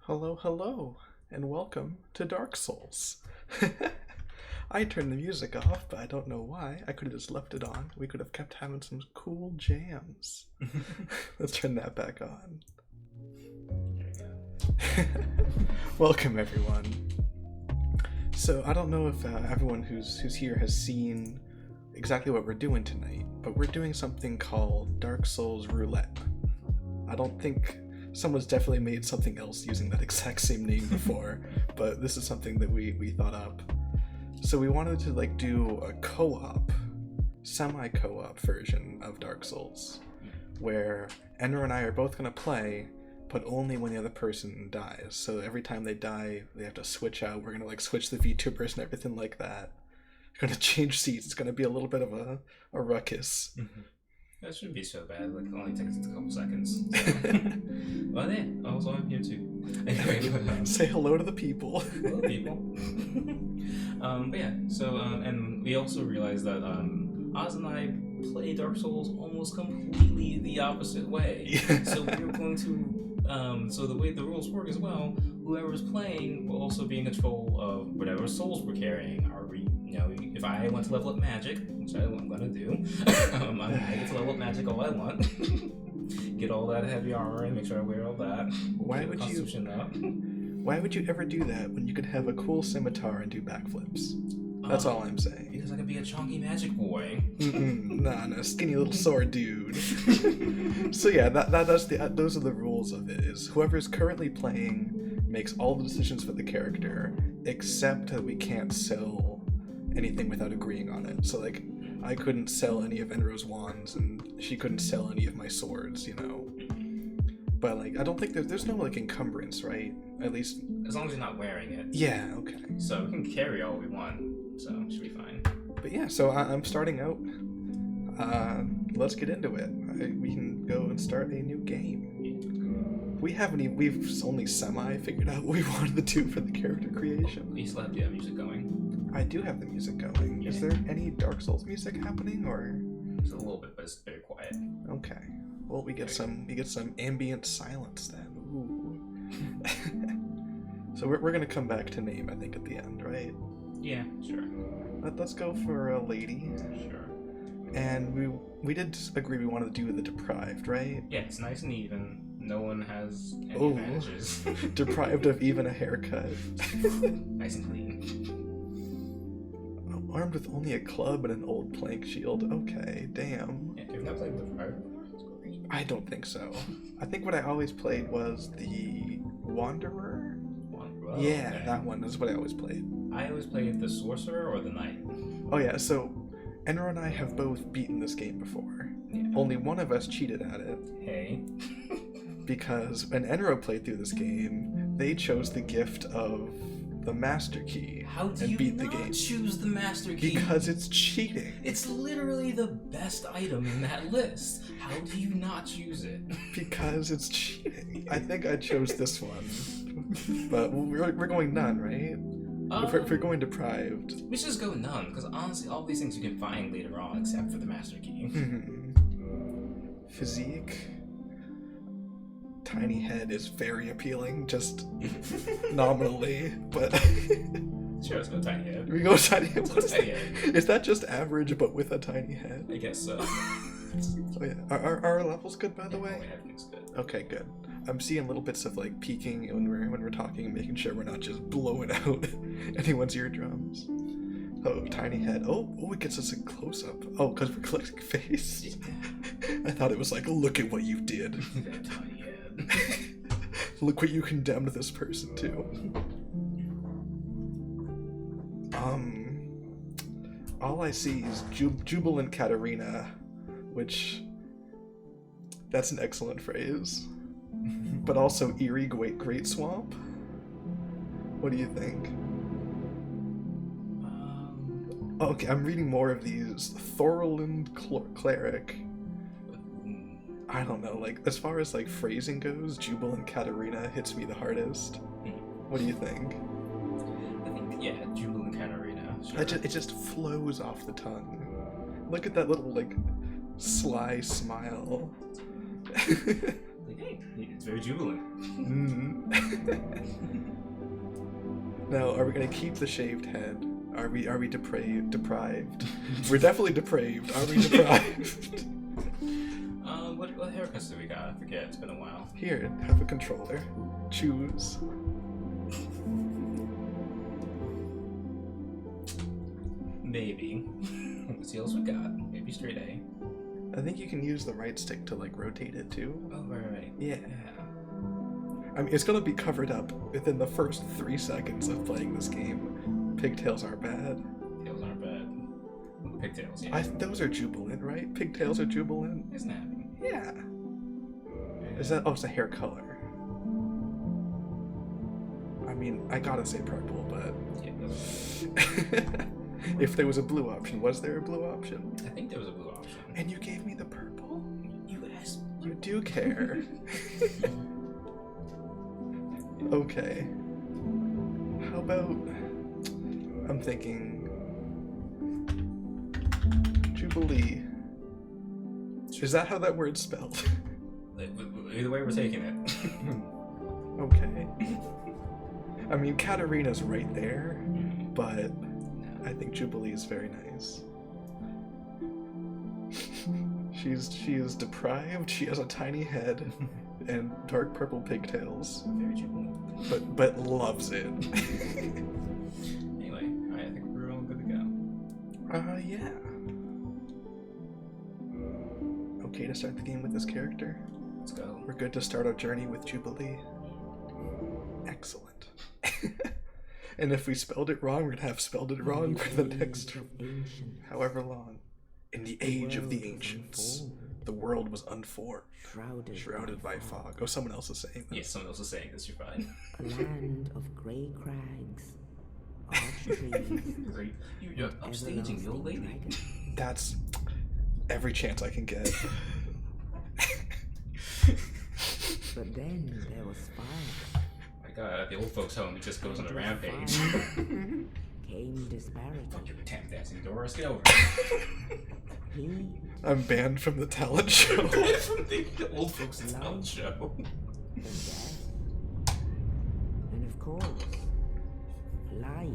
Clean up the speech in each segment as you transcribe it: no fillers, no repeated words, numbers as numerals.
Hello, hello, and welcome to Dark Souls. I turned the music off, but I don't know why. I could have just left it on. We could have kept having some cool jams. Let's turn that back on. Welcome, everyone. So I don't know if everyone who's here has seen exactly what we're doing tonight, but we're doing something called Dark Souls Roulette. I don't think someone's definitely made something else using that exact same name before, but this is something that we thought up. So we wanted to do a co-op, semi-co-op version of Dark Souls, where Enra and I are both gonna play, but only when the other person dies. So every time they die, they have to switch out. We're gonna switch the VTubers and everything like that. We're gonna change seats. It's gonna be a little bit of a ruckus. That shouldn't be so bad. It only takes a couple seconds. Well, yeah, also I'm here too. Anyway, say hello to the people. Hello, people. But yeah, so and we also realized that Oz and I play Dark Souls almost completely the opposite way. Yeah. So we were going to So the way the rules work as well, whoever's playing will also be in control of whatever souls we're carrying. If I want to level up magic, which I'm gonna do, I get to level up magic all I want. Get all that heavy armor and make sure I wear all that. Why would you ever do that when you could have a cool scimitar and do backflips? That's all I'm saying. Because I could be a chunky magic boy. Nah, skinny little sword dude. So yeah, those are the rules of it. Is whoever's currently playing makes all the decisions for the character, except that we can't sell anything without agreeing on it. So like, I couldn't sell any of Enro's wands, and she couldn't sell any of my swords, But like, I don't think there's no like encumbrance, right? At least as long as you're not wearing it. Yeah. Okay. So we can carry all we want, so it should be fine. But yeah, so I'm starting out. Let's get into it. We can go and start a new game. We've only semi figured out what we wanted to do for the character creation. You still have the music going. I do have the music going. Yeah. Is there any Dark Souls music happening, or? There's a little bit, but it's very quiet. Okay. Well, we get some ambient silence then. Ooh. So we're gonna come back to name, I think, at the end, right? Yeah, sure. Let's go for a lady. Sure. And we did agree we wanted to do the deprived, right? Yeah, it's nice and even. No one has any advantages. Deprived of even a haircut. Nice and clean. Armed with only a club and an old plank shield. Okay, damn. Yeah, you've not played the Deprived before? I don't think so. I think what I always played was the Wanderer. Yeah, okay. That one is what I always played. I always played the Sorcerer or the Knight. Oh yeah, so Enro and I have both beaten this game before. Yeah. Only one of us cheated at it. Hey. Because when Enro played through this game, they chose the gift of the Master Key. How do you not choose the Master Key? Because it's cheating. It's literally the best item in that list. How do you not choose it? Because it's cheating. I think I chose this one. But we're going none, right? If we're going deprived. We should just go none, because honestly, all these things you can find later on, except for the Master Key. Physique. Tiny head is very appealing, just nominally, but... Sure, let's go tiny head. We go tiny head? Tiny head. Is that just average, but with a tiny head? I guess so. Oh yeah. Are our levels good, by the way? Yeah, everything's good. Okay, good. I'm seeing little bits of like peeking when we're talking and making sure we're not just blowing out anyone's eardrums. Oh, tiny head. Oh, it gets us a close-up. Oh, because we're collecting face? Yeah. I thought it was like, look at what you did. That tiny head. Look what you condemned this person to. All I see is Jubilant Katarina, which... That's an excellent phrase. But also Eerie Great Swamp? What do you think? Okay, I'm reading more of these. Thorland Cleric. I don't know, like, as far as, like, phrasing goes, Jubilant Katarina hits me the hardest. What do you think? I think, yeah, Jubilant Katarina. Sure. It just flows off the tongue. Look at that little, like, sly smile. Hey, it's very jubilant. Now, are we gonna keep the shaved head? Are we deprived? We're definitely depraved. Are we deprived? What haircuts do we got? I forget. It's been a while. Here, have a controller. Choose. Maybe. Let's see what else we got. Maybe straight A. I think you can use the right stick to like rotate it too. Oh, right. Yeah. I mean, it's gonna be covered up within the first 3 seconds of playing this game. Pigtails aren't bad. Pigtails aren't bad. Pigtails, yeah. Those are jubilant, right? Pigtails are jubilant. Isn't that? Yeah. Is that? Oh, it's a hair color. I mean, I gotta say purple, but yeah. If there was a blue option, was there a blue option? I think there was a blue option. And you gave me the purple? You asked. You do care. Okay. How about... I'm thinking... Jubilee. Is that how that word's spelled? Either way, we're taking it. Okay. I mean, Katarina's right there, but I think Jubilee is very nice. She is deprived. She has a tiny head and dark purple pigtails. Very Jubilee. But loves it. Anyway, I think we're all good to go. Yeah. Okay to start the game with this character. Let's go. We're good to start our journey with Jubilee. Excellent. And if we spelled it wrong, we're gonna have spelled it wrong for the next however long. In the age of the ancients, the world was unformed, shrouded by fog. Oh, someone else is saying this. Yeah, someone else is saying this. You're fine. A land of grey crags, arch trees, Great. You're upstaging the old lady. dragons. That's every chance I can get. But then there was fire. My God, the old folks' home, he just goes on a rampage. Came disparity. Fuck your tap dancing Doris, get over He I'm banned from the talent show. it. From the old folks' talent show. and death. And of course, light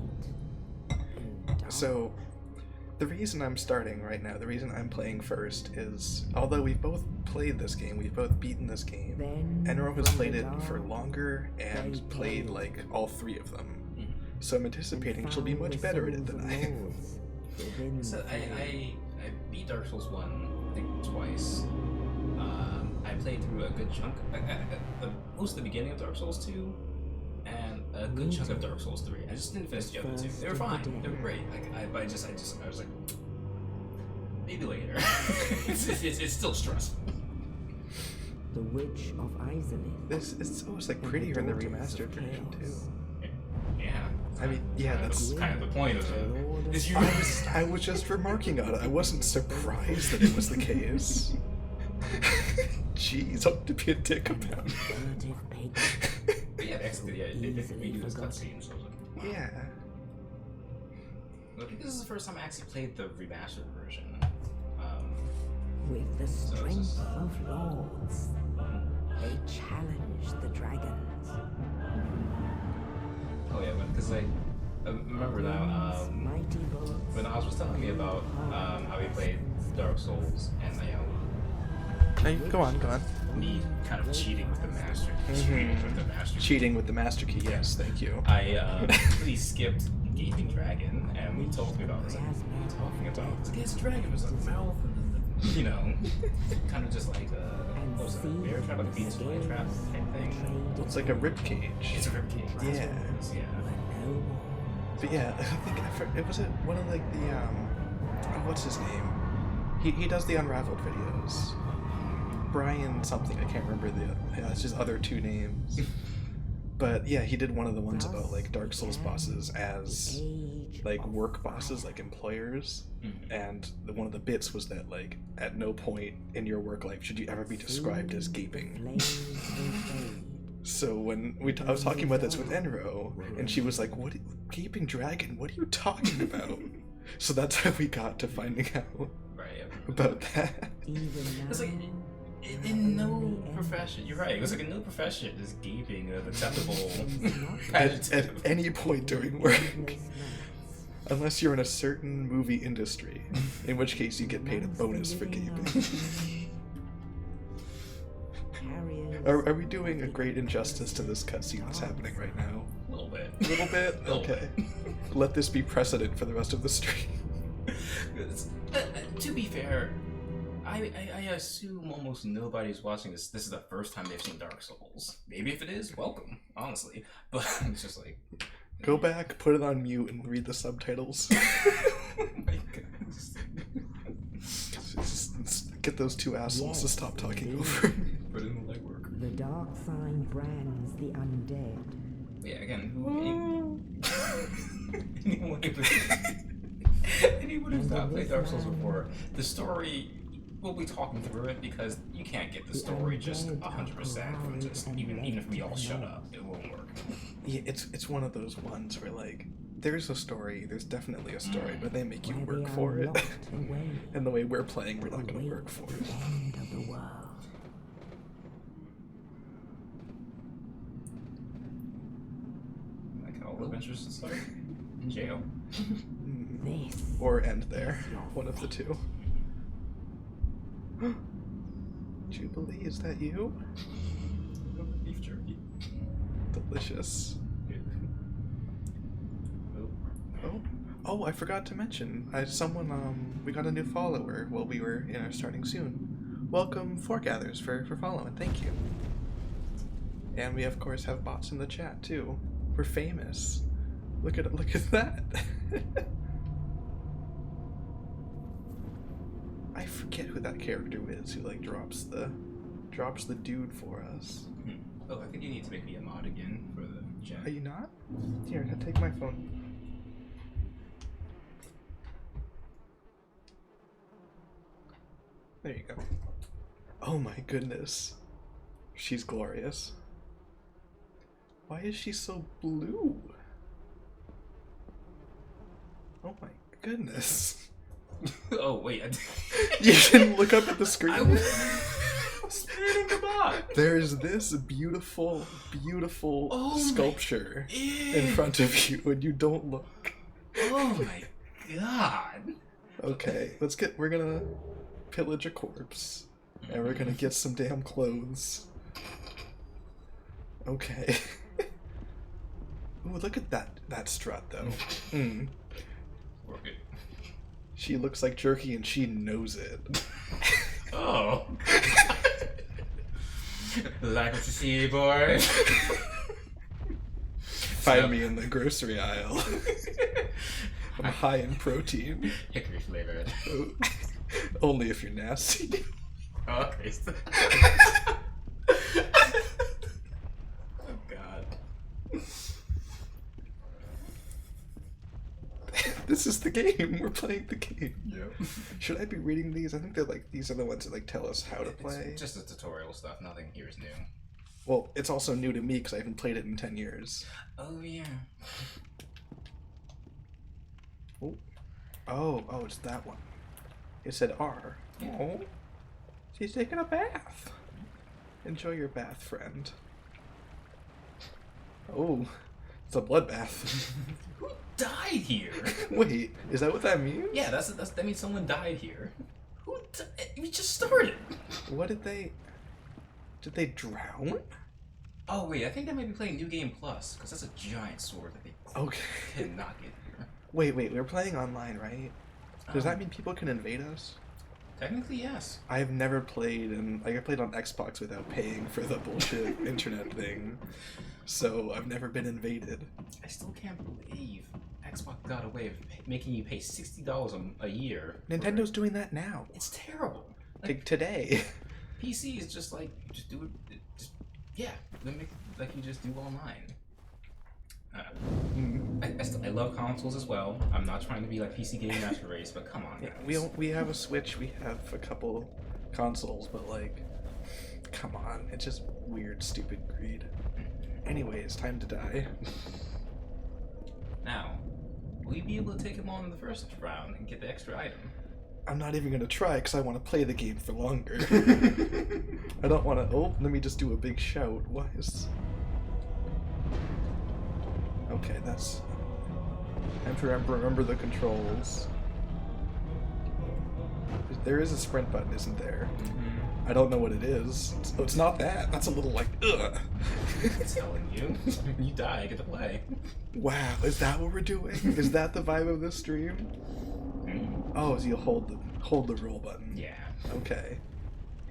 and dark. So, the reason I'm starting right now, the reason I'm playing first is, although we've both played this game, we've both beaten this game, Then Enro has from played the it for dark longer and they played came. like all three of them. Mhm. So I'm anticipating she'll be much better at it than I am. So I beat Dark Souls 1, I think twice. I played through a good chunk, most of the beginning of Dark Souls 2, and a good chunk of Dark Souls 3. I just didn't finish the other two. They were fine. They were great. I was like, maybe later. it's still stressful. The Witch of Izalith. It's almost like prettier in the remastered version too. Yeah. I mean, yeah, that's. kind of the point of it. Is you I was just remarking on it. I wasn't surprised that it was the case. Jeez, I'm to be a dick about it. Relative pagan. But yeah, they did redo this cutscene, so I was like, Yeah. I think this is the first time I actually played the remastered version. With the So it's strength just- of lords, they challenged the dragons. Oh yeah, because I remember now, Mighty bullets. when Oz was telling me about how he played Dark Souls and Hey, go on. me kind of cheating with the master key. Cheating with the master key, yes, thank you. I completely skipped Gaping Dragon, and we talked about it. I was like, what are you talking about? It's against a dragon, it was a mouth, and you know, kind of just like what was it, a bear trap, like a beast fly trap type thing. It's like a rib cage. It's a ribcage. Yeah. Yeah. But yeah, I think it was one of like the what's his name? He does the Unraveled videos. Brian something, I can't remember it's just other two names. But yeah, he did one of the ones about like Dark Souls bosses as like work bosses, like employers. And one of the bits was that like at no point in your work life should you ever be described as gaping. So when I was talking about this with Enro, and she was like, "What, gaping dragon? What are you talking about?" So that's how we got to finding out Right. about that. It's like in no profession. You're right. It was like in no profession is gaping an acceptable At adjective. any point during work, unless you're in a certain movie industry, in which case you get paid a bonus for gaping. Are we doing a great injustice to this cutscene that's happening right now? A little bit. A little bit? Little Okay. Let this be precedent for the rest of the stream. To be fair, I assume almost nobody's watching this. This is the first time they've seen Dark Souls. Maybe if it is, welcome, honestly. But it's just like, Go back, put it on mute, and read the subtitles. oh my goodness. Just get those two assholes to stop talking over me. Put in the legwork. The dark sign brands the undead. Yeah, again, anyone who's not played Dark Souls before, the story, we'll be talking through it because you can't get the story just 100% from just even if we all shut up, it won't work. Yeah, it's one of those ones where like there's a story, there's definitely a story, but they make you work for it. And the way we're playing, we're not gonna work for it. End of the world. adventure should start? In jail. This Or end there. is your One of the two. Jubilee, is that you? Beef jerky. Delicious. Oh, I forgot to mention. We got a new follower while we were in our starting soon. Welcome, Foregathers, for following. Thank you. And we of course have bots in the chat too. We're famous. Look at that. I forget who that character is who like drops the dude for us. Oh, I think you need to make me a mod again for the chat. Are you not? Here, take my phone. There you go. Oh my goodness. She's glorious. Why is she so blue? Oh my goodness. Oh wait, You didn't look up at the screen? I was spinning the bot. There's this beautiful Oh my sculpture in Ew. front of you and you don't look. Oh my god. Okay, we're gonna pillage a corpse and we're gonna get some damn clothes. Okay. Ooh, look at that strut though. Mm. Work it. She looks like jerky and she knows it. Oh. Like what you see, boy. Find me in the grocery aisle. I'm high in protein. Hickory flavored. Only if you're nasty. Okay. Oh god. This is the game. We're playing the game. Yep. Should I be reading these? I think they're like these are the ones that like tell us how to play. It's just the tutorial stuff. Nothing here is new. Well, it's also new to me because I haven't played it in 10 years. Oh yeah. Oh, it's that one. It said R. Yeah. Oh, she's taking a bath. Enjoy your bath, friend. Oh, it's a bloodbath. Who died here? Wait, is that what that means? Yeah, that means someone died here. Who? We just started. What did they drown? Oh wait, I think they might be playing New Game Plus because that's a giant sword that they Okay. cannot get here. Wait, we're playing online, right? Does that mean people can invade us? Technically, yes. I have never played, and like I played on Xbox without paying for the bullshit internet thing, so I've never been invaded. I still can't believe Xbox got away with making you pay $60 a year. Nintendo doing that now. It's terrible. Like today. PC is just like do it. Then make like you just do online. I love consoles as well. I'm not trying to be like PC Game Master Race, but come on, guys. We have a Switch, we have a couple consoles, but like, come on, it's just weird, stupid greed. Anyways, time to die. Now, will you be able to take him on in the first round and get the extra item? I'm not even gonna try because I want to play the game for longer. I don't want to. Oh, let me just do a big shout. Why is? Okay, that's. I have to remember the controls. There is a sprint button, isn't there? Mm-hmm. I don't know what it is. It's not that. That's a little like, ugh. It's telling you. You die, get to play. Wow, is that what we're doing? Is that the vibe of this stream? Oh, so you hold the roll button. Yeah. Okay.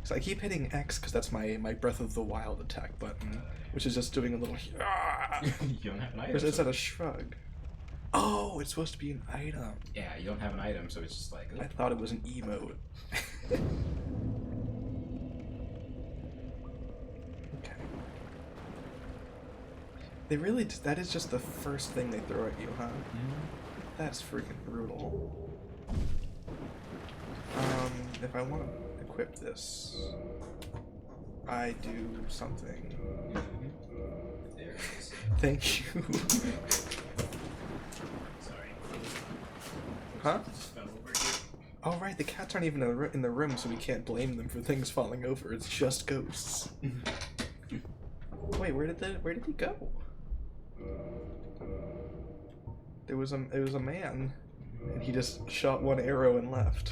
So I keep hitting X because that's my Breath of the Wild attack button, which is just doing a little. You don't have an Or item. is that a shrug? Oh, it's supposed to be an item. Yeah, you don't have an item, so it's just like. I thought it was an emote. Okay. They really. That is just the first thing they throw at you, huh? That's freaking brutal. If I want to equip this, I do something. There it is. Thank you. Sorry. Huh? Just fell over here. Oh right, the cats aren't even in the room, so we can't blame them for things falling over. It's just ghosts. Wait, where did he go? It was a man, and he just shot one arrow and left.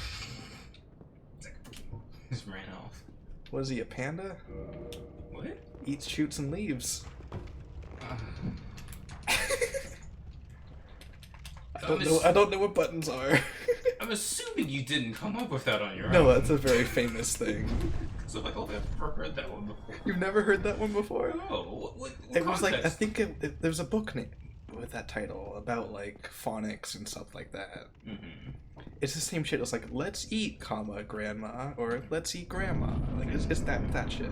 Just ran off. Was he a panda? What? Eats, shoots, and leaves. I don't know what buttons are. I'm assuming you didn't come up with that on your own. No, that's a very famous thing. So like, I've never heard that one before. You've never heard that one before? No. What It was like, I context? think there was a book name with that title about like phonics and stuff like that. Mm-hmm. It's the same shit. It's like, let's eat, comma, grandma, or let's eat grandma. Like, it's that shit.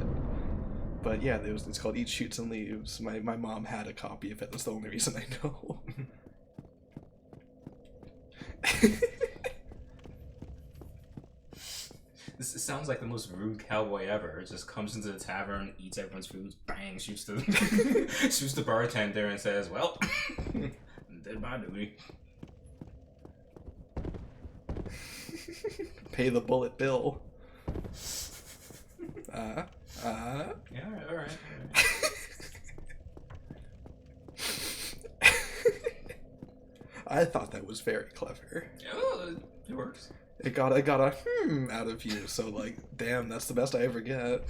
But yeah, it's called Eat, Shoots, and Leaves. My mom had a copy of it. That's the only reason I know. This sounds like the most rude cowboy ever. It just comes into the tavern, eats everyone's food, bang, shoots the shoots the bartender, and says, "Well, did my duty." Pay the bullet bill. Yeah, all right. I thought that was very clever. Oh, it works. It got a out of you, so like, damn, that's the best I ever get.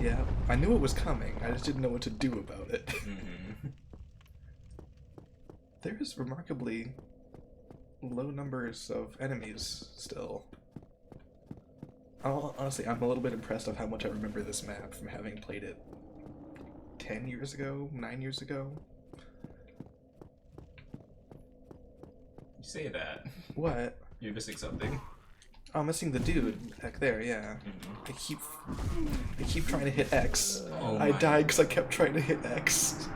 Yeah, I knew it was coming. I just didn't know what to do about it. Mm-hmm. There's remarkably low numbers of enemies still. Honestly, I'm a little bit impressed of how much I remember this map from having played it 10 years ago, 9 years ago. You say that. What? You're missing something. Oh, I'm missing the dude back there, yeah. Mm-hmm. I keep trying to hit X. Oh I my- died because I kept trying to hit X.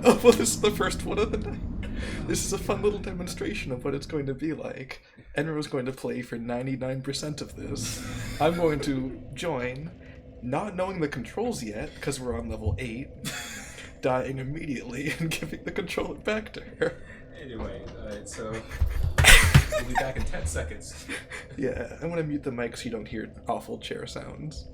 Oh, well, this is the first one of the night. This is a fun little demonstration of what it's going to be like. Enro's going to play for 99% of this. I'm going to join, not knowing the controls yet, because we're on level 8, dying immediately and giving the controller back to her. Anyway, alright, so we'll be back in 10 seconds. Yeah, I'm gonna mute the mic so you don't hear awful chair sounds.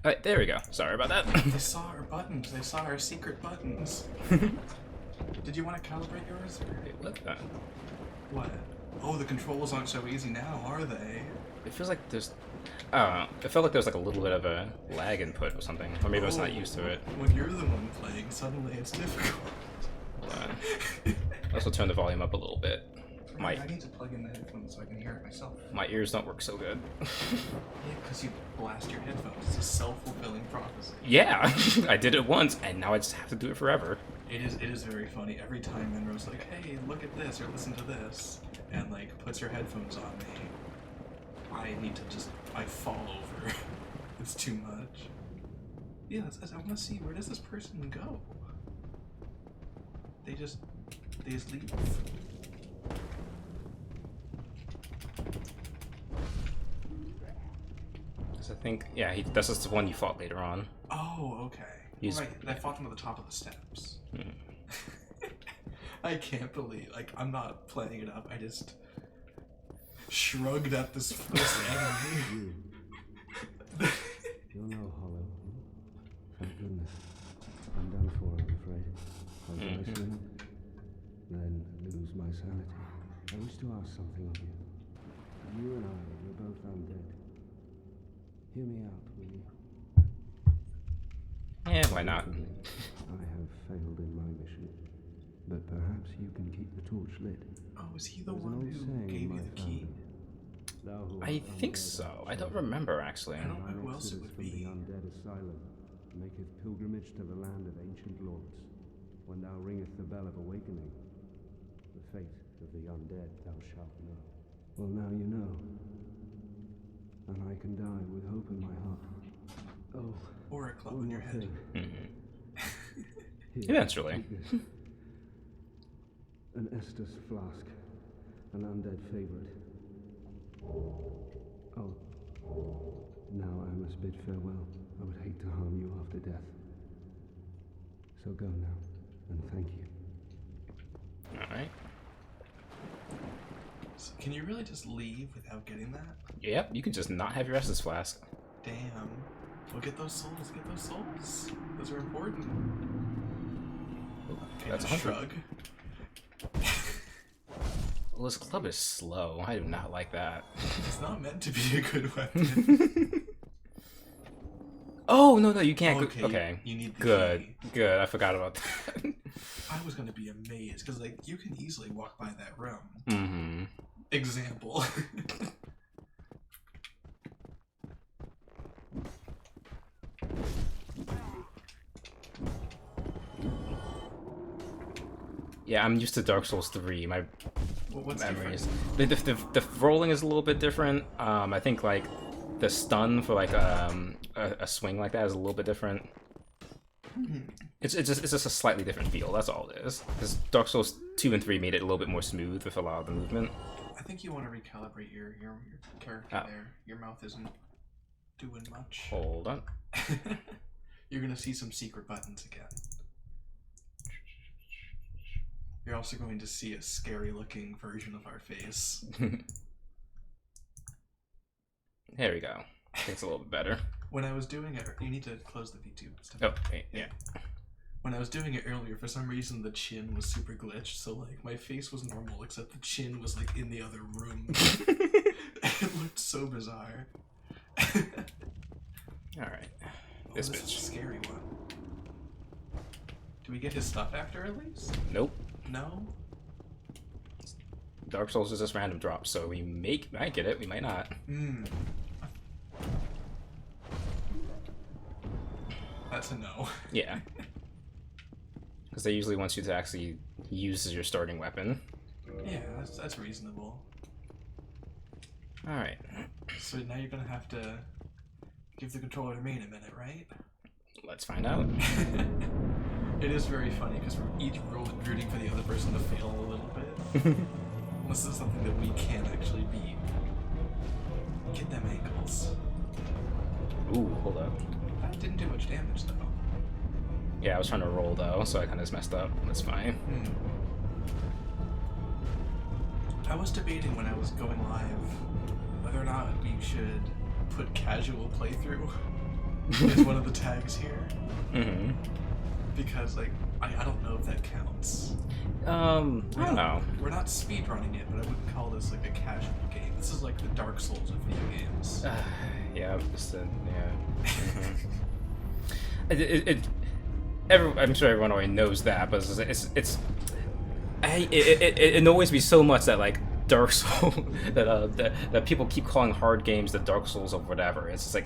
Alright, there we go. Sorry about that. They saw our buttons. They saw our secret buttons. Did you want to calibrate yours? Or... Wait, what? What? Oh, the controls aren't so easy now, are they? It feels like there's... I don't know. It felt like there was like a little bit of a lag input or something. Or maybe I was not used to it. When you're the one playing, suddenly it's difficult. Hold on. I also turn the volume up a little bit. I need to plug in the headphones so I can hear it myself. My ears don't work so good. Yeah, because you blast your headphones. It's a self-fulfilling prophecy. Yeah, I did it once, and now I just have to do it forever. It is very funny. Every time Monroe's like, hey, look at this, or listen to this, and like puts her headphones on me, I fall over. It's too much. Yeah, I want to see, where does this person go? They just leave. So I think, yeah, that's just the one you fought later on. Oh, okay. He's- Right, I fought him at the top of the steps. Hmm. I can't believe, like, I'm not playing it up. I just shrugged at this first enemy. You're no hollow. Thank goodness. I'm done for, I'm afraid. I'll die soon, then lose my sanity. I wish to ask something of you. You and I, we're both undead. Hear me out, will you? Yeah, why not? I have failed in my mission, but perhaps you can keep the torch lit. Oh, is he the There's an one old who saying gave in you my the key? family. Thou who I art think undead so. art I don't soul. remember, actually. I don't know who Thine else it exodus would from the be. undead asylum maketh pilgrimage to the land of ancient lords. When thou ringest the bell of awakening, the fate of the undead thou shalt know. Well, now you know. And I can die with hope in my heart. Oh, Or a club one in your more head. thing. Here, Eventually. take this. An Estus flask. An undead favorite. Oh. Now I must bid farewell. I would hate to harm you after death. So go now, and thank you. Alright. So can you really just leave without getting that? Yep, you can just not have your Estus flask. Damn. Well, get those souls. Get those souls. Those are important. Okay, That's just 100. shrug. Well, this club is slow. I do not like that. It's not meant to be a good weapon. Oh, no, you can't. Okay, Okay. you need the Good. key. Good. I forgot about that. I was gonna be amazed because like you can easily walk by that room. Mm-hmm. Example. Yeah, I'm used to Dark Souls 3. My What's memories. different? The rolling is a little bit different. I think like the stun for like a swing like that is a little bit different. It's just a slightly different feel. That's all it is. Because Dark Souls 2 and 3 made it a little bit more smooth with a lot of the movement. I think you want to recalibrate your character there. Your mouth isn't doing much. Hold on. You're gonna see some secret buttons again. You're also going to see a scary looking version of our face. There we go. I think it's a little bit better. When I was doing it, you need to close the VTube. Oh, wait, yeah. When I was doing it earlier, for some reason the chin was super glitched, so like my face was normal except the chin was like in the other room. It looked so bizarre. Alright. This This is a bitch. scary one. Do we get his stuff after at least? Nope. No? Dark Souls is just random drops, so we might get it, we might not. That's a no. Yeah. Because they usually want you to actually use as your starting weapon. Yeah, that's reasonable. Alright. So now you're gonna have to give the controller to me in a minute, right? Let's find out. It is very funny because we're each rooting for the other person to fail a little bit. This is something that we can't actually beat. Get them ankles. Ooh, hold up. That didn't do much damage though. Yeah, I was trying to roll though, so I kind of just messed up. That's fine. I was debating when I was going live whether or not we should put casual playthrough as one of the tags here. Mm-hmm. Because like I don't know if that counts. I don't know. We're not speedrunning it, but I wouldn't call this like a casual game. This is like the Dark Souls of video games. Yeah, just yeah. I'm sure everyone already knows that, but it annoys me so much that like Dark Souls that people keep calling hard games the Dark Souls of whatever. It's just like,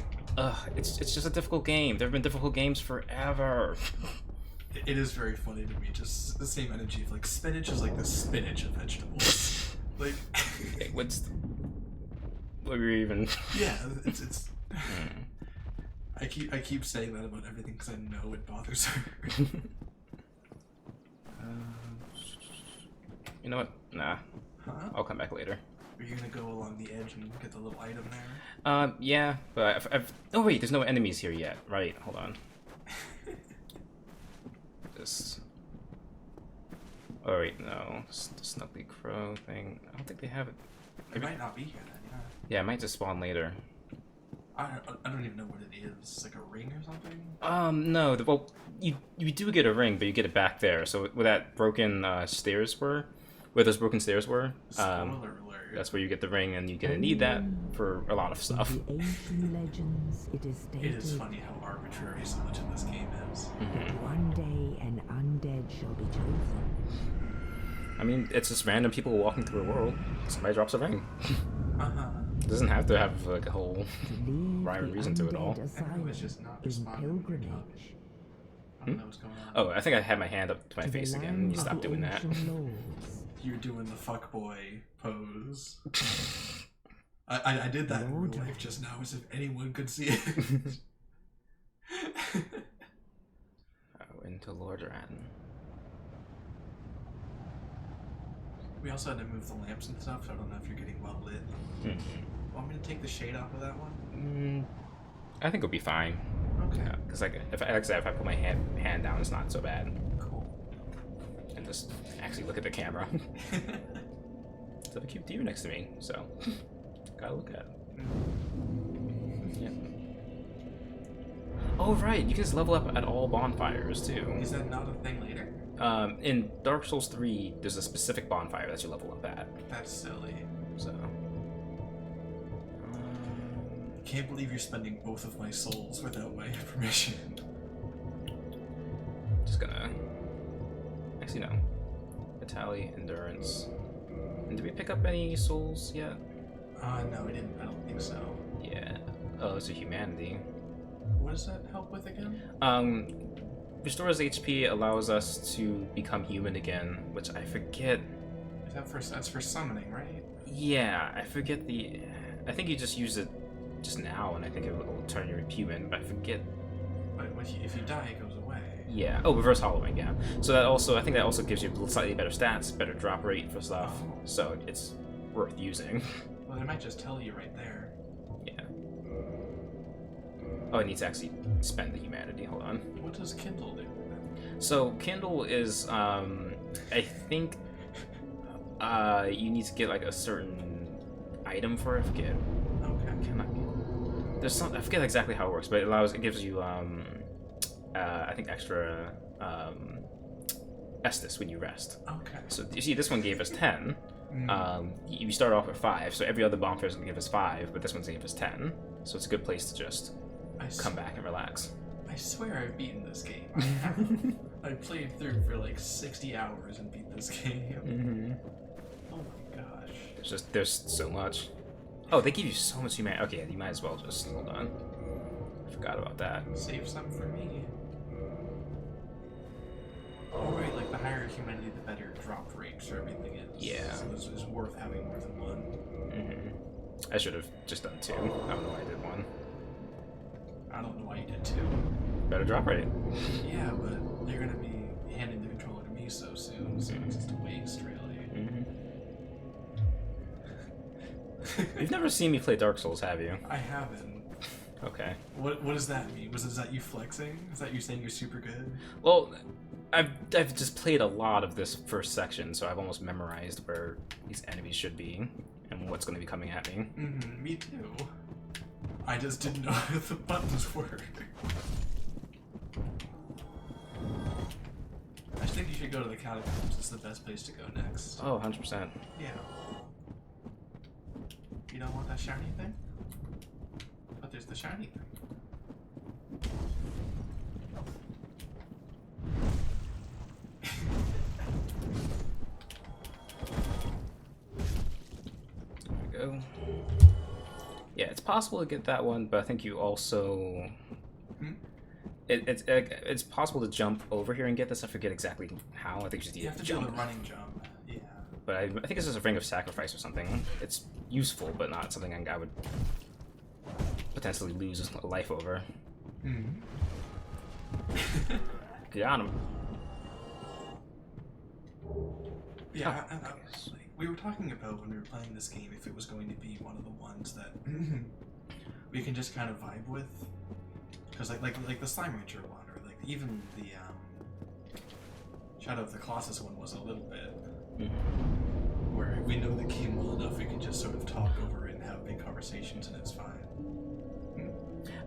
it's just a difficult game. There have been difficult games forever. It is very funny to me, just the same energy of like spinach is like the spinach of vegetables. Like, what were you even? Yeah, it's. I keep saying that about everything because I know it bothers her. You know what? Nah. Huh? I'll come back later. Are you gonna go along the edge and get the little item there? Yeah, but oh wait, there's no enemies here yet. Right, hold on. This. Oh wait, no. The Snuggly Crow thing. I don't think they have it. It might not be here then, yeah. Yeah, it might just spawn later. I don't even know what it is. It's like a ring or something? No. Well, you do get a ring, but you get it back there. So where that broken stairs were, where those broken stairs were, Spoiler alert. that's where you get the ring, and you're gonna need that for a lot of stuff. In the ancient legends, it is stated It is funny how arbitrary so much of this game is. Mm-hmm. one day an undead shall be chosen. I mean, it's just random people walking through a world. Somebody drops a ring. It doesn't have to have like a whole rhyme and reason to it all. Everyone was just not In responding when we were pilgrimage. talking. I don't know what's going on. Oh, I think I had my hand up to my face again, and you stopped doing that. you're doing the fuckboy pose. I did that in real life just now, as if anyone could see it. Oh, into Lord Ratton. We also had to move the lamps and stuff, so I don't know if you're getting well lit. Want me to take the shade off of that one? I think it'll be fine. Okay. Because if I put my hand down, it's not so bad. Cool. And just actually look at the camera. It's a cute deer next to me, so gotta look at it. Yeah. Oh right, you can just level up at all bonfires too. Is that not a thing later? In Dark Souls 3, there's a specific bonfire that you level up at. That's silly. So. I can't believe you're spending both of my souls without my permission. Just gonna. Actually, no. Vitality, Endurance. And did we pick up any souls yet? No, we didn't. I don't think so. Yeah. Oh, it's a Humanity. What does that help with again? Restores HP, allows us to become human again, which I forget. Is that that's for summoning, right? Yeah, I forget the. I think you just use it just now, and I think it will turn you human, but I forget. But if you die, it goes away. Yeah. Oh, reverse hollowing. Yeah. So that also, I think that also gives you slightly better stats, better drop rate for stuff. Oh. So it's worth using. Well, it might just tell you right there. Yeah. Oh, I need to actually spend the humanity. Hold on. What does Kindle do? So Kindle is, I think, you need to get like a certain item for it. I forget. Okay. There's some. I forget exactly how it works, but it gives you, I think extra, Estus when you rest. Okay. So you see, this one gave us 10. You start off with 5, so every other bonfire is gonna give us 5, but this one's gonna give us 10. So it's a good place to just come back and relax. I swear I've beaten this game. I have. I played through for like 60 hours and beat this game. Oh my gosh. There's so much. Oh, they give you so much humanity. Okay, you might as well just hold on. I forgot about that. Save some for me. Oh right, like the higher humanity, the better drop rate for everything is. Yeah. So this is worth having more than one. I should have just done 2. I don't know why I did 1. I don't know why you did 2. Better drop rate. Yeah, but you're gonna be handing the controller to me so soon, so it's just a waste, really. You've never seen me play Dark Souls, have you? I haven't. Okay. What does that mean? Is that you flexing? Is that you saying you're super good? Well, I've just played a lot of this first section, so I've almost memorized where these enemies should be and what's going to be coming at me. Me too. I just didn't know how the buttons work. I think you should go to the catacombs. It's the best place to go next. Oh, 100%. Yeah. You don't want that shiny thing? But there's the shiny thing. There we go. Yeah, it's possible to get that one, but I think you also... It's possible to jump over here and get this. I forget exactly how. I think you just need You have to jump. do the running jump. Yeah. But I think it's just a ring of sacrifice or something. It's useful, but not something I would potentially lose a life over. Got him. Yeah, we were talking about when we were playing this game if it was going to be one of the ones that we can just kind of vibe with. Because like the Slime Rancher one, or like even the Shadow of the Colossus one was a little bit where we know the game well enough we can just sort of talk over it and have big conversations and it's fine.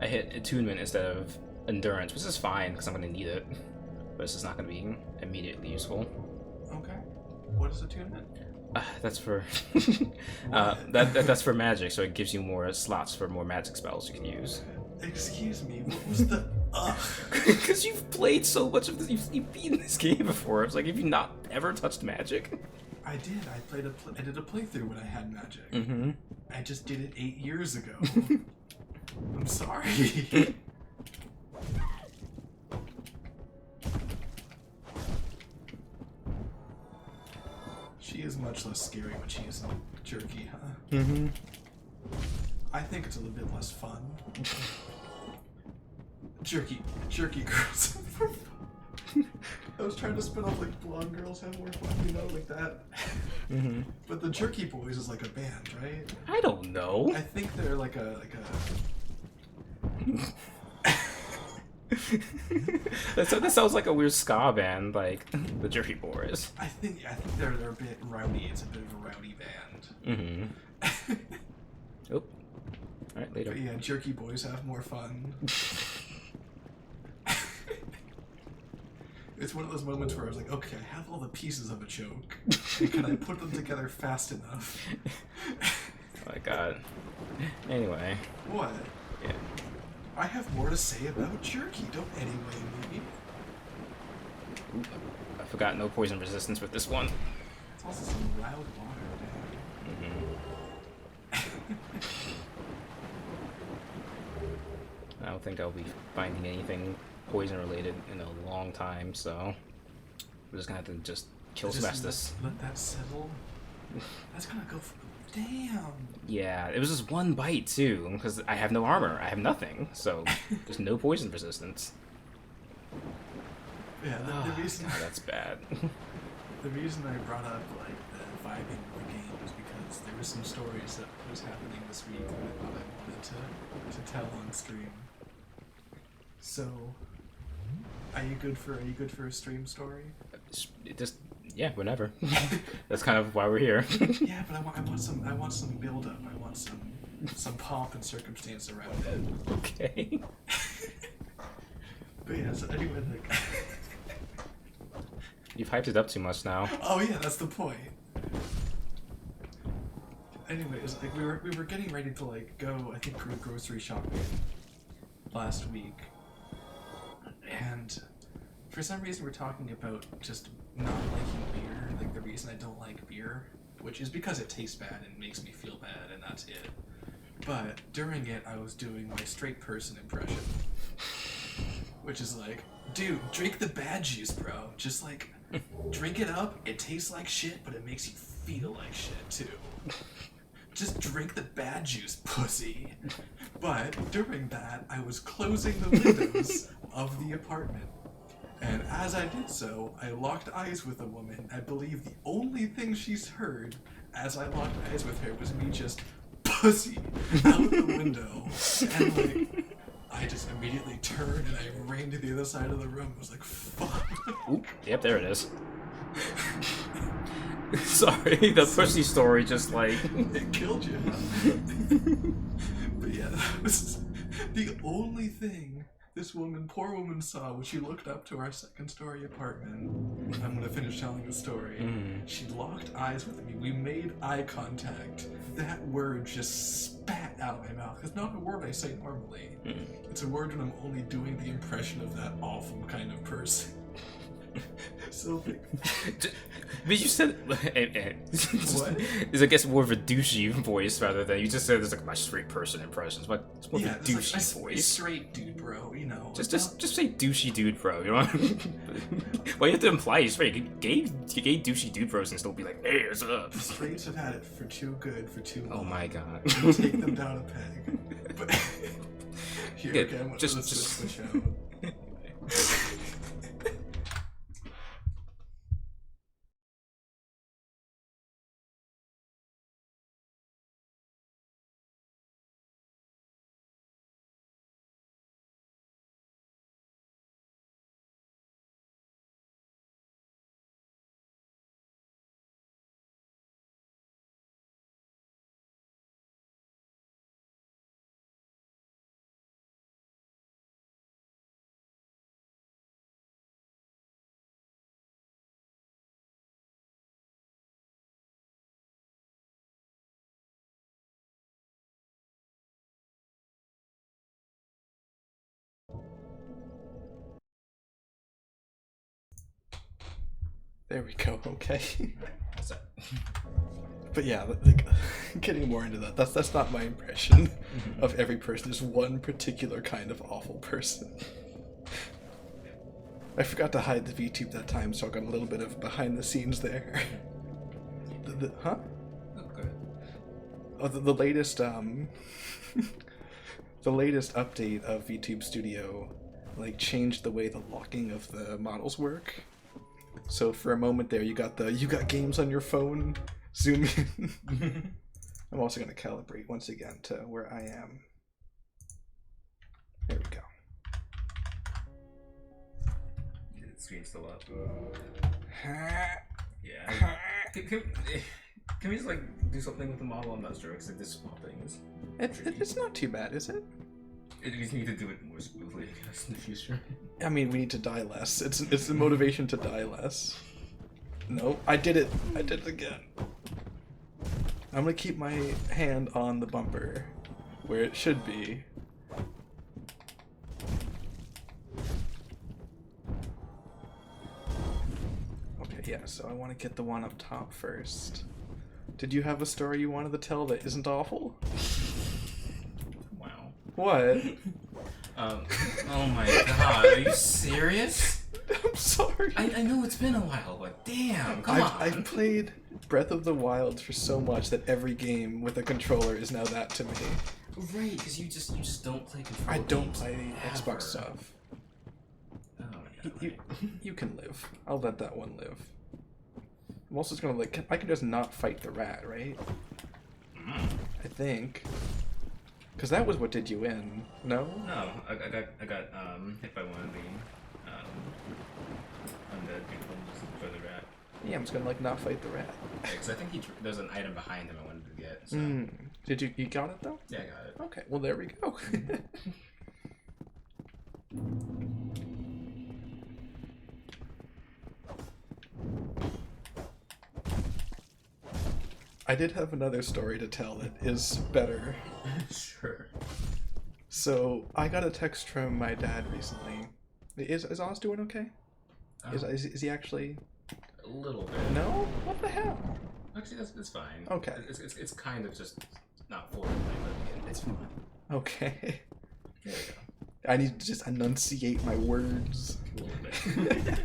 I hit attunement instead of endurance, which is fine because I'm going to need it, but it's just not going to be immediately useful. Okay. What is attunement? That's for that's for magic, so it gives you more slots for more magic spells you can use. Excuse me, what was the Because you've played so much of this, you've beaten this game before. It's like, have you not ever touched magic? I did. I did a playthrough when I had magic. I just did it 8 years ago. I'm sorry. She much less scary when she isn't jerky, huh? Mm-hmm. I think it's a little bit less fun. Jerky girls have more fun. I was trying to spin off like blonde girls have more fun, you know, like that. Mm-hmm. But the Jerky Boys is like a band, right? I don't know. I think they're like a That sounds like a weird ska band, like the Jerky Boys. I think they're a bit rowdy. It's a bit of a rowdy band. Mm-hmm. Oh. Alright, later. But yeah, Jerky Boys have more fun. It's one of those moments where I was like, okay, I have all the pieces of a joke. And can I put them together fast enough? Oh my god. Anyway. What? Yeah. I have more to say about Jerky. Don't anyway me. Ooh, I forgot no poison resistance with this one. It's also some loud water, damn. I don't think I'll be finding anything poison related in a long time, so we're just gonna have to just kill smash this. Let that settle. That's gonna go for. Damn. Yeah, it was just one bite too, because I have no armor. I have nothing, so there's no poison resistance. Yeah, the reason. God, that's bad. The reason I brought up like the vibing of the game was because there were some stories that was happening this week that I thought I wanted to tell on stream. So, are you good for a stream story? It just yeah, whenever. That's kind of why we're here. Yeah, but I want some build up. I want some pomp and circumstance around it. Okay. But yeah, so anyway, like. You've hyped it up too much now. Oh yeah, that's the point. Anyways, like we were getting ready to like go, I think, grocery shopping last week, and for some reason we're talking about just not liking beer. Like the reason I don't like beer, which is because it tastes bad and makes me feel bad, and that's it. But during it, I was doing my straight person impression, which is like, dude, drink the bad juice, bro. Just like. Drink it up, it tastes like shit, but it makes you feel like shit too. Just drink the bad juice, pussy. But during that, I was closing the windows of the apartment. And as I did so, I locked eyes with a woman. I believe the only thing she's heard as I locked eyes with her was me just pussy out the window. And like, I just immediately turned and I ran to the other side of the room. I was like, fuck. Oop, yep, there it is. Sorry, the pussy story just like... It killed you. But yeah, that was the only thing this poor woman saw when she looked up to our second-story apartment. I'm gonna finish telling the story. She locked eyes with me. We made eye contact. That word just spat out of my mouth. It's not a word I say normally. It's a word when I'm only doing the impression of that awful kind of person. So, but you said what? It's I guess more of a douchey voice rather than you just said there's like my straight person impressions, but it's more of a douchey it's like voice. Straight dude, bro. You know. Just say douchey dude, bro. You know. Well, you have to imply you're straight. Gay douchey dude bros and still be like, hey, what's up? Straights have had it for too good for too long. Oh my god. Take them down a peg. But here, Yeah, okay, I'm gonna just switch out. There we go. Okay. What's that? But yeah, like getting more into that. That's not my impression of every person. There's one particular kind of awful person. I forgot to hide the VTube that time, so I got a little bit of behind the scenes there. Huh? Okay. Oh, the latest the latest update of VTube Studio like changed the way the locking of the models work. So for a moment there, you got games on your phone. Zoom in. I'm also gonna calibrate once again to where I am. There we go. Yeah, the screen's still up. Ha. Yeah. Can we just like do something with the model? I'm not sure because this small thing is. It's not too bad, is it? We just need to do it more smoothly, I guess, in the future. I mean, we need to die less. It's the motivation to die less. No, I did it. I did it again. I'm gonna keep my hand on the bumper, where it should be. Okay, yeah, so I want to get the one up top first. Did you have a story you wanted to tell that isn't awful? Wow. What? Oh my god, are you serious? I'm sorry. I know it's been a while, but damn, come on. I've played Breath of the Wild for so much that every game with a controller is now that to me. Right, because you just don't play control. I don't games play ever. Xbox stuff. Oh my god. You can live. I'll let that one live. I'm also just gonna like I can just not fight the rat, right? I think. Cause that was what did you in? No? No, I got hit by one of the undead people just for the rat. Yeah, I'm just gonna like not fight the rat. Yeah, because I think there's an item behind him I wanted to get. So. Did you got it though? Yeah, I got it. Okay, well there we go. I did have another story to tell that is better. Sure. So I got a text from my dad recently. Is Oz doing okay? Is he actually? A little bit. No? What the hell? Actually, that's fine. Okay. It's kind of just not fully, but it's fine. Okay. There we go. I need to just enunciate my words. A little bit.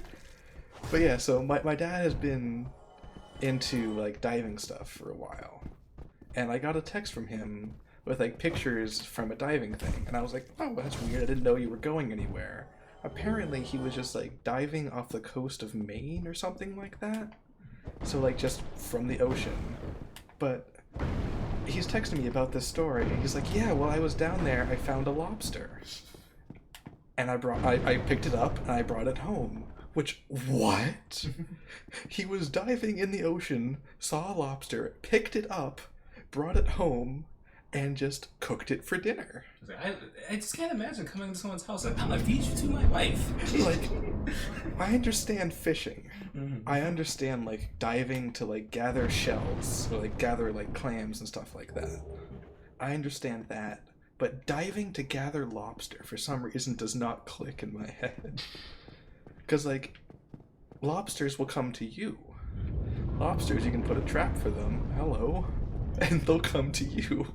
But yeah, so my dad has been into like diving stuff for a while. And I got a text from him with like pictures from a diving thing. And I was like, oh, that's weird. I didn't know you were going anywhere. Apparently he was just like diving off the coast of Maine or something like that. So like just from the ocean. But he's texting me about this story. He's like, yeah, well, I was down there. I found a lobster. And I picked it up and I brought it home. Which, what? He was diving in the ocean, saw a lobster, picked it up, brought it home, and just cooked it for dinner. I just can't imagine coming to someone's house and I'm gonna feed you to my wife. Like, I understand fishing. I understand, like, diving to, like, gather shells, or, like, gather, like, clams and stuff like that. I understand that. But diving to gather lobster, for some reason, does not click in my head. Because, like, lobsters will come to you. Lobsters, you can put a trap for them. Hello. And they'll come to you.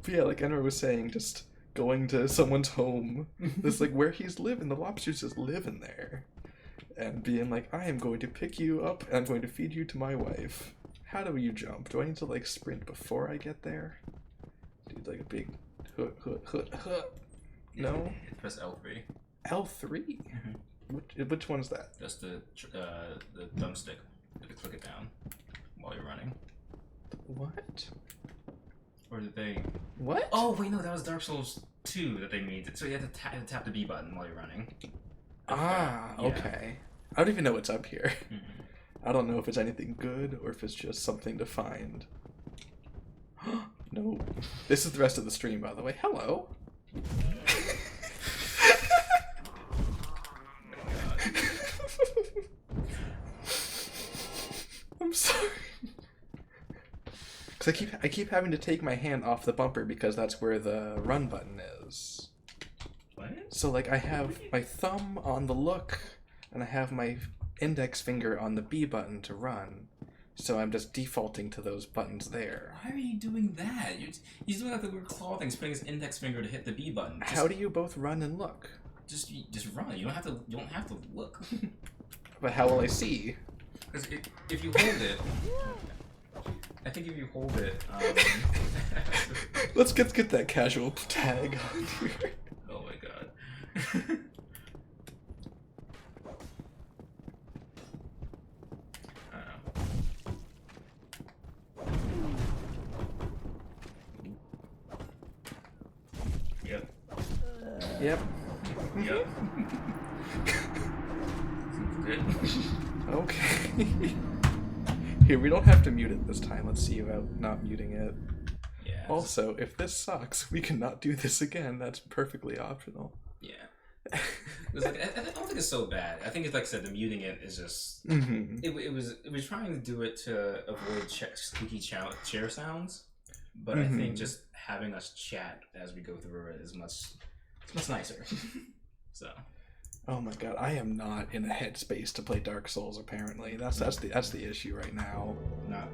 But yeah, like Enra was saying, just going to someone's home. This, like, where he's living, the lobster's just living there. And being like, I am going to pick you up, and I'm going to feed you to my wife. How do you jump? Do I need to, like, sprint before I get there? Do, like, a big... No? Press L3. L3? Which one's that? Just the thumbstick. You can click it down while you're running. What? Or did they? What? Oh wait, no, that was Dark Souls 2 that they made. So you had to tap the B button while you're running. Ah, Yeah. okay. I don't even know what's up here. I don't know if it's anything good or if it's just something to find. No. This is the rest of the stream, by the way. Hello. I'm sorry. Because I keep having to take my hand off the bumper because that's where the run button is. What? So like I have my thumb on the look and I have my index finger on the B button to run. So I'm just defaulting to those buttons there. Why are you doing that? He's doing that weird claw thing, putting his index finger to hit the B button. How do you both run and look? Just run. You don't have to look. But how will I see? Because if you hold it, I think if you hold it, Let's get that casual tag on here. oh my god. I don't know. Yep. Yep. Yep. Seems good. Okay. Here, we don't have to mute it this time. Let's see about not muting it. Yeah. Also, if this sucks, we cannot do this again. That's perfectly optional. Yeah. It's like, I don't think it's so bad. I think it's like I said, the muting it is just. Mm-hmm. It was trying to do it to avoid squeaky chair sounds, but I Mhm. think just having us chat as we go through it is much nicer. So. Oh my god, I am not in a headspace to play Dark Souls. Apparently, that's the issue right now. Not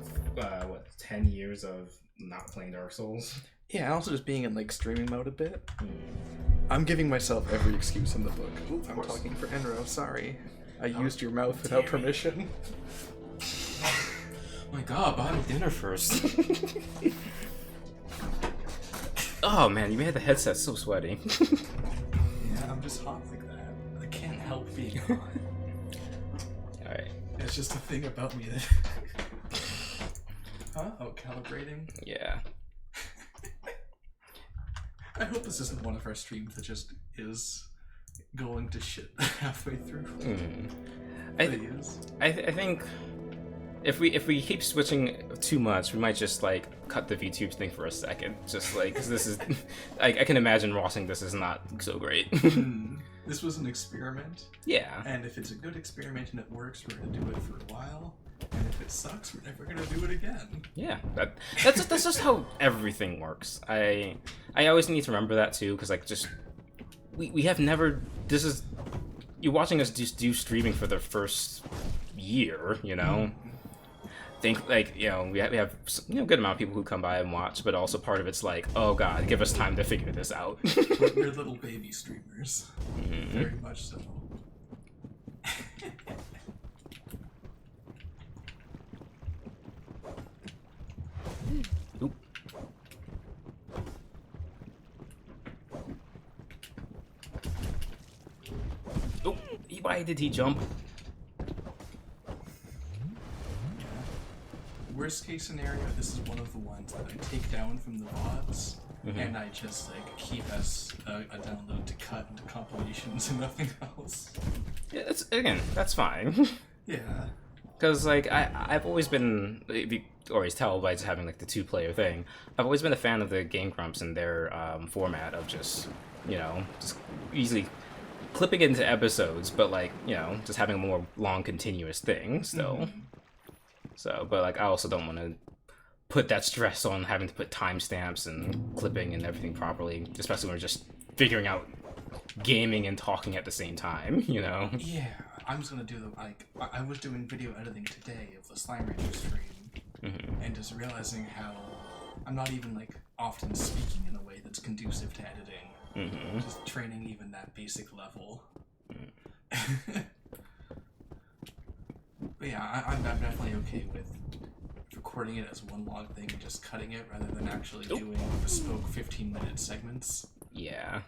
10 years of not playing Dark Souls. Yeah, and also just being in like streaming mode a bit. I'm giving myself every excuse in the book. Ooh, I'm talking for Enro. Sorry, I used your mouth without permission. My god, buy me dinner first. Oh man, you made the headset so sweaty. Yeah, I'm just hot like that. I can't help being hot. Alright. It's just a thing about me that. Huh? Oh, calibrating. Yeah. I hope this isn't one of our streams that just is going to shit halfway through. I think if we keep switching too much, we might just like cut the VTube thing for a second. Just like, cause this is, I can imagine Rossing this is not so great. This was an experiment. Yeah. And if it's a good experiment and it works, we're gonna do it for a while. And if it sucks, we're never gonna do it again. Yeah, that's just how everything works. I always need to remember that too, because like just we have never. This is you're watching us just do streaming for the first year, you know. Think like we have a good amount of people who come by and watch, but also part of it's like, oh god, give us time to figure this out. We're little baby streamers, very much so. Oop. Oh, why did he jump? Worst case scenario, this is one of the ones that I take down from the VODs, and I just like keep as a download to cut into compilations and nothing else. Yeah, that's fine. Yeah. Because like I've always been, if you always tell by just having like the 2-player thing, I've always been a fan of the Game Grumps and their format of just just easily clipping into episodes, but like just having a more long continuous thing still. So, but like I also don't want to put that stress on having to put timestamps and clipping and everything properly, especially when we're just figuring out gaming and talking at the same time, Yeah, I'm just gonna do the I was doing video editing today of the Slime Rancher stream, and just realizing how I'm not even like often speaking in a way that's conducive to editing. Just training even that basic level. But yeah, I'm definitely okay with recording it as one long thing and just cutting it rather than actually doing bespoke 15-minute segments. Yeah.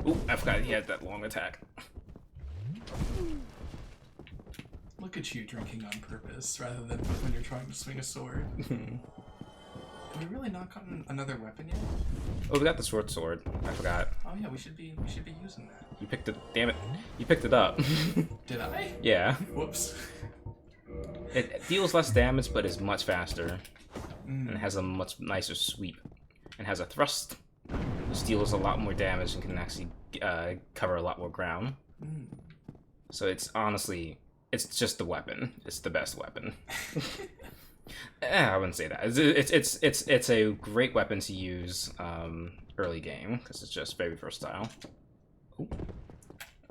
Ooh, I forgot he had that long attack. Look at you drinking on purpose rather than when you're trying to swing a sword. Have we really not gotten another weapon yet? Oh, we got the short sword. I forgot. Oh yeah, we should be using that. You picked it. Damn it! You picked it up. Did I? Yeah. Whoops. It deals less damage, but is much faster, and it has a much nicer sweep, and has a thrust, which deals a lot more damage and can actually cover a lot more ground. So it's honestly, it's just the weapon. It's the best weapon. I wouldn't say that. It's a great weapon to use early game because it's just very versatile. Ooh.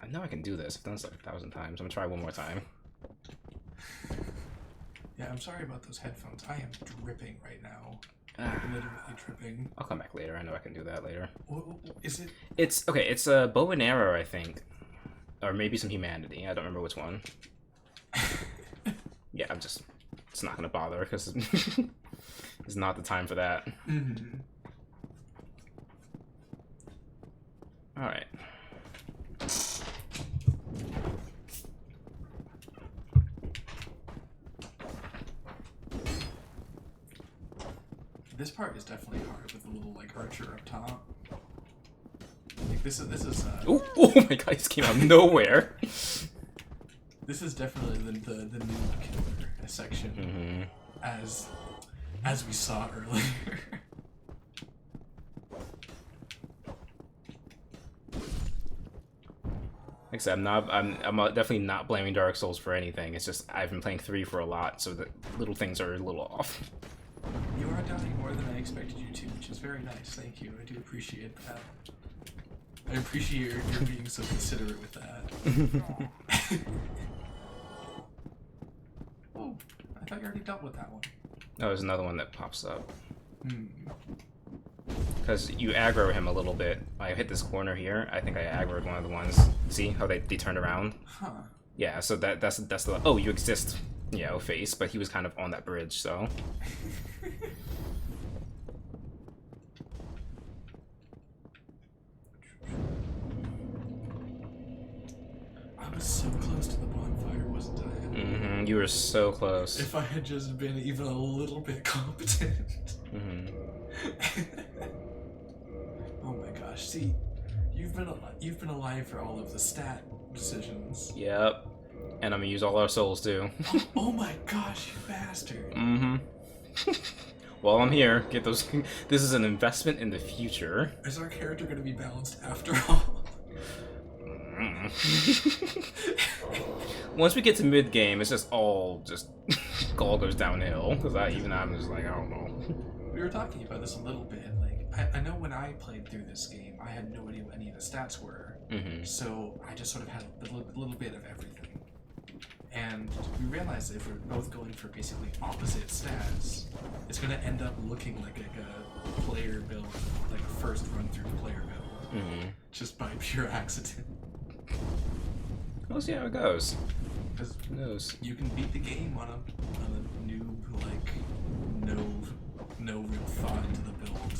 I know I can do this. I've done this like 1,000 times. I'm gonna try one more time. Yeah, I'm sorry about those headphones. I am dripping right now. Literally dripping. I'll come back later. I know I can do that later. What is it? It's okay. It's a bow and arrow, I think. or maybe some humanity. I don't remember which one. Yeah, it's not gonna bother because it's not the time for that. Mm-hmm. All right. This part is definitely hard with the little like archer up top. Like this is Ooh, oh my god, this came out of nowhere. this is definitely the noob killer section, as we saw earlier. Like I said, I'm definitely not blaming Dark Souls for anything. It's just I've been playing 3 for a lot, so the little things are a little off. You are dying more than I expected you to, which is very nice. Thank you. I do appreciate that. I appreciate your being so considerate with that. Oh, I thought you already dealt with that one. Oh, there's another one that pops up. Hmm. Because you aggro him a little bit. I hit this corner here. I think I aggroed one of the ones. See how they turned around? Huh. Yeah, so that's the oh, you exist, you know, face, but he was kind of on that bridge, so. I was so close to the bonfire, wasn't I? Mm-hmm, you were so close. If I had just been even a little bit competent. Mm-hmm. Oh my gosh! See, you've been alive for all of the stat decisions. Yep. And I'm gonna use all our souls too. Oh my gosh, you bastard! Mm-hmm. Well, I'm here. Get those. This is an investment in the future. Is our character going to be balanced after all? Once we get to mid game, it's just all goes downhill. Because I'm just like, I don't know. We were talking about this a little bit. Like, I know when I played through this game, I had no idea what any of the stats were. So I just sort of had a little bit of everything. And we realized that if we're both going for basically opposite stats, it's going to end up looking like a player build, like a first run through player build, just by pure accident. We'll see how it goes. Because Who knows? you can beat the game on a noob who like no real thought into the build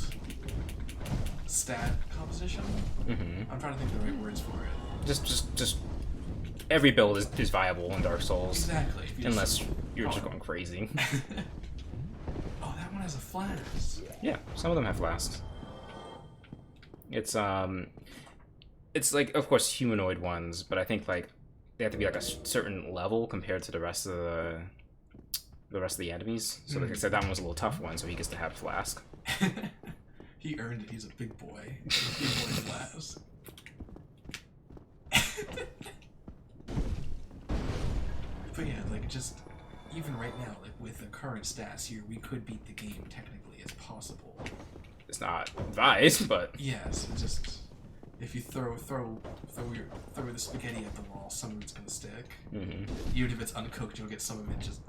stat composition. I'm trying to think of the right words for it. Just every build is viable in Dark Souls. Exactly. Unless you're just going crazy. Oh, that one has a flask. Yeah, some of them have flasks. It's like, of course, humanoid ones, but I think like they have to be like a certain level compared to the rest of the enemies. So like I said, that one was a little tough one, so he gets to have flask. He earned it. He's a big boy. Big boy flask. But yeah, like just even right now, like with the current stats here, we could beat the game technically as possible. It's not advised, but yes, it just if you throw the spaghetti at the wall, some of it's gonna stick. Even if it's uncooked, you'll get some of it just.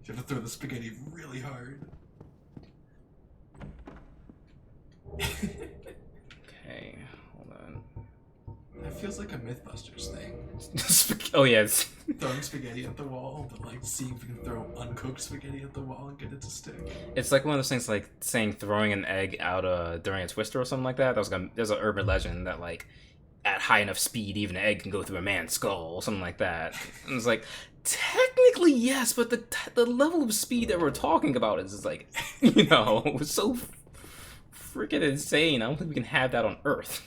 You have to throw the spaghetti really hard. okay, hold on. That feels like a Mythbusters thing. Oh yeah, it's Throwing spaghetti at the wall, but like seeing if you can throw uncooked spaghetti at the wall and get it to stick. it's like one of those things like saying throwing an egg out during a twister or something like that. There's an urban legend that like at high enough speed, even an egg can go through a man's skull, or something like that. And it's like technically yes, but the level of speed that we're talking about is like so freaking insane. I don't think we can have that on Earth.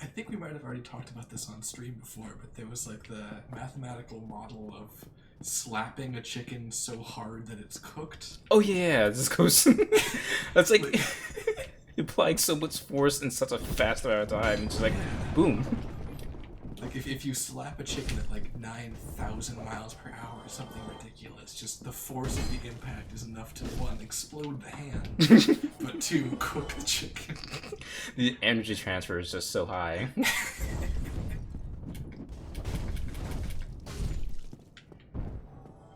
I think we might have already talked about this on stream before, but there was like the mathematical model of slapping a chicken so hard that it's cooked. Oh yeah, this goes. That's like applying so much force in such a fast amount of time. It's just like, boom. Like if you slap a chicken at like 9,000 miles per hour or something ridiculous, just the force of the impact is enough to one, explode the hand, but two, cook the chicken. The energy transfer is just so high.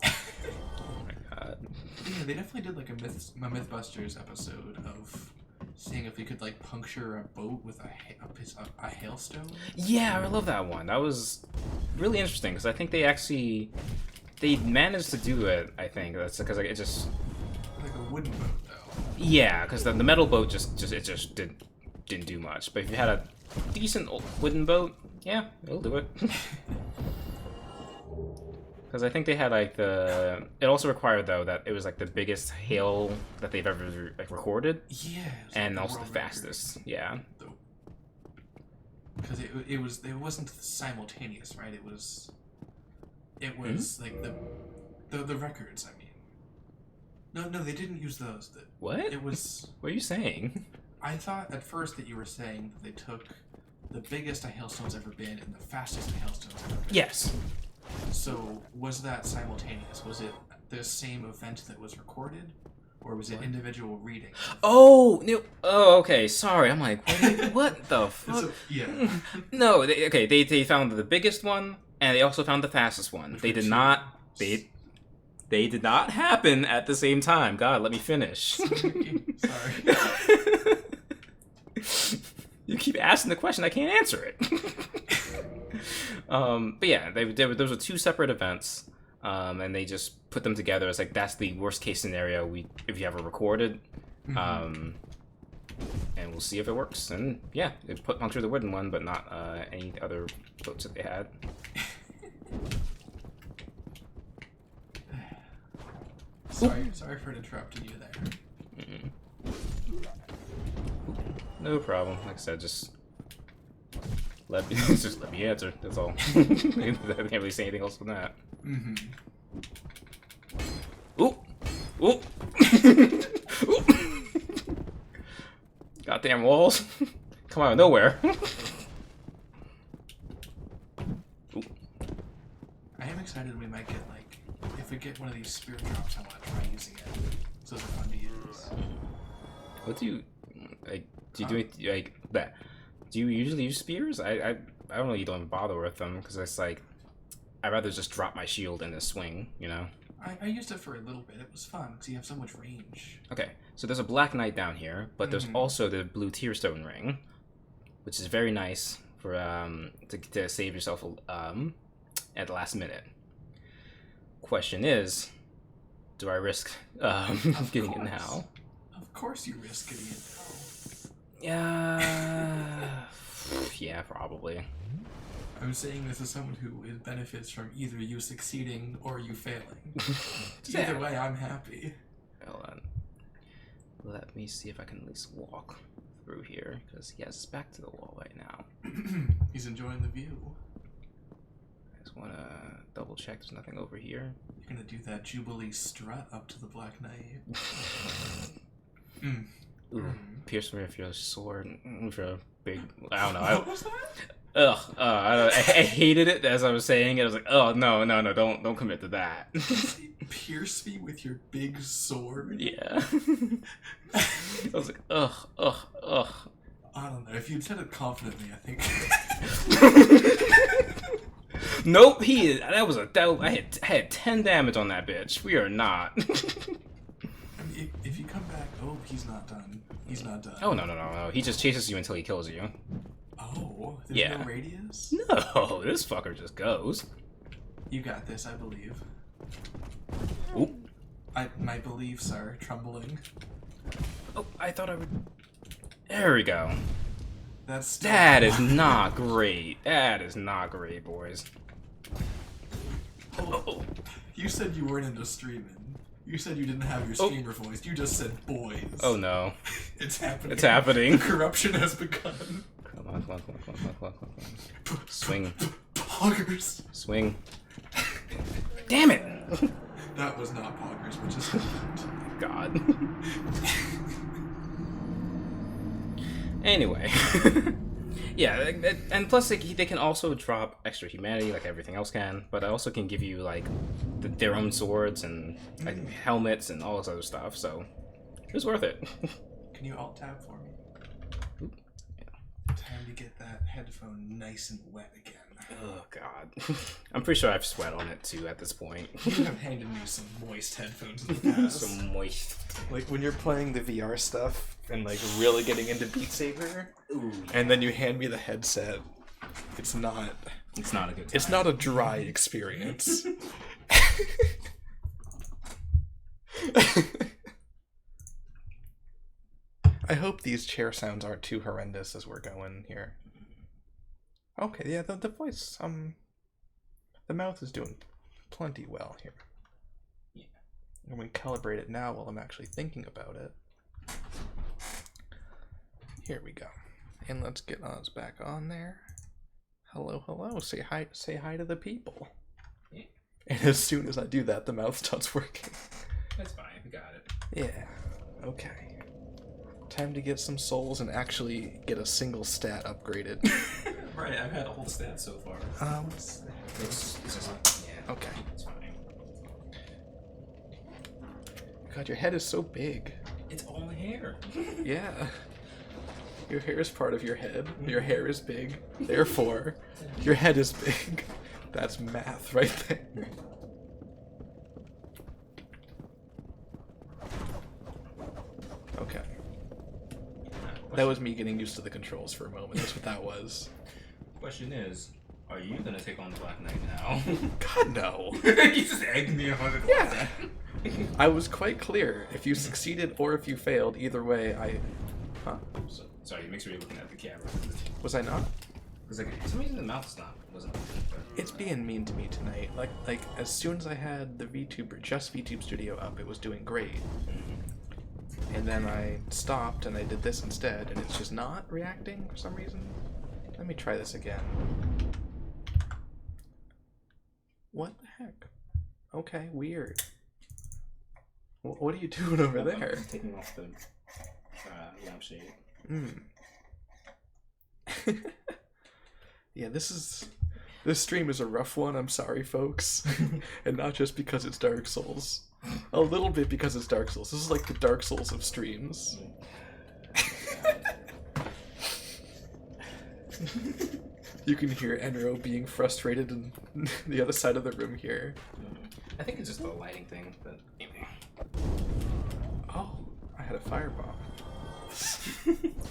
Oh my god. Yeah, they definitely did like a Mythbusters episode of seeing if we could like puncture a boat with a hailstone. Yeah, I love that one. That was really interesting because I think they managed to do it. I think that's because like, it just Like a wooden boat though. yeah, because the metal boat just didn't do much. But if you had a decent wooden boat, yeah, it'll do it. Because I think they had like the. It also required though that it was like the biggest hail that they've ever like recorded, Yeah. and also the fastest. Yeah. Because it wasn't simultaneous, right? It was like the records. I mean, no, they didn't use those. What? It was. What are you saying? I thought at first that you were saying that they took the biggest a hailstone's ever been and the fastest a hailstone's ever been. Yes. So was that simultaneous? Was it the same event that was recorded, or was it individual readings? Oh, no. Oh, okay. Sorry. I'm like, what the fuck? Yeah. No. They found the biggest one, and they also found the fastest one. They did not. They did not happen at the same time. God, let me finish. Sorry. You keep asking the question, I can't answer it. But yeah, those were two separate events, and they just put them together as like that's the worst case scenario if you ever recorded, and we'll see if it works. And yeah, it punctured the wooden one, but not any other boats that they had. Sorry for interrupting you there. No problem. Like I said, just let me answer. That's all. I can't really say anything else than that. Ooh, ooh, ooh. Goddamn walls! Come out of nowhere. Ooh. I am excited we might get like if we get one of these spirit drops. I want to try using it. So those are fun to use. What do you like? Do you do it like that? Do you usually use spears? I don't really don't bother with them because it's like I'd rather just drop my shield in this swing, you know. I used it for a little bit. It was fun because you have so much range. Okay, so there's a Black Knight down here, but there's also the blue Tearstone ring, which is very nice for to save yourself at the last minute. Question is, do I risk getting it now? Of course you risk getting it now. Yeah, probably. I'm saying this as someone who benefits from either you succeeding or you failing. Either way, I'm happy. Hold on. Let me see if I can at least walk through here, because he has his back to the wall right now. He's enjoying the view. I just want to double check there's nothing over here. You're going to do that Jubilee strut up to the Black Knight. Ooh, pierce me with your sword, with your big, I don't know. What was that? I hated it as I was saying it. I was like, oh, no, don't commit to that. Pierce me with your big sword? Yeah. I was like, ugh. I don't know. If you'd said it confidently, I think. Nope, I had 10 damage on that bitch. We are not. I mean, if you come back, he's not done. He's not done. Oh, no. He just chases you until he kills you. Oh, there's no radius? No, this fucker just goes. You got this, I believe. Oop. My beliefs are trembling. Oh, I thought I would... There we go. That is not great. That is not great, boys. Oh. You said you weren't into streaming. You said you didn't have your streamer voice. You just said boys. Oh no. It's happening. It's happening. The corruption has begun. Come on. Swing. Poggers. Swing. Damn it! That was not poggers, which is happened. God. Anyway. Yeah, and plus they can also drop extra humanity like everything else can, but it also can give you like their own swords and like helmets and all this other stuff, so it was worth it. Can you alt tab for me? Oop. Yeah. Time to get that headphone nice and wet again. Oh god. I'm pretty sure I've sweat on it too at this point. You have handed me some moist headphones in the past. Some moist. Like when you're playing the VR stuff and like really getting into Beat Saber, and then you hand me the headset, it's not a good time. It's not a dry experience. I hope these chair sounds aren't too horrendous as we're going here. Okay, yeah, the voice, the mouth is doing plenty well here. Yeah. I'm going to calibrate it now while I'm actually thinking about it. Here we go. And let's get Oz back on there. Hello, hello. Say hi to the people. Yeah. And as soon as I do that, the mouth stops working. That's fine. We got it. Yeah. Okay. Time to get some souls and actually get a single stat upgraded. Right, I've had all the stats so far. It's just, yeah. Okay. It's fine. God, your head is so big. It's all hair. Yeah. Your hair is part of your head. Your hair is big. Therefore, your head is big. That's math right there. Okay. That was me getting used to the controls for a moment. That's what that was. Question is, are you gonna take on the Black Knight now? God, no. You just egged me on it. Yeah. I was quite clear. If you succeeded or if you failed, either way, Huh? So, sorry, make sure you're looking at the camera. Was I not? Because like, for some reason the mouth's wasn't open, but... It's being mean to me tonight. Like as soon as I had the VTube Studio up, it was doing great. And then I stopped and I did this instead, and it's just not reacting for some reason. Let me try this again. What the heck? Okay, weird. What are you doing over there? I'm just taking off the lampshade. Yeah, this stream is a rough one. I'm sorry, folks. And not just because it's Dark Souls. A little bit because it's Dark Souls. This is like the Dark Souls of streams. You can hear Enro being frustrated in the other side of the room here. I think it's just a lighting thing, but anyway. Oh, I had a fireball.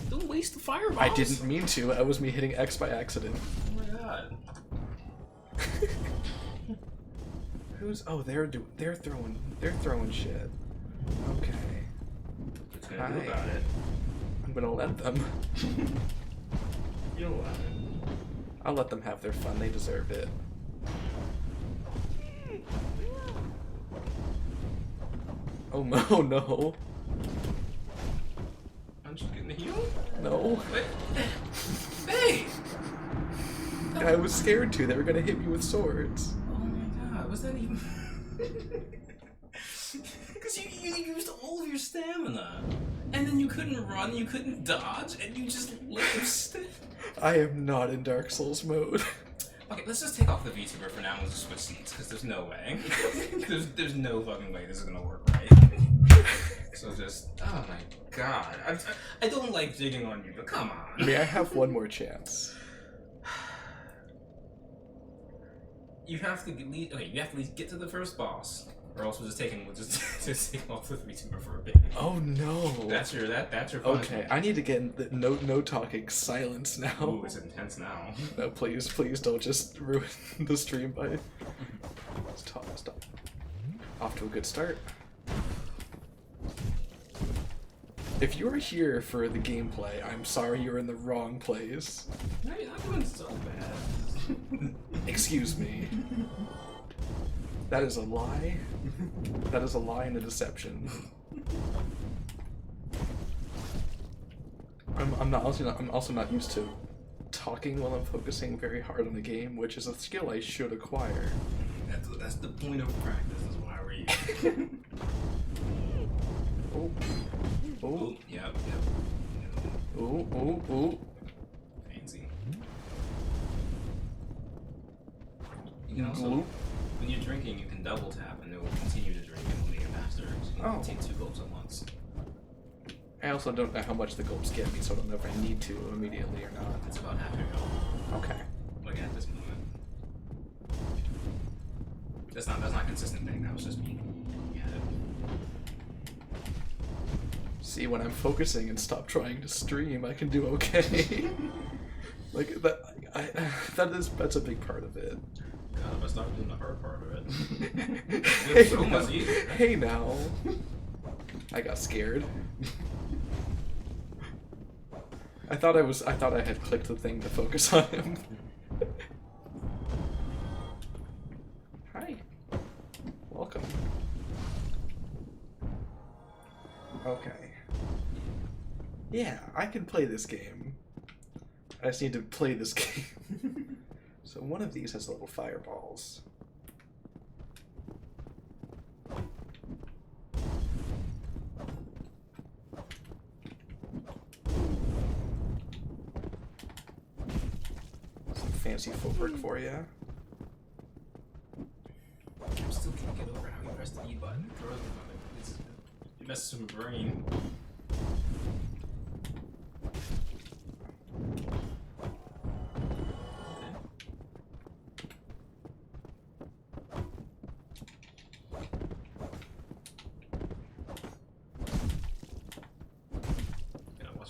Don't waste the fireballs. I didn't mean to. That was me hitting X by accident. Oh my god. Who's? Oh, they're throwing shit. Okay. What's gonna do about it? I'm gonna let them. You'll let it. I'll let them have their fun. They deserve it. Oh no, no. Aren't you getting healed? No. Wait. Hey! I was scared too. They were gonna hit me with swords. Oh my god, was that even... Because you used all of your stamina. And then you couldn't run, you couldn't dodge, and you just let them stick. I am not in Dark Souls mode. Okay, let's just take off the VTuber for now and just switch seats, because there's no way. there's no fucking way this is gonna work right. So just, oh my god. I don't like digging on you, but come on. May I have one more chance? You have to at least get to the first boss, or else we'll just take off the VTuber for a bit. Oh no. That's your punishment. Okay, I need to get in the no talking silence now. Ooh, it's intense now. No, please don't just ruin the stream by... Stop. Off to a good start. If you're here for the gameplay, I'm sorry you're in the wrong place. No, you're not doing so bad. Excuse me. That is a lie. That is a lie and a deception. I'm also not used to talking while I'm focusing very hard on the game, which is a skill I should acquire. That's the point of practice. That's why we're here. Oh. Oh, yep. Oh. Fancy. You can also, when you're drinking, you can double tap and it will continue to drink and will make it faster. So you can take 2 gulps at once. I also don't know how much the gulps get me, so I don't know if I need to immediately or not. It's about half your health. Okay. Like at this moment. That's not a consistent thing. That was just me looking at it. See, when I'm focusing and stop trying to stream, I can do okay. Like that's a big part of it. God, if I start doing the hard part of it, Hey, it's so much easier. hey now. I got scared. I thought I had clicked the thing to focus on him. Hi. Welcome. Okay. Yeah, I can play this game. I just need to play this game. So one of these has little fireballs. Some fancy footwork for you. I still can't get over how you press the E button. It messes with my brain.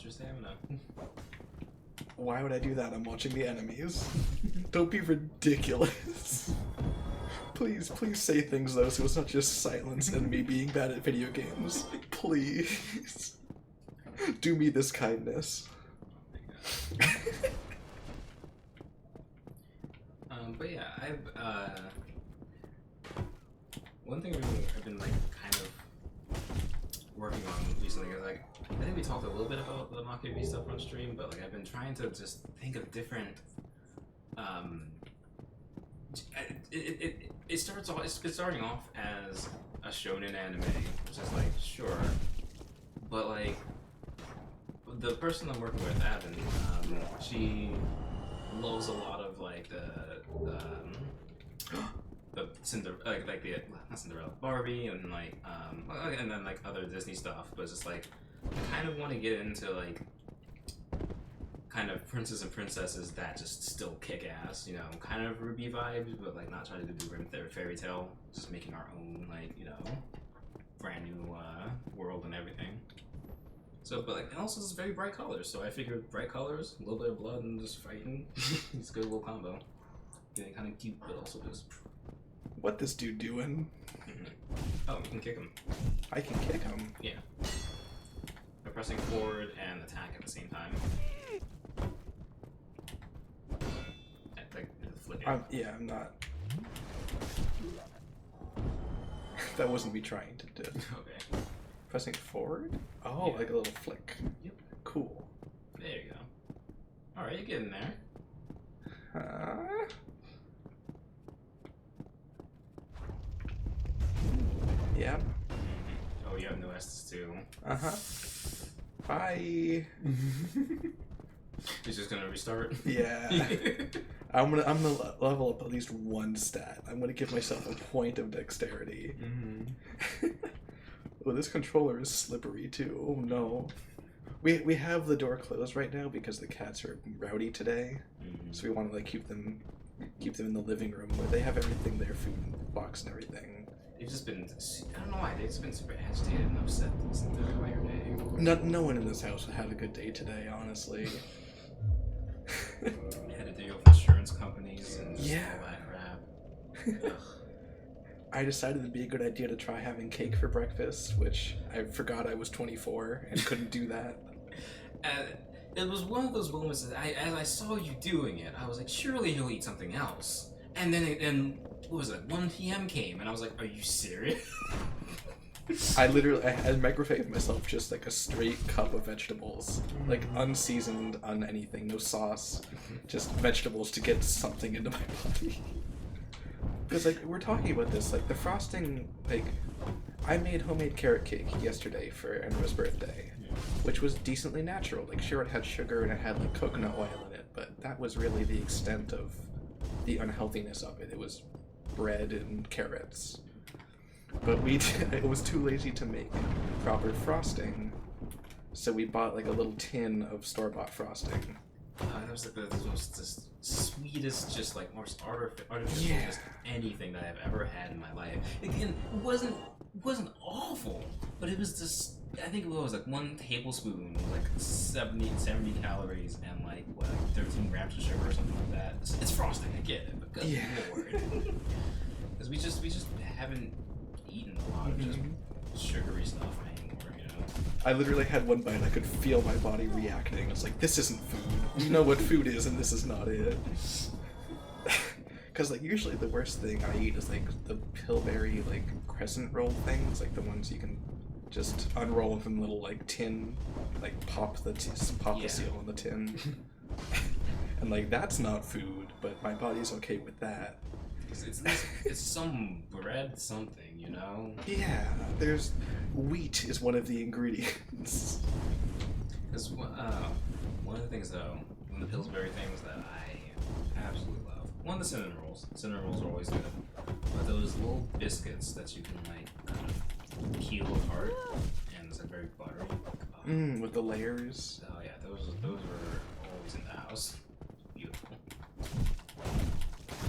Stamina. Why would I do that? I'm watching the enemies. Don't be ridiculous. Please say things though, so it's not just silence and me being bad at video games. Please. Do me this kindness. But yeah, one thing I've been like kind of working on recently is like, I think we talked a little bit about the Mockery stuff on stream, but like I've been trying to just think of different. It's starting off as a shonen anime, which is like sure, but like the person I'm working with, Avin, she loves a lot of like not Cinderella, Barbie, and like and then like other Disney stuff, but it's just like I kind of want to get into like kind of princes and princesses that just still kick ass, you know, kind of Ruby vibes, but like not trying to do their fairy tale, just making our own like, you know, brand new world and everything. So, but like, and also it's very bright colors, so I figured bright colors, a little bit of blood, and just fighting. It's a good little combo. Getting kind of cute, but also just. What this dude doing? Oh, you can kick him. I can kick him. Yeah. By pressing forward and attack at the same time. Like flipping. Yeah, I'm not. That wasn't me trying to do. Okay. Pressing forward? Oh, Yeah. like a little flick. Yep. Cool. There you go. Alright, you're getting there. Huh? Yep. Oh, you have no S's too. Uh-huh. Bye. It's just gonna restart. Yeah. I'm gonna level up at least one stat. I'm gonna give myself a point of dexterity. Mm-hmm. Oh, this controller is slippery too. Oh no. We have the door closed right now because the cats are rowdy today. Mm-hmm. So we want to like keep them in the living room where they have everything there, food in the box and everything. They've just been, I don't know why, they've just been super agitated and upset this entire day. No one in this house had a good day today, honestly. They had to deal with insurance companies and just Yeah. all that crap. Ugh. I decided it'd be a good idea to try having cake for breakfast, which I forgot I was 24 and couldn't do that. It was one of those moments that as I saw you doing it, I was like, surely he'll eat something else. And then, what was it, 1 p.m. came, and I was like, are you serious? I microwaved myself just like a straight cup of vegetables, like unseasoned on anything, no sauce, just vegetables to get something into my body. Because like we're talking about this, like the frosting, like I made homemade carrot cake yesterday for Enra's birthday, which was decently natural. Like sure, it had sugar and it had like coconut oil in it, but that was really the extent of the unhealthiness of it. It was bread and carrots. But it was too lazy to make proper frosting, so we bought like a little tin of store-bought frosting. That was the most just sweetest, just like most artificial, Yeah. just anything that I've ever had in my life. Again, it wasn't awful, but it was just. I think it was like 1 tablespoon was like 70 calories and like what, 13 grams of sugar or something like that. It's frosting, I get it, but good lord. Because we just haven't eaten a lot of just sugary stuff anymore, you know. I literally had one bite. I could feel my body reacting. It's like, this isn't food. You know what food is, and this is not it. Because like usually the worst thing I eat is like the Pillsbury like crescent roll things, like the ones you can just unroll from little like tin, like pop the seal on the tin, and like that's not food, but my body's okay with that. It's some bread something, you know. Yeah, there's wheat is one of the ingredients. Because one of the things though, one of the Pillsbury things that I absolutely love. One, the cinnamon rolls. Cinnamon rolls are always good, but those little biscuits that you can like kind of peel apart, and it's like very buttery. With the layers. Oh yeah, those were always in the house. Beautiful.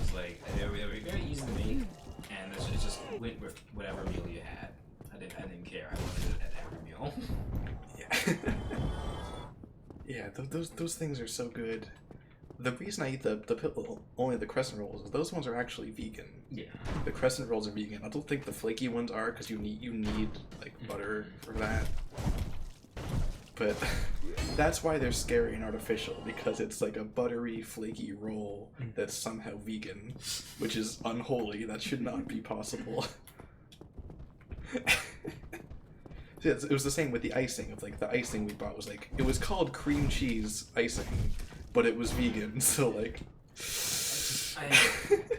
It's like they were very easy to make, and it just went with whatever meal you had. I didn't care. I wanted it at every meal. Yeah. Yeah, those things are so good. The reason I eat only the crescent rolls is those ones are actually vegan. Yeah. The crescent rolls are vegan. I don't think the flaky ones are because you need like butter for that. But that's why they're scary and artificial, because it's like a buttery, flaky roll that's somehow vegan, which is unholy. That should not be possible. Yeah, it was the same with the icing. Of like the icing we bought was like, it was called cream cheese icing, but it was vegan. So like,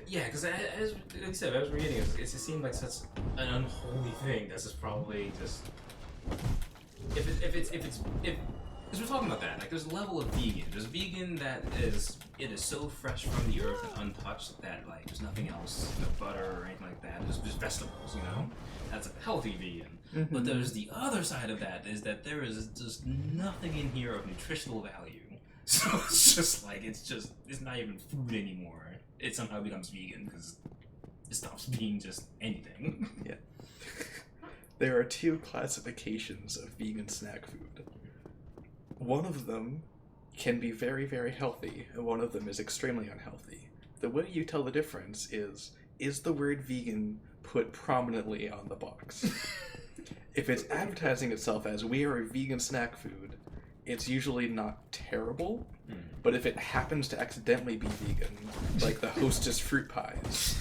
yeah, because as like you said, I was reading it. It just seemed like such an unholy thing. This is probably just if because we're talking about that. Like, there's a level of vegan. There's vegan that is so fresh from the earth and untouched that like there's nothing else, no butter or anything like that. There's just vegetables, you know. That's a healthy vegan. Mm-hmm. But there's the other side of that is that there is just nothing in here of nutritional value. So it's just like it's not even food anymore. It somehow becomes vegan because it stops being just anything. Yeah. There are 2 classifications of vegan snack food. One of them can be very, very healthy, and one of them is extremely unhealthy. The way you tell the difference is the word vegan put prominently on the box? If it's advertising itself as we are a vegan snack food, it's usually not terrible, but if it happens to accidentally be vegan, like the Hostess fruit pies,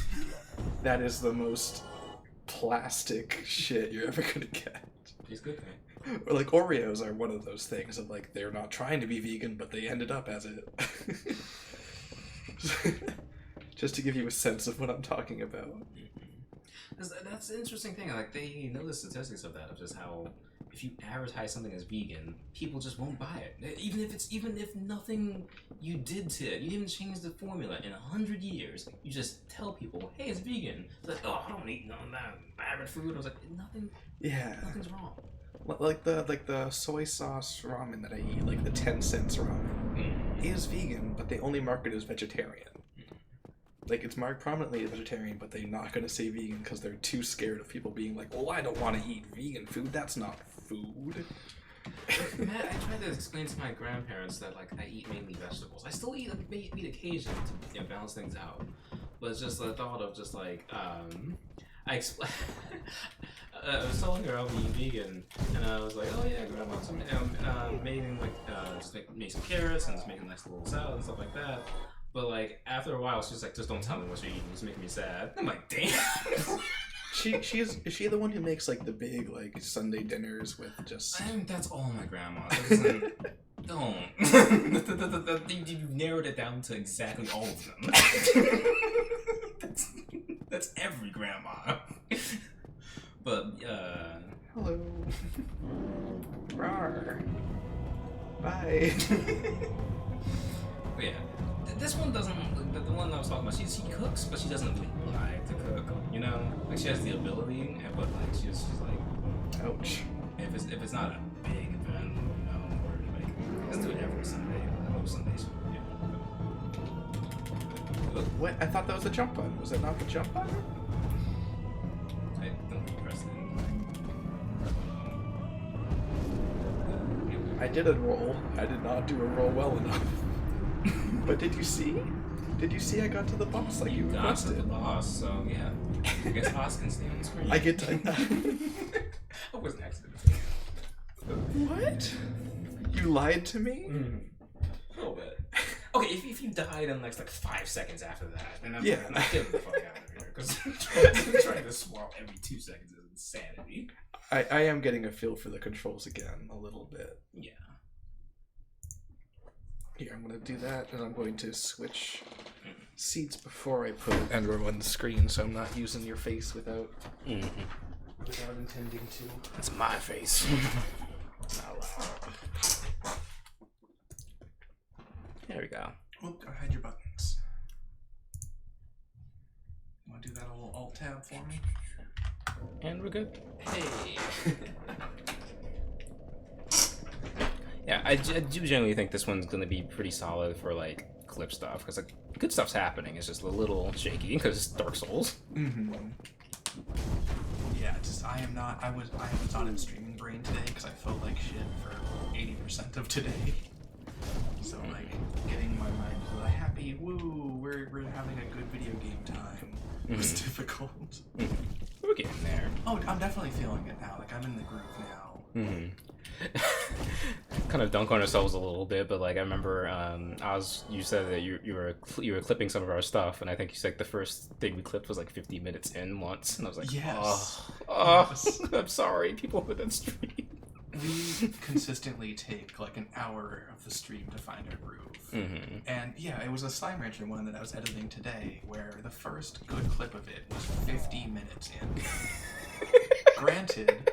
that is the most plastic shit you're ever gonna get. It's good thing. Or like Oreos are one of those things of like they're not trying to be vegan, but they ended up as it. Just to give you a sense of what I'm talking about. That's the interesting thing. Like, they know the statistics of that, of just how if you advertise something as vegan, people just won't buy it. Even if nothing you did to it, you didn't change the formula in 100 years. You just tell people, hey, it's vegan. It's like, oh, I don't eat none of that average food. I was like, nothing's wrong. Like the soy sauce ramen that I eat, like the 10 cents ramen, is vegan, but they only market it as vegetarian. Like, it's marked prominently as vegetarian, but they're not going to say vegan because they're too scared of people being like, well, I don't want to eat vegan food. That's not food. Matt, I tried to explain to my grandparents that, like, I eat mainly vegetables. I still eat meat occasionally to balance things out. But it's just the thought of just, like, I was telling her I'll be vegan, and I was like, oh yeah, grandma, making, like, just make some carrots and just make a nice little salad and stuff like that. But like after a while, she's like, "Just don't tell me what you're eating. It's making me sad." I'm like, "Damn." Is she the one who makes like the big like Sunday dinners with just? I think that's all my grandma. Don't. You narrowed it down to exactly all of them. That's every grandma. But hello. Rawr. Bye. But yeah. This one doesn't. The one I was talking about, she cooks, but she doesn't really like to cook. You know, like she has the ability, but like she's like, ouch. If it's not a big event, you know, or like let's do it every Sunday. Most Sundays What? I thought that was the jump button. Was it not the jump button? I don't press it. I did a roll. I did not do a roll well enough. But did you see? Did you see I got to the boss like you Got to the requested? boss, so yeah. I guess Haas can stay on the screen. I get to... I was an accident. What? You lied to me? A little bit. Okay, if you died in like 5 seconds after that, then I'm, Yeah. I'm getting the fuck out of here. Because trying to swap every 2 seconds is insanity. I am getting a feel for the controls again, a little bit. Yeah. Here, I'm going to do that, and I'm going to switch seats before I put Andrew on the screen, so I'm not using your face without intending to. That's my face. Not allowed. There we go. Oh, go ahead, your buttons. You want to do that little alt tab for me? And we're good. Hey. Yeah, I do generally think this one's gonna be pretty solid for like clip stuff, because like good stuff's happening. It's just a little shaky because it's Dark Souls. Mm-hmm. Yeah, just I was not in streaming brain today because I felt like shit for 80% of today. So like getting my mind to the happy woo, we're having a good video game time was difficult. We're getting there. Oh, I'm definitely feeling it now. Like I'm in the groove now. Kind of dunk on ourselves a little bit, but like I remember, you said that you were clipping some of our stuff, and I think you said the first thing we clipped was like 50 minutes in once, and I was like, Yes. yes. I'm sorry, people with that stream. We consistently take like an hour of the stream to find our groove. And yeah, it was a Slime Rancher one that I was editing today, where the first good clip of it was 50 minutes in. Granted,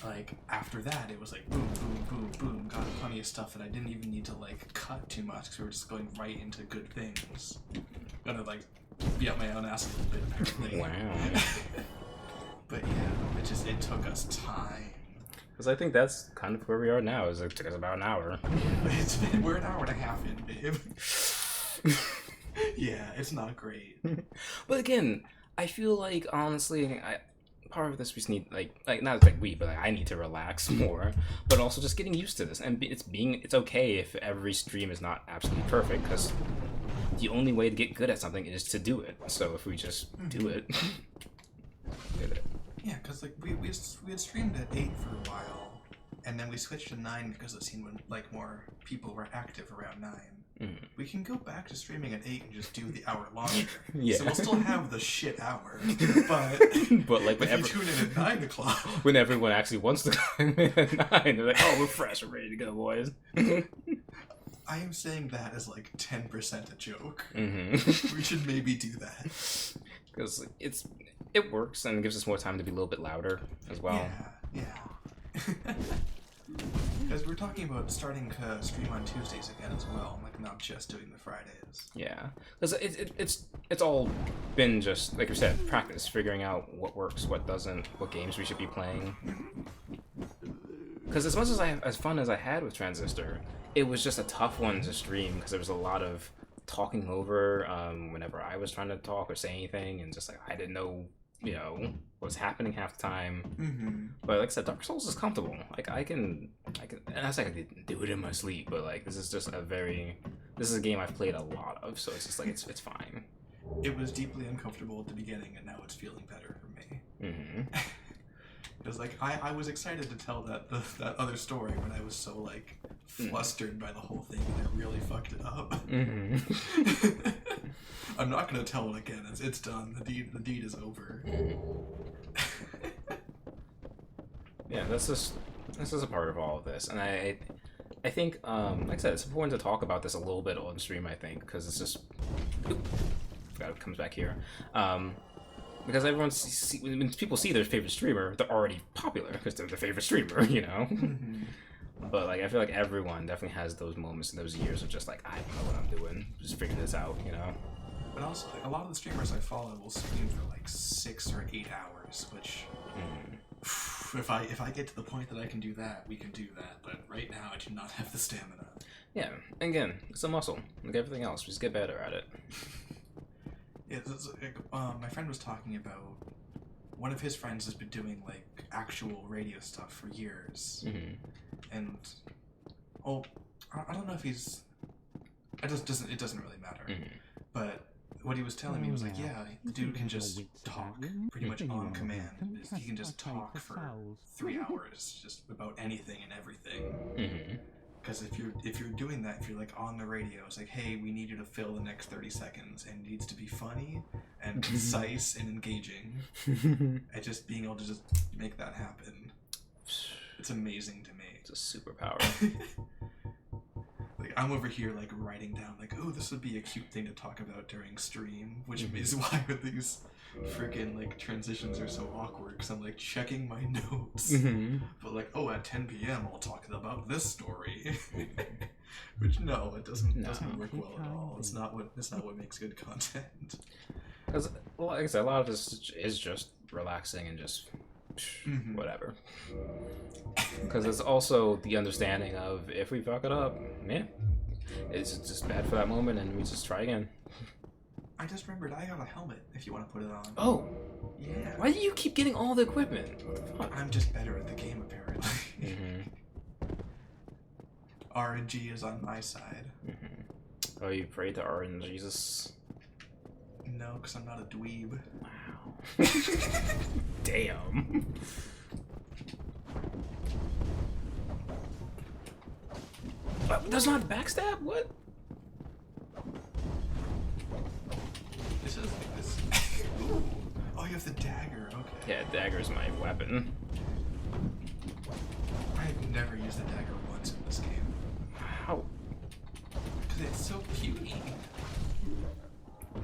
like after that it was like boom, boom, boom, boom, got plenty of stuff that I didn't even need to like cut too much because we were just going right into good things. Gonna like be up my own ass a little bit apparently. Wow. But yeah, it took us time. Because I think that's kind of where we are now. Is it took us about an hour. We're an hour and a half in, babe. Yeah, it's not great. But again, I feel like honestly, part of this we just need like not like we, but like, I need to relax more. But also just getting used to this, and it's okay if every stream is not absolutely perfect, because the only way to get good at something is to do it. So if we just do it, get it. Yeah, because like we had streamed at 8 for a while, and then we switched to 9 because it seemed when like more people were active around 9. We can go back to streaming at 8 and just do the hour longer. Yeah. So we'll still have the shit hour, but like if you tune in at 9 o'clock, when everyone actually wants to come in at 9, they're like, oh, we're fresh, we're ready to go, boys. I am saying that as like 10% a joke. We should maybe do that. Because it works and it gives us more time to be a little bit louder as well. Yeah. Because we're talking about starting to stream on Tuesdays again as well, like not just doing the Fridays. Yeah, because it's all been just like you said, practice, figuring out what works, what doesn't, what games we should be playing. Because as much as fun as I had with Transistor, it was just a tough one to stream because there was a lot of talking over whenever I was trying to talk or say anything, and just like I didn't know, what was happening half the time. But like I said, Dark Souls is comfortable. Like I can, and I was like I didn't do it in my sleep, but like this is a game I've played a lot of, so it's just like it's fine. It was deeply uncomfortable at the beginning, and now it's feeling better for me. Because like I was excited to tell that other story when I was so like flustered by the whole thing and I really fucked it up. I'm not gonna tell it again. It's done. The deed is over. Yeah, this is a part of all of this, and I think like I said, it's important to talk about this a little bit on stream. I think because it's just forgot it comes back here. Because when people see their favorite streamer, they're already popular because they're their favorite streamer, But like I feel like everyone definitely has those moments in those years of just like I don't know what I'm doing, just figure this out, But also, like, a lot of the streamers I follow will stream for like 6 or 8 hours, which if I get to the point that I can do that, we can do that. But right now, I do not have the stamina. Yeah, and again, it's a muscle, like everything else. Just get better at it. My friend was talking about one of his friends has been doing like actual radio stuff for years, and I don't know if he's. It doesn't really matter, but what he was telling me was like, yeah, the dude can just talk pretty much on command. He can just talk for 3 hours, just about anything and everything. Because if you're doing that, if you're like on the radio, it's like, hey, we need you to fill the next 30 seconds, and it needs to be funny and concise and engaging. And just being able to just make that happen, it's amazing to me. It's a superpower. Like I'm over here like writing down like, oh, this would be a cute thing to talk about during stream, which is why these freaking like transitions are so awkward, because I'm like checking my notes, but like, oh, at 10 p.m. I'll talk about this story. Which no, it doesn't work well at all. It's not what makes good content. Because, well, like I said, a lot of this is just relaxing and just whatever. Because it's also the understanding of if we fuck it up, yeah, it's just bad for that moment, and we just try again. I just remembered I got a helmet if you want to put it on. Oh, yeah. Why do you keep getting all the equipment? What the fuck? I'm just better at the game apparently. RNG is on my side. Oh, you prayed to RNG Jesus? No, because I'm not a dweeb. Wow. Damn. There's not backstab? What? This is like this. Ooh. Oh, you have the dagger. Okay. Yeah, dagger's my weapon. I've never used the dagger once in this game. How? Because it's so puny.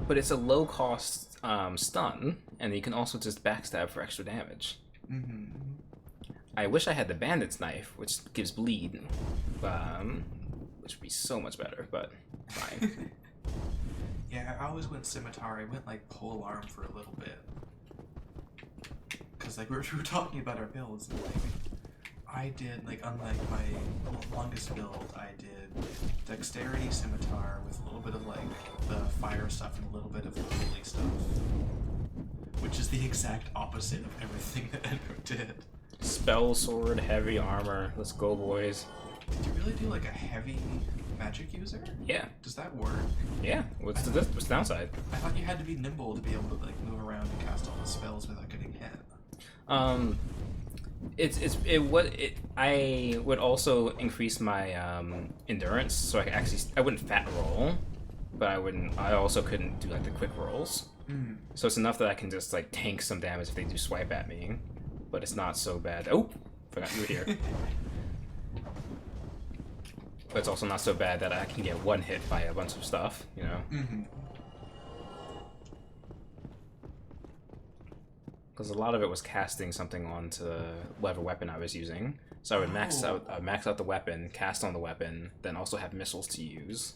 But it's a low-cost stun, and you can also just backstab for extra damage. I wish I had the bandit's knife, which gives bleed, which would be so much better, but fine. Yeah, I always went scimitar. I went like pole arm for a little bit. Because like we were talking about our builds, and like I did, like unlike my longest build, I did dexterity scimitar with a little bit of like the fire stuff and a little bit of the holy stuff. Which is the exact opposite of everything that Edgar did. Spell sword, heavy armor. Let's go, boys. Did you really do like a heavy magic user? Yeah. Does that work? Yeah. What's the downside? I thought you had to be nimble to be able to like move around and cast all the spells without getting hit. I would also increase my endurance, so I wouldn't fat roll, but I also couldn't do like the quick rolls. So it's enough that I can just like tank some damage if they do swipe at me, but it's not so bad. Oh, forgot you were here. But it's also not so bad that I can get one hit by a bunch of stuff, you know? Because a lot of it was casting something onto whatever weapon I was using. So I would max out the weapon, cast on the weapon, then also have missiles to use.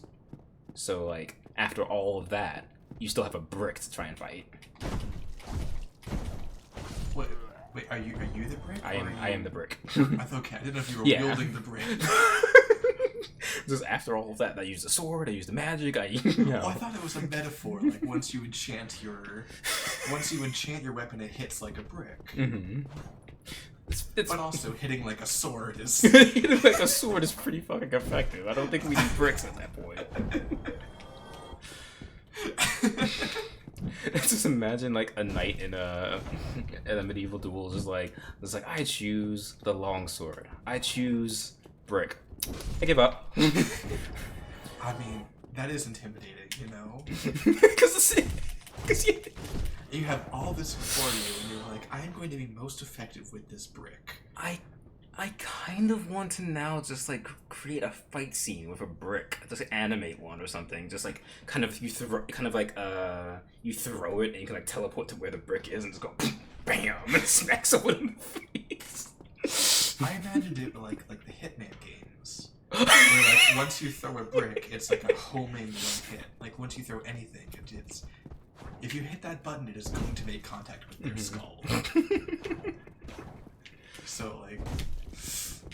So like after all of that, you still have a brick to try and fight. Wait, are you the brick? I am the brick. I thought I didn't know if you were wielding the brick. Just after all of that, I used the sword, I used the magic, Oh, I thought it was a metaphor. Like once you enchant your weapon, it hits like a brick. But also hitting like a sword is hitting like a sword is pretty fucking effective. I don't think we need bricks at that point. Just imagine like a knight in a medieval duel, just like I choose the longsword. I choose brick. I give up. I mean, that is intimidating, you know? Because you have all this before you, and you're like, I'm going to be most effective with this brick. I kind of want to now just like create a fight scene with a brick, just like, animate one or something. Just like you throw it and you can like teleport to where the brick is and just go bam and smack someone in the face. I imagined it like the Hitman games, where like once you throw a brick, it's like a homing one hit. Like once you throw anything, it's if you hit that button, it is going to make contact with their skull. So like,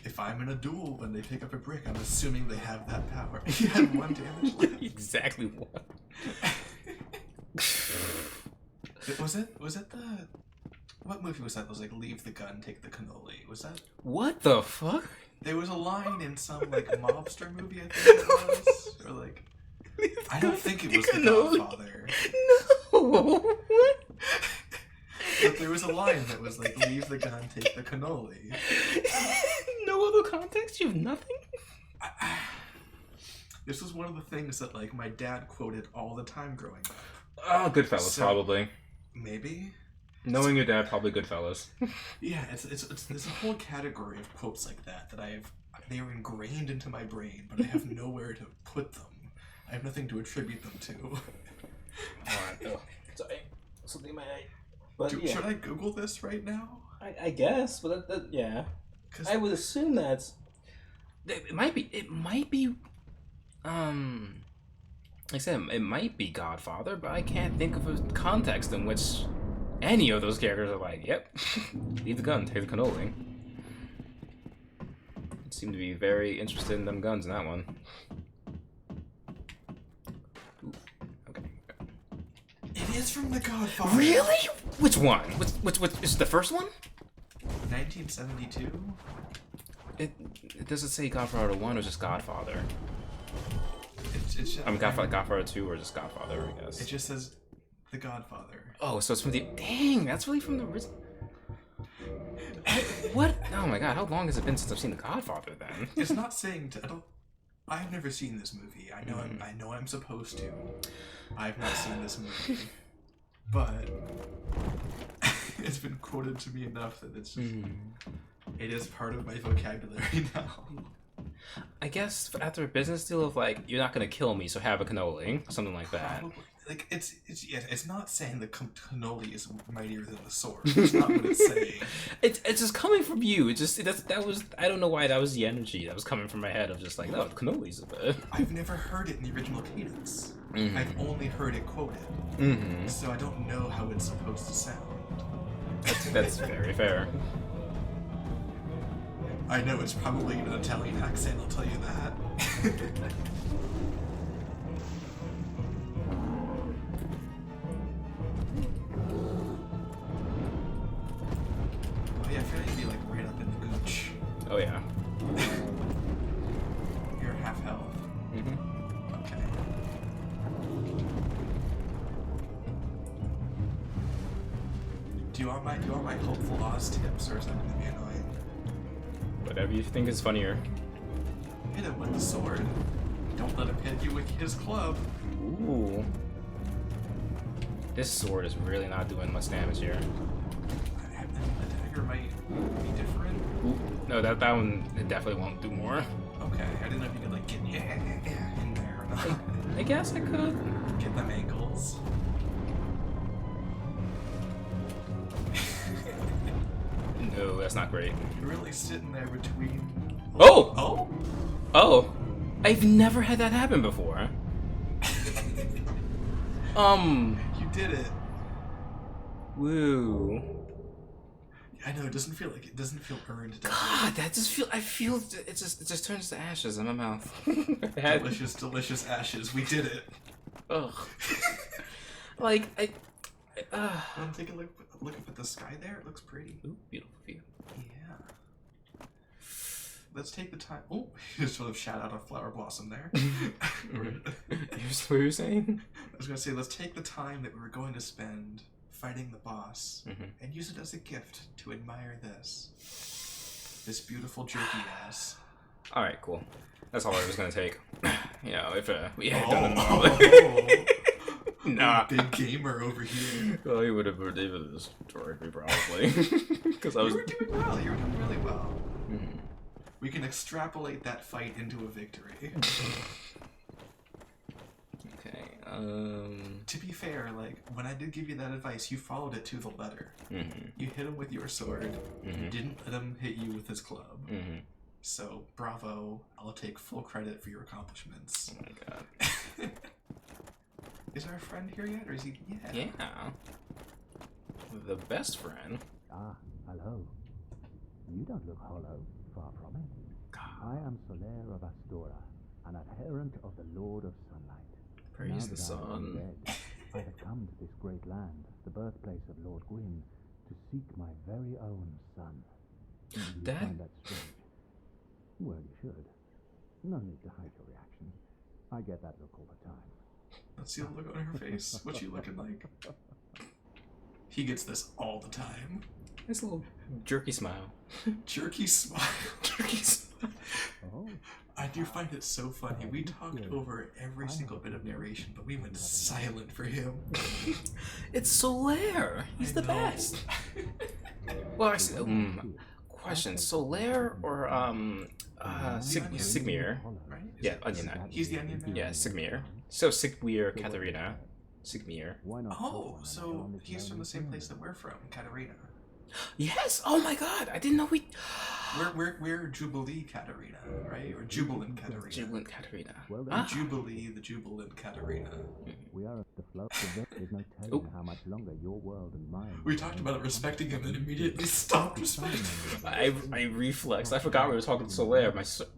if I'm in a duel and they pick up a brick, I'm assuming they have that power. You had 1 damage left. Exactly what. Was it the what movie was that? That was like leave the gun, take the cannoli. Was that? What the fuck? There was a line in some like mobster movie, I think it was, or like I don't think it was The Godfather. No. What? But there was a line that was like leave the gun, take the cannoli. No other context? You have nothing? This was one of the things that like my dad quoted all the time growing up. Oh, Goodfellas, probably. Maybe. Knowing your dad, probably Goodfellas. Yeah, it's there's a whole category of quotes like that they are ingrained into my brain, but I have nowhere to put them. I have nothing to attribute them to. Alright, oh, sorry. Something in my eye. But yeah. Should I Google this right now? I guess, but yeah. I would assume that's... It might be, like I said, it might be Godfather, but I can't think of a context in which any of those characters are like, yep, leave the gun, take the cannoli. Seem to be very interested in them guns in that one. Ooh, okay. It is from The Godfather. Really? Which one? Which is it the first one? 1972? It doesn't say Godfather 1 or just Godfather. It's I mean, Godfather 2 or just Godfather, I guess. It just says The Godfather. Oh, so it's from the... Dang, that's really from the original... What? Oh my god, how long has it been since I've seen The Godfather, then? It's not saying I've never seen this movie. I know I'm supposed to. I've not seen this movie. But... it's been quoted to me enough that it's just... It is part of my vocabulary now. I guess after a business deal of like, you're not gonna kill me, so have a cannoli, something like that. Probably. Like it's not saying the cannoli is mightier than the sword. It's not what it's saying. It's just coming from you. That was I don't know why that was the energy that was coming from my head of just like, no, cannoli's a bit. I've never heard it in the original cadence. I've only heard it quoted. So I don't know how it's supposed to sound. That's very fair. I know it's probably an Italian accent, I'll tell you that. Oh yeah, I feel like you'd be like right up in the gooch. Oh yeah. You're half health. Okay. Do you want my helpful Oz tips, or is that gonna be annoying? Whatever you think is funnier. Hit him with the sword. Don't let him hit you with his club. Ooh. This sword is really not doing much damage here. The dagger might be different. Ooh. No, that one it definitely won't do more. Okay, I didn't know if you could like get in there or not. I guess I could. Get them ankles. No, that's not great. You're really sitting there between. Oh! Oh! Oh! I've never had that happen before. You did it. Woo. I know it doesn't feel earned. God, that just I feel it just turns to ashes in my mouth. Delicious ashes. We did it. Ugh. Like I'm taking a look up at the sky there. It looks pretty. Ooh, beautiful view. Yeah. Let's take the time. Oh, just sort of shout out a flower blossom there. What were you saying? I was gonna say, let's take the time that we were going to spend fighting the boss and use it as a gift to admire this beautiful jerky ass. All right, cool. That's all I was gonna take. You know, if we had Oh. done it. Nah. Big gamer over here. Well, he would have destroyed me probably. Because I was. You were doing well. You were doing really well. We can extrapolate that fight into a victory. Okay. To be fair, like when I did give you that advice, you followed it to the letter. You hit him with your sword. You didn't let him hit you with his club. So bravo! I'll take full credit for your accomplishments. Oh my god. Is our friend here yet, or is he? Yeah. Yeah. The best friend. Ah, hello. You don't look hollow, far from it. I am Solaire of Astora, an adherent of the Lord of Sunlight. Praise Now the that I am sun. dead, I have come to this great land, the birthplace of Lord Gwyn, to seek my very own son. You Dad? find that strange? Well, you should. No need to hide your reaction. I get that look all the time. Let's see the look on her face. What's she looking like? He gets this all the time. Nice little jerky smile. Jerky smile. Jerky smile. Oh, I do find it so funny. We talked over every single bit of narration, but we went silent for him. It's Solaire. He's the know. best. Well, actually, question: Solaire or Sigmir? Right? Is Yeah, it- Onion Knight. He's the Onion Man? Yeah, Sigmir. So Sigmir, Katharina. Sigmir. why not? Oh, so he's from the same place that we're from, Katarina. Yes. Oh my God! I didn't know we. We're Jubilee Katarina, right? Or Jubilant Katarina. Jubilant Katharina. Well, then, Ah. Jubilee, the Jubilant Katarina. we are at the flow. There's no telling Oh. how much longer your world and mine. We talked about respecting him and immediately stopped respecting him. I reflexed. I forgot we were talking to Solaire.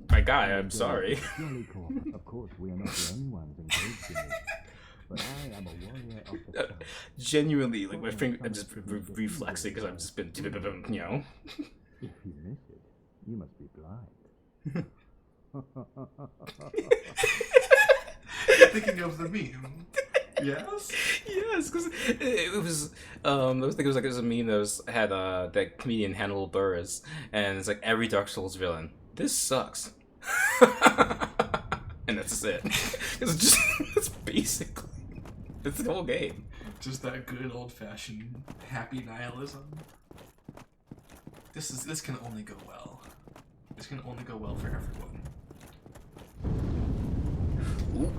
My guy. I'm sorry. Jolly Corps. Of course, we are not the only ones engaged in this. But I am a warrior of the sun. Genuinely, like my finger, I'm just reflexing because I've just been, you know. If you miss it, you must be blind. Thinking of the meme. Yes? Yes, because it was. I was thinking it was a meme that had that comedian Hannibal Buress, and it's like every Dark Souls villain. This sucks, and that's just it. It's just it's basically it's the whole game. Just that good old-fashioned happy nihilism. This can only go well. This can only go well for everyone. Ooh.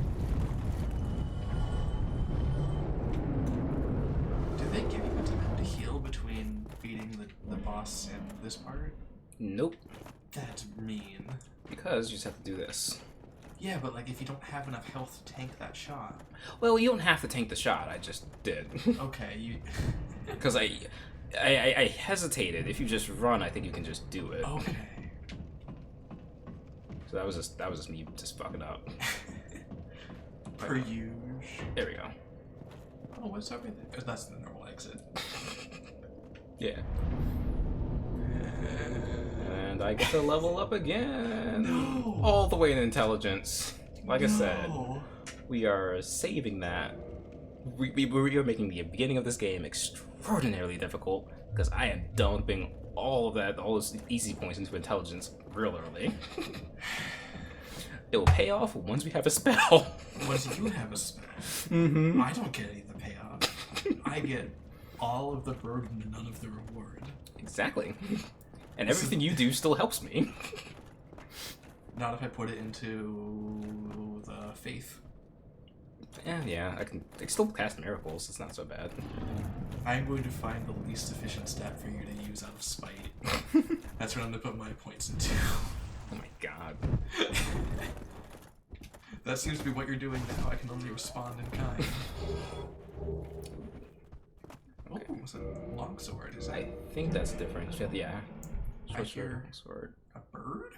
Did they give you a time to heal between beating the boss and this part? Nope, That's mean. because you just have to do this. Yeah, but like if you don't have enough health to tank that shot. Well, you don't have to tank the shot. I just did Okay, you. because I hesitated. If you just run, I think you can just do it. Okay. So that was just me just fucking up. Per usual. There we go. Oh, what's over there? That's the normal exit. Yeah. And I get to level up again. No. All the way in intelligence. Like I said, No. we are saving that. We are making the beginning of this game extraordinarily difficult because I am dumping all those easy points into intelligence real early. It will pay off once we have a spell. Once you have a spell, Mm-hmm. I don't get any of the payoff. I get all of the burden and none of the reward. Exactly. And everything you do still helps me. Not if I put it into the faith. Yeah, I can still cast miracles. It's not so bad. I'm going to find the least efficient stat for you to use out of spite. That's what I'm going to put my points into. Oh my god. That seems to be what you're doing now. I can only respond in kind. Oh, it's a longsword. Is that I think that's different. Yeah. I hear- Sword. a bird?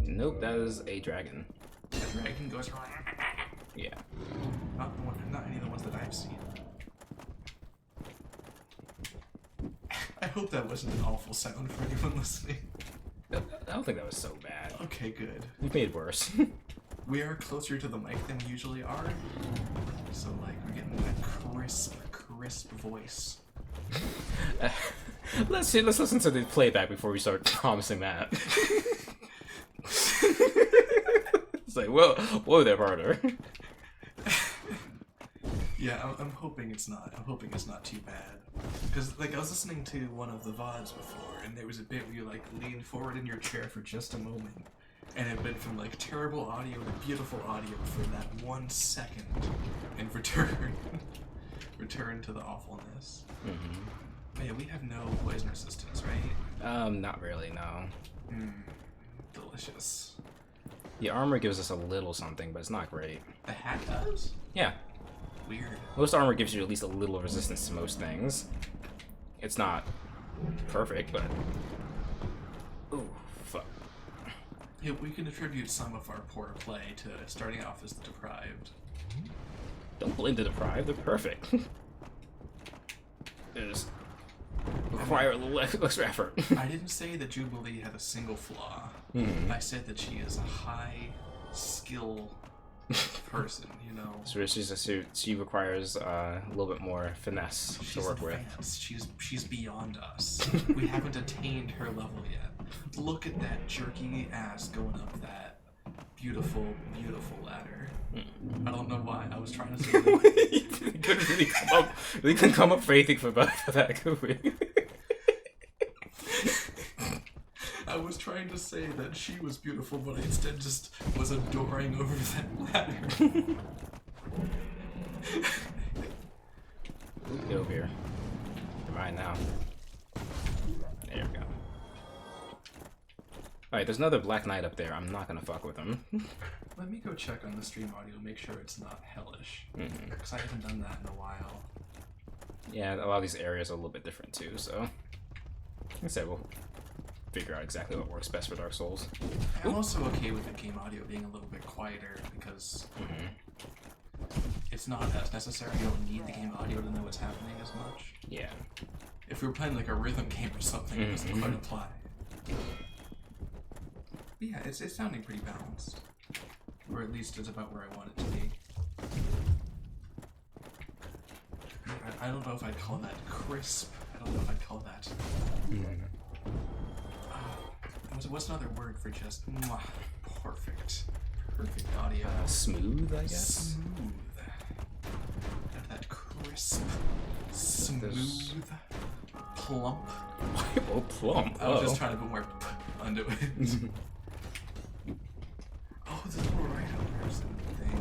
Nope, that is a dragon. The dragon goes around. Yeah. Not any of the ones that I've seen. I hope that wasn't an awful sound for anyone listening. I don't think that was so bad. Okay, good. We've made worse. We are closer to the mic than we usually are, so like we're getting a crisp voice. Let's listen to the playback before we start promising that. It's like, whoa there, partner. Yeah, I'm hoping it's not. I'm hoping it's not too bad. Because like I was listening to one of the VODs before, and there was a bit where you like leaned forward in your chair for just a moment, and it went from like terrible audio to beautiful audio for that 1 second, and return to the awfulness. Mm-hmm. But yeah, we have no poison resistance, right? Not really, no. Delicious. The armor gives us a little something, but it's not great. The hat does? Yeah. Weird. Most armor gives you at least a little resistance to most things. It's not perfect, but... Ooh, fuck. Yeah, we can attribute some of our poor play to starting off as the deprived. Don't blame the deprived. They're perfect. They just require a little extra effort. I didn't say that Jubilee had a single flaw. I said that she is a high skill person, you know. So she requires a little bit more finesse to work advanced. She's beyond us. We haven't attained her level yet. Look at that jerky ass going up that beautiful, beautiful ladder. I don't know why. I was trying to say that. We couldn't really come up. We couldn't come up for anything for that, could we? I was trying to say that she was beautiful, but I instead just was adoring over that ladder. Get over here. You're mine now. There we go. Alright, there's another Black Knight up there. I'm not gonna fuck with him. Let me go check on the stream audio, make sure it's not hellish. Because I haven't done that in a while. Yeah, a lot of these areas are a little bit different too, so... Like I said, we'll figure out exactly what works best for Dark Souls. I'm also okay with the game audio being a little bit quieter, because it's not as necessary. You don't need the game audio to know what's happening as much. Yeah. If we were playing like a rhythm game or something, it doesn't quite apply. But yeah, it's sounding pretty balanced. Or at least it's about where I want it to be. I don't know if I'd call that crisp. I don't know if I'd call that... what's another word for just perfect? Perfect audio. Smooth, I guess? Smooth. And that crisp, smooth, plump. Oh, plump. I was just trying to put more p onto it. Oh, the little right person thing.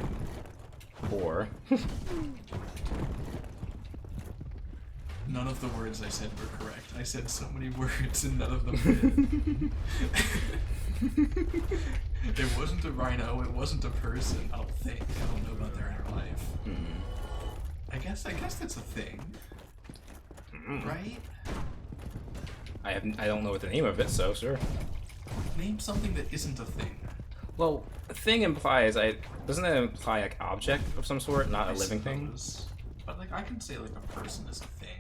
Or... None of the words I said were correct. I said so many words and none of them fit. It wasn't a rhino, it wasn't a person, I don't think. I don't know about their inner life. I guess that's a thing. Right? I don't know what the name of it, so sure. Name something that isn't a thing. Well, a thing implies, doesn't it imply like object of some sort, not a living thing? But like I can say like a person is a thing.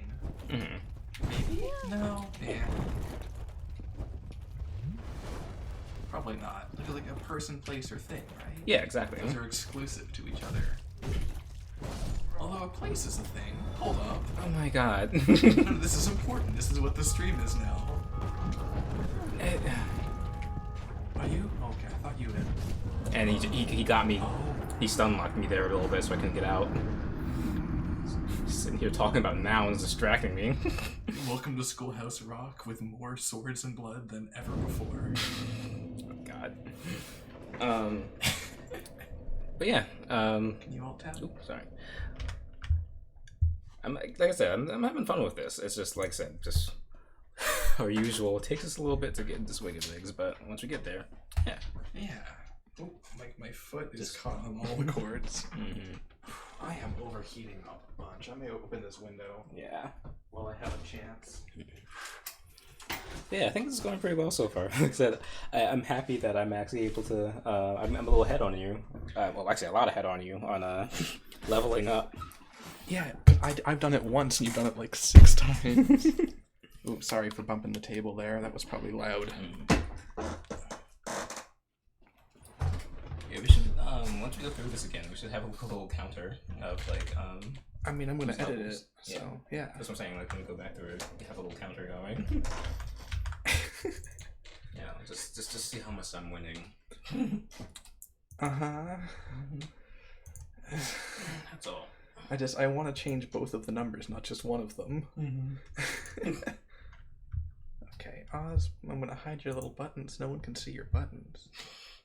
Maybe? No. Yeah. Probably not. Like a person, place, or thing, right? Yeah, exactly. Those are exclusive to each other. Although a place is a thing. Hold up. Oh my god. This is important. This is what the stream is now. Are you? Okay, I thought you had. And he got me. He stun locked me there a little bit so I couldn't get out. Sitting here talking about nouns distracting me. Welcome to Schoolhouse Rock with more swords and blood than ever before. Oh god. But yeah. Can you alt tab? Oops, sorry. Like I said, I'm having fun with this. It's just like I said, just our usual. It takes us a little bit to get into swing of things, but once we get there, yeah. Yeah. Oh, my foot is caught on all the cords. I am overheating a bunch. I may open this window. Yeah. While I have a chance. Yeah, I think this is going pretty well so far. Like I said, I'm happy that I'm actually able to. I'm a little ahead on you. Well, actually, a lot ahead on you on leveling up. Yeah, I've done it once, and you've done it like 6 times. Oops, sorry for bumping the table there. That was probably loud. Yeah, we should. Once we go through this again, we should have a little counter of like. I mean, I'm gonna edit it, yeah. so yeah. That's what I'm saying. Like when we go back through, we have a little counter going. Yeah, just see how much I'm winning. That's all. I want to change both of the numbers, not just one of them. Okay, Oz, I'm gonna hide your little buttons. No one can see your buttons.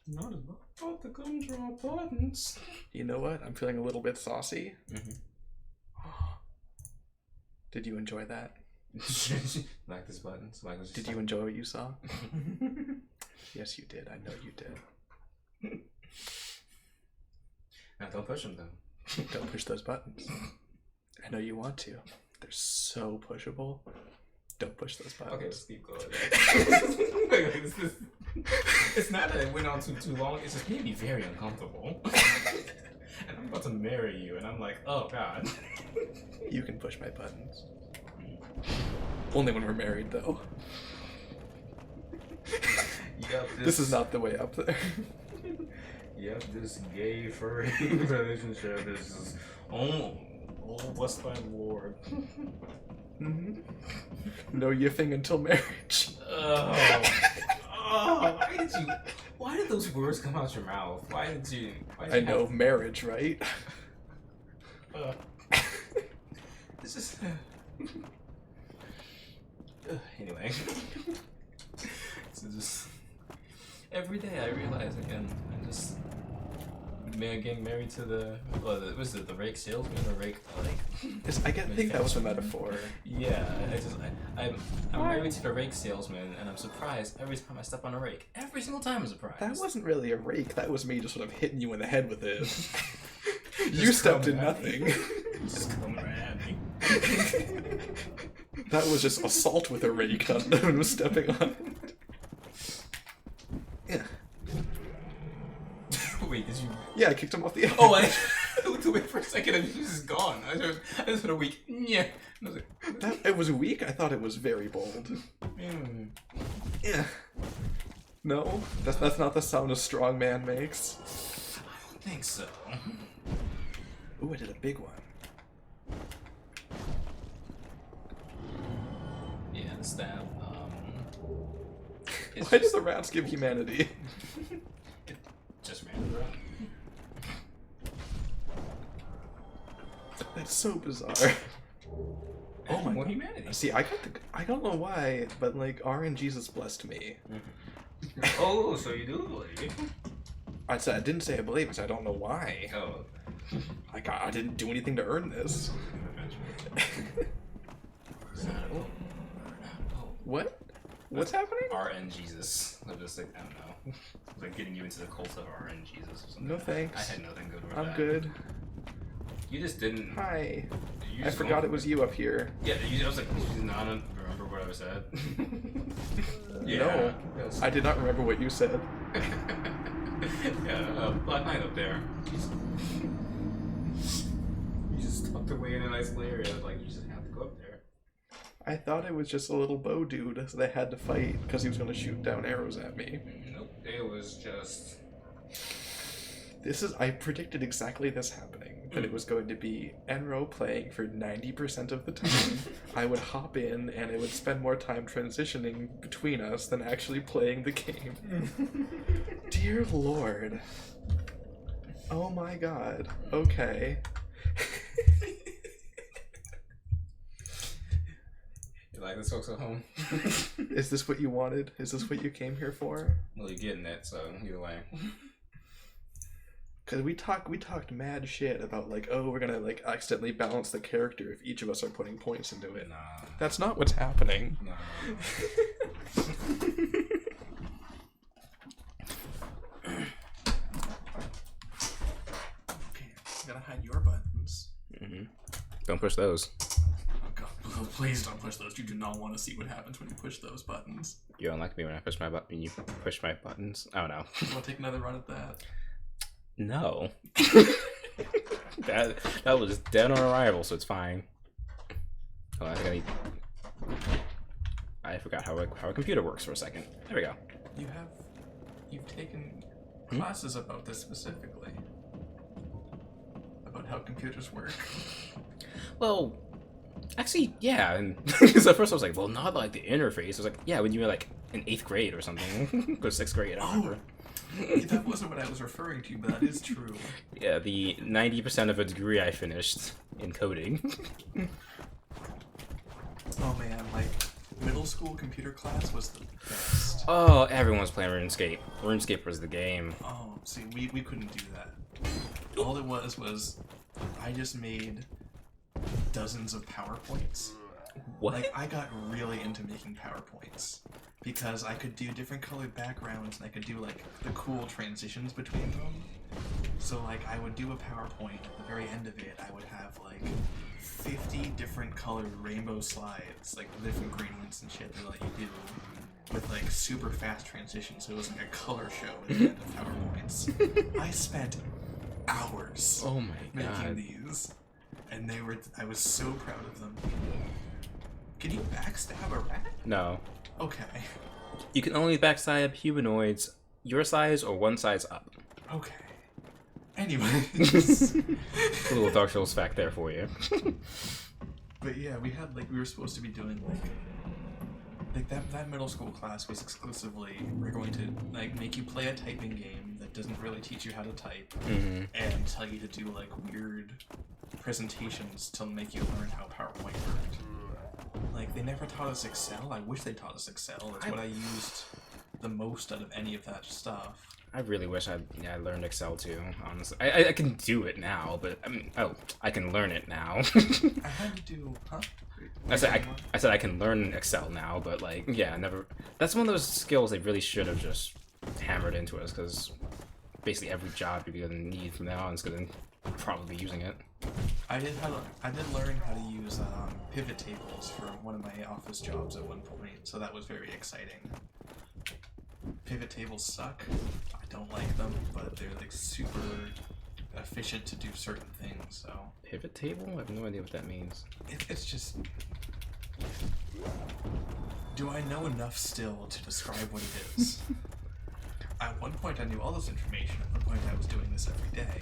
Not about the gumdrop buttons. You know what? I'm feeling a little bit saucy. Did you enjoy that? Like this buttons. Like this. Did you enjoy what you saw? Yes, you did. I know you did. Now don't push them though. Don't push those buttons. I know you want to. They're so pushable. Don't push those buttons. Okay, let's keep going. It's not that it went on too long. It's just made me very uncomfortable. and I'm about to marry you, and I'm like, oh god. You can push my buttons. Only when we're married, though. Yep, This is not the way up there. Yep, this gay furry relationship is oh blessed by the Lord. Mm-hmm. No yiffing until marriage. Oh, why did those words come out your mouth? Why did you I know, marriage, right? This is anyway. So just every day I realize again, I just getting married to the was it the rake salesman or rake I think that was a metaphor. Yeah, I'm married to the rake salesman, and I'm surprised every time I step on a rake. Every single time I'm surprised. That wasn't really a rake. That was me just sort of hitting you in the head with it. You stepped in nothing. Just coming right at me. That was just assault with a rake, not no one was stepping on it. Yeah. Wait, did you? Yeah, I kicked him off the edge. Oh, I looked away for a second and he was just gone. I just had a weak. Yeah. I was like, It was weak? I thought it was very bold. Yeah. No? That's not the sound a strong man makes. I don't think so. Ooh, I did a big one. Yeah, the stab. Why do the rats give humanity? Just random, bro. That's so bizarre. Oh my. More humanity. See, I don't know why, but like RNGesus has blessed me. Oh, so you do believe? I didn't say I believe. I said I don't know why. Oh. I didn't do anything to earn this. What? What's happening? RNGesus. I'm just like, I don't know. It's like getting you into the cult of RNGesus or something. No thanks. I had nothing good with I'm that. good. You just didn't. Hi. You I just forgot it was you up here. Yeah, I was like, did you not remember what I said? No. Yes. I did not remember what you said. Yeah, Black Knight up there. You just tucked away in a nice area. Like, you just have to go up there. I thought it was just a little bow dude that I had to fight because he was going to shoot down arrows at me. Nope, it was just. I predicted exactly this happening. That it was going to be Enro playing for 90% of the time. I would hop in and it would spend more time transitioning between us than actually playing the game. Dear Lord. Oh my god. Okay. You like this folks at home? Is this what you wanted? Is this what you came here for? Well, you're getting it, so either way. Because we talked mad shit about like, oh, we're gonna like accidentally balance the character if each of us are putting points into it. Nah. That's not what's happening. Nah. Okay, gotta hide your buttons. Mm-hmm. Don't push those. Oh god, oh, please don't push those. You do not want to see what happens when you push those buttons. You don't like me when I push my button. You push my buttons. Oh no. You want to take another run at that? No. that was dead on arrival, so it's fine. Oh, I think I forgot how a computer works for a second. There we go. You've taken classes about this specifically. About how computers work. Well, actually, yeah. And because at first I was like, well, not like the interface. I was like, yeah, when you were like in 8th grade or something, or 6th grade, I don't remember. That wasn't what I was referring to, but that is true. Yeah, the 90% of a degree I finished in coding. Oh man, like, middle school computer class was the best. Oh, everyone's playing RuneScape. RuneScape was the game. Oh, see, we couldn't do that. All it was I just made dozens of PowerPoints. What? Like, I got really into making PowerPoints. Because I could do different colored backgrounds and I could do like the cool transitions between them. So like I would do a PowerPoint, at the very end of it I would have like 50 different colored rainbow slides, like different gradients and shit that let you do with like super fast transitions. So it was like a color show at the end of PowerPoints. I spent hours Oh my making god. these, and I was so proud of them. Can you backstab a rat? No. Okay. You can only backstab humanoids your size or one size up. Okay. Anyways. A little Dark Souls fact there for you. But yeah, we were supposed to be doing that middle school class was exclusively, we're going to like make you play a typing game that doesn't really teach you how to type, and tell you to do like weird presentations to make you learn how PowerPoint worked. Like, they never taught us Excel. I wish they taught us Excel. That's what I used the most out of any of that stuff. I really wish I learned Excel too, honestly. I can do it now, but I mean, I can learn it now. I had to do, huh? I said I can learn Excel now, but like, yeah, never. That's one of those skills they really should have just hammered into us, because basically every job you're gonna need from now on is gonna probably be using it. I did learn how to use pivot tables for one of my office jobs at one point, so that was very exciting. Pivot tables suck. I don't like them, but they're like super efficient to do certain things. So Pivot table? I have no idea what that means. it's just. Do I know enough still to describe what it is? At one point I knew all this information. At one point I was doing this every day.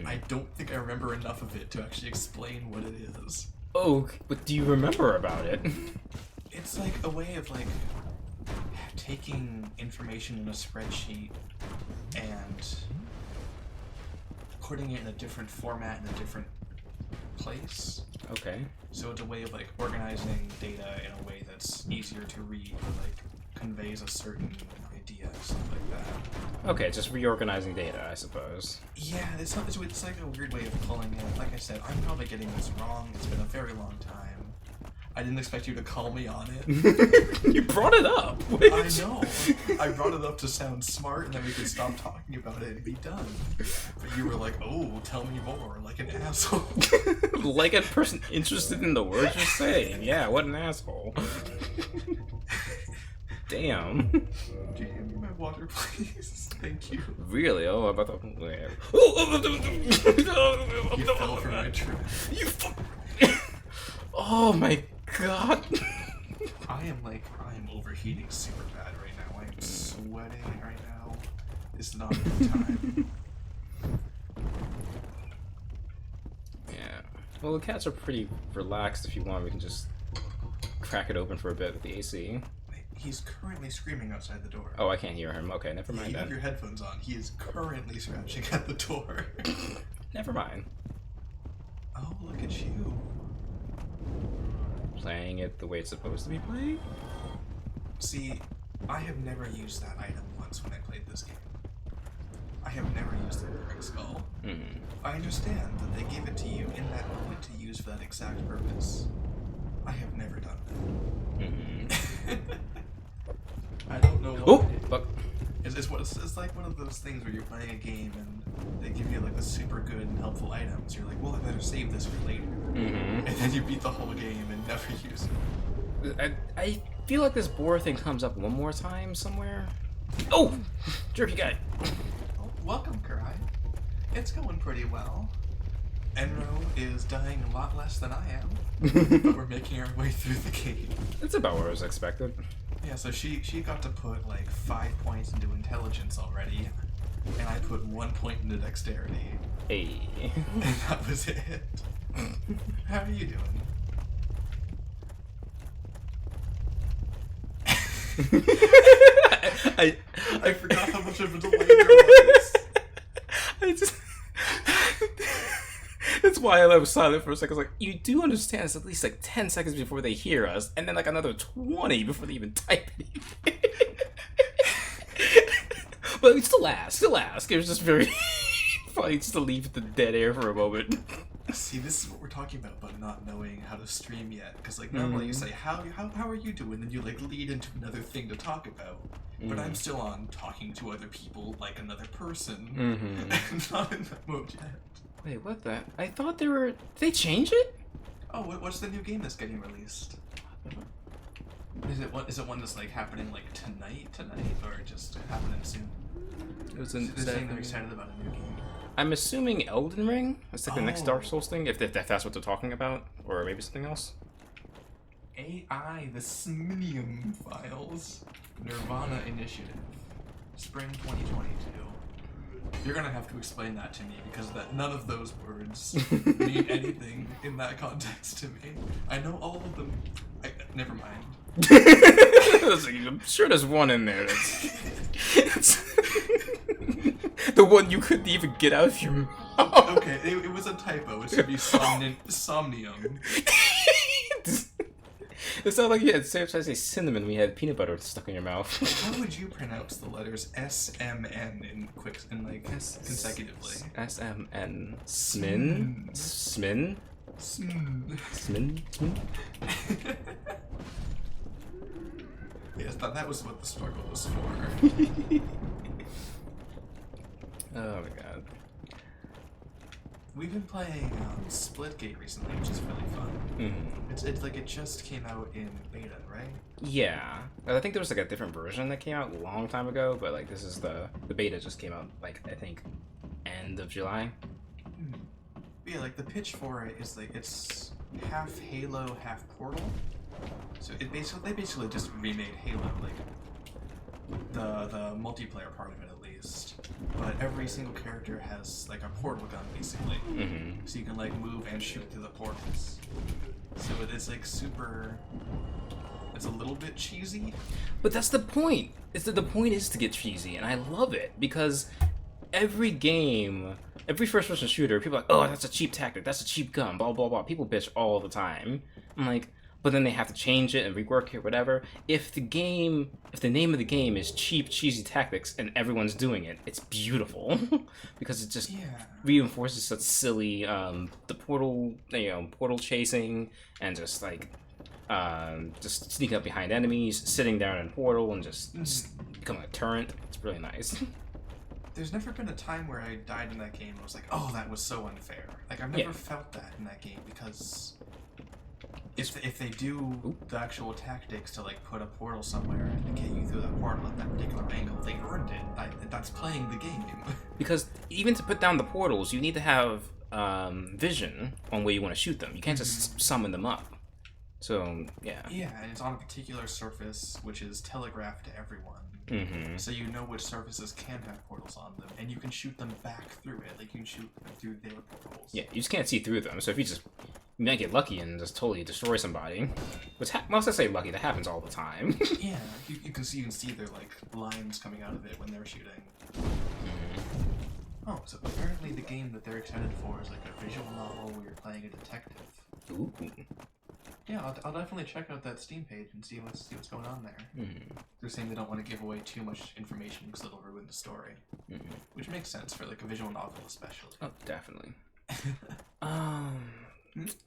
I don't think I remember enough of it to actually explain what it is. Oh, but do you remember about it? It's like a way of like taking information in a spreadsheet and putting it in a different format in a different place. Okay. So it's a way of like organizing data in a way that's easier to read or like conveys a certain idea, stuff like that. Okay, just reorganizing data, I suppose. Yeah, it's like a weird way of pulling it. Like I said, I'm probably getting this wrong. It's been a very long time. I didn't expect you to call me on it. You brought it up. I know. I brought it up to sound smart, and then we could stop talking about it and be done. But you were like, "Oh, tell me more," like an asshole. Like a person interested in the words you're saying. Yeah, what an asshole. Damn. Could you hand me my water, please? Thank you. Really? Oh, I'm about to. You fell for my trap. You Oh my god. I am overheating super bad right now. I am sweating right now. It's not a good time. Yeah. Well, the cats are pretty relaxed. If you want, we can just crack it open for a bit with the AC. He's currently screaming outside the door. Oh, I can't hear him. Okay, never mind You have then. your headphones on. He is currently scratching at the door. Never mind. Oh, look at you. Playing it the way it's supposed to be played? See, I have never used that item once when I played this game. I have never used the Roaring Skull. I understand that they gave it to you in that moment to use for that exact purpose. I have never done that. I don't know Oh! why. Fuck. It's like one of those things where you're playing a game and they give you like the super good and helpful items. You're like, well, I better save this for later. And then you beat the whole game and never use it. I feel like this boar thing comes up one more time somewhere. Oh! Jerky guy. Well, welcome, Karai. It's going pretty well. Enro is dying a lot less than I am, but we're making our way through the game. That's about what I was expected. Yeah, so she got to put like 5 points into intelligence already, and I put 1 point into dexterity. Hey. And that was it. How are you doing? I forgot how much of a delay there was. I just... That's why I was silent for a second. I was like, you do understand it's at least like 10 seconds before they hear us, and then like another 20 before they even type anything. But we still ask. It was just very funny just to leave the dead air for a moment. See, this is what we're talking about not knowing how to stream yet. Because like normally you say, how are you doing? And you like lead into another thing to talk about. But I'm still on talking to other people like another person. I'm not in that mode yet. Wait, what the? I thought they were... Did they change it? Oh, what's the new game that's getting released? Is it one that's like happening like tonight, or just happening soon? It was They're saying they're excited about a new game. I'm assuming Elden Ring. It's like the next Dark Souls thing, if that's what they're talking about, or maybe something else. AI, the Sminium files. Nirvana Initiative. Spring 2022. You're gonna have to explain that to me because none of those words mean anything in that context to me. I know all of them. Never mind. I'm sure there's one in there that's the one you couldn't even get out of your mouth. Okay, it was a typo. It should be Somnium. It sounded like you had, instead of say cinnamon, we had peanut butter stuck in your mouth. How would you pronounce the letters S-M-N consecutively? S-M-N. Smin? Smin? Smin? Yes, that was what the struggle was for. Oh my god. We've been playing Splitgate recently, which is really fun. Mm-hmm. It's like it just came out in beta, right? Yeah. I think there was like a different version that came out a long time ago, but like this is the beta just came out like I think end of July. Yeah, like the pitch for it is like it's half Halo, half Portal. So they basically just remade Halo, like the multiplayer part of it at least. But every single character has like a portal gun basically, so you can like move and shoot through the portals. So it is like super. It's a little bit cheesy, but that's the point. The point is to get cheesy, and I love it because every game, every first-person shooter, people are like, oh, that's a cheap tactic, that's a cheap gun, blah blah blah. People bitch all the time. I'm like, but then they have to change it and rework it, whatever. If the name of the game is cheap, cheesy tactics and everyone's doing it, it's beautiful because it just reinforces such silly the portal, portal chasing and just like just sneaking up behind enemies, sitting down in portal and just becoming a turret. It's really nice. There's never been a time where I died in that game and I was like, oh, that was so unfair. Like I've never felt that in that game because. If they do the actual tactics to like put a portal somewhere and get you through that portal at that particular angle, they earned it. That's playing the game. Because even to put down the portals, you need to have vision on where you want to shoot them. You can't just summon them up. So yeah. Yeah, and it's on a particular surface which is telegraphed to everyone. So you know which surfaces can have portals on them, and you can shoot them back through it. Like you can shoot them through their portals. Yeah, you just can't see through them. So if you might get lucky and just totally destroy somebody. Which, well, I say lucky, that happens all the time. Yeah, you can see their like lines coming out of it when they're shooting. Oh, so apparently the game that they're excited for is like a visual novel where you're playing a detective. Ooh. Yeah, I'll definitely check out that Steam page and see what's going on there. They're saying they don't want to give away too much information because it'll ruin the story, which makes sense for like a visual novel, especially. Oh, definitely. I'm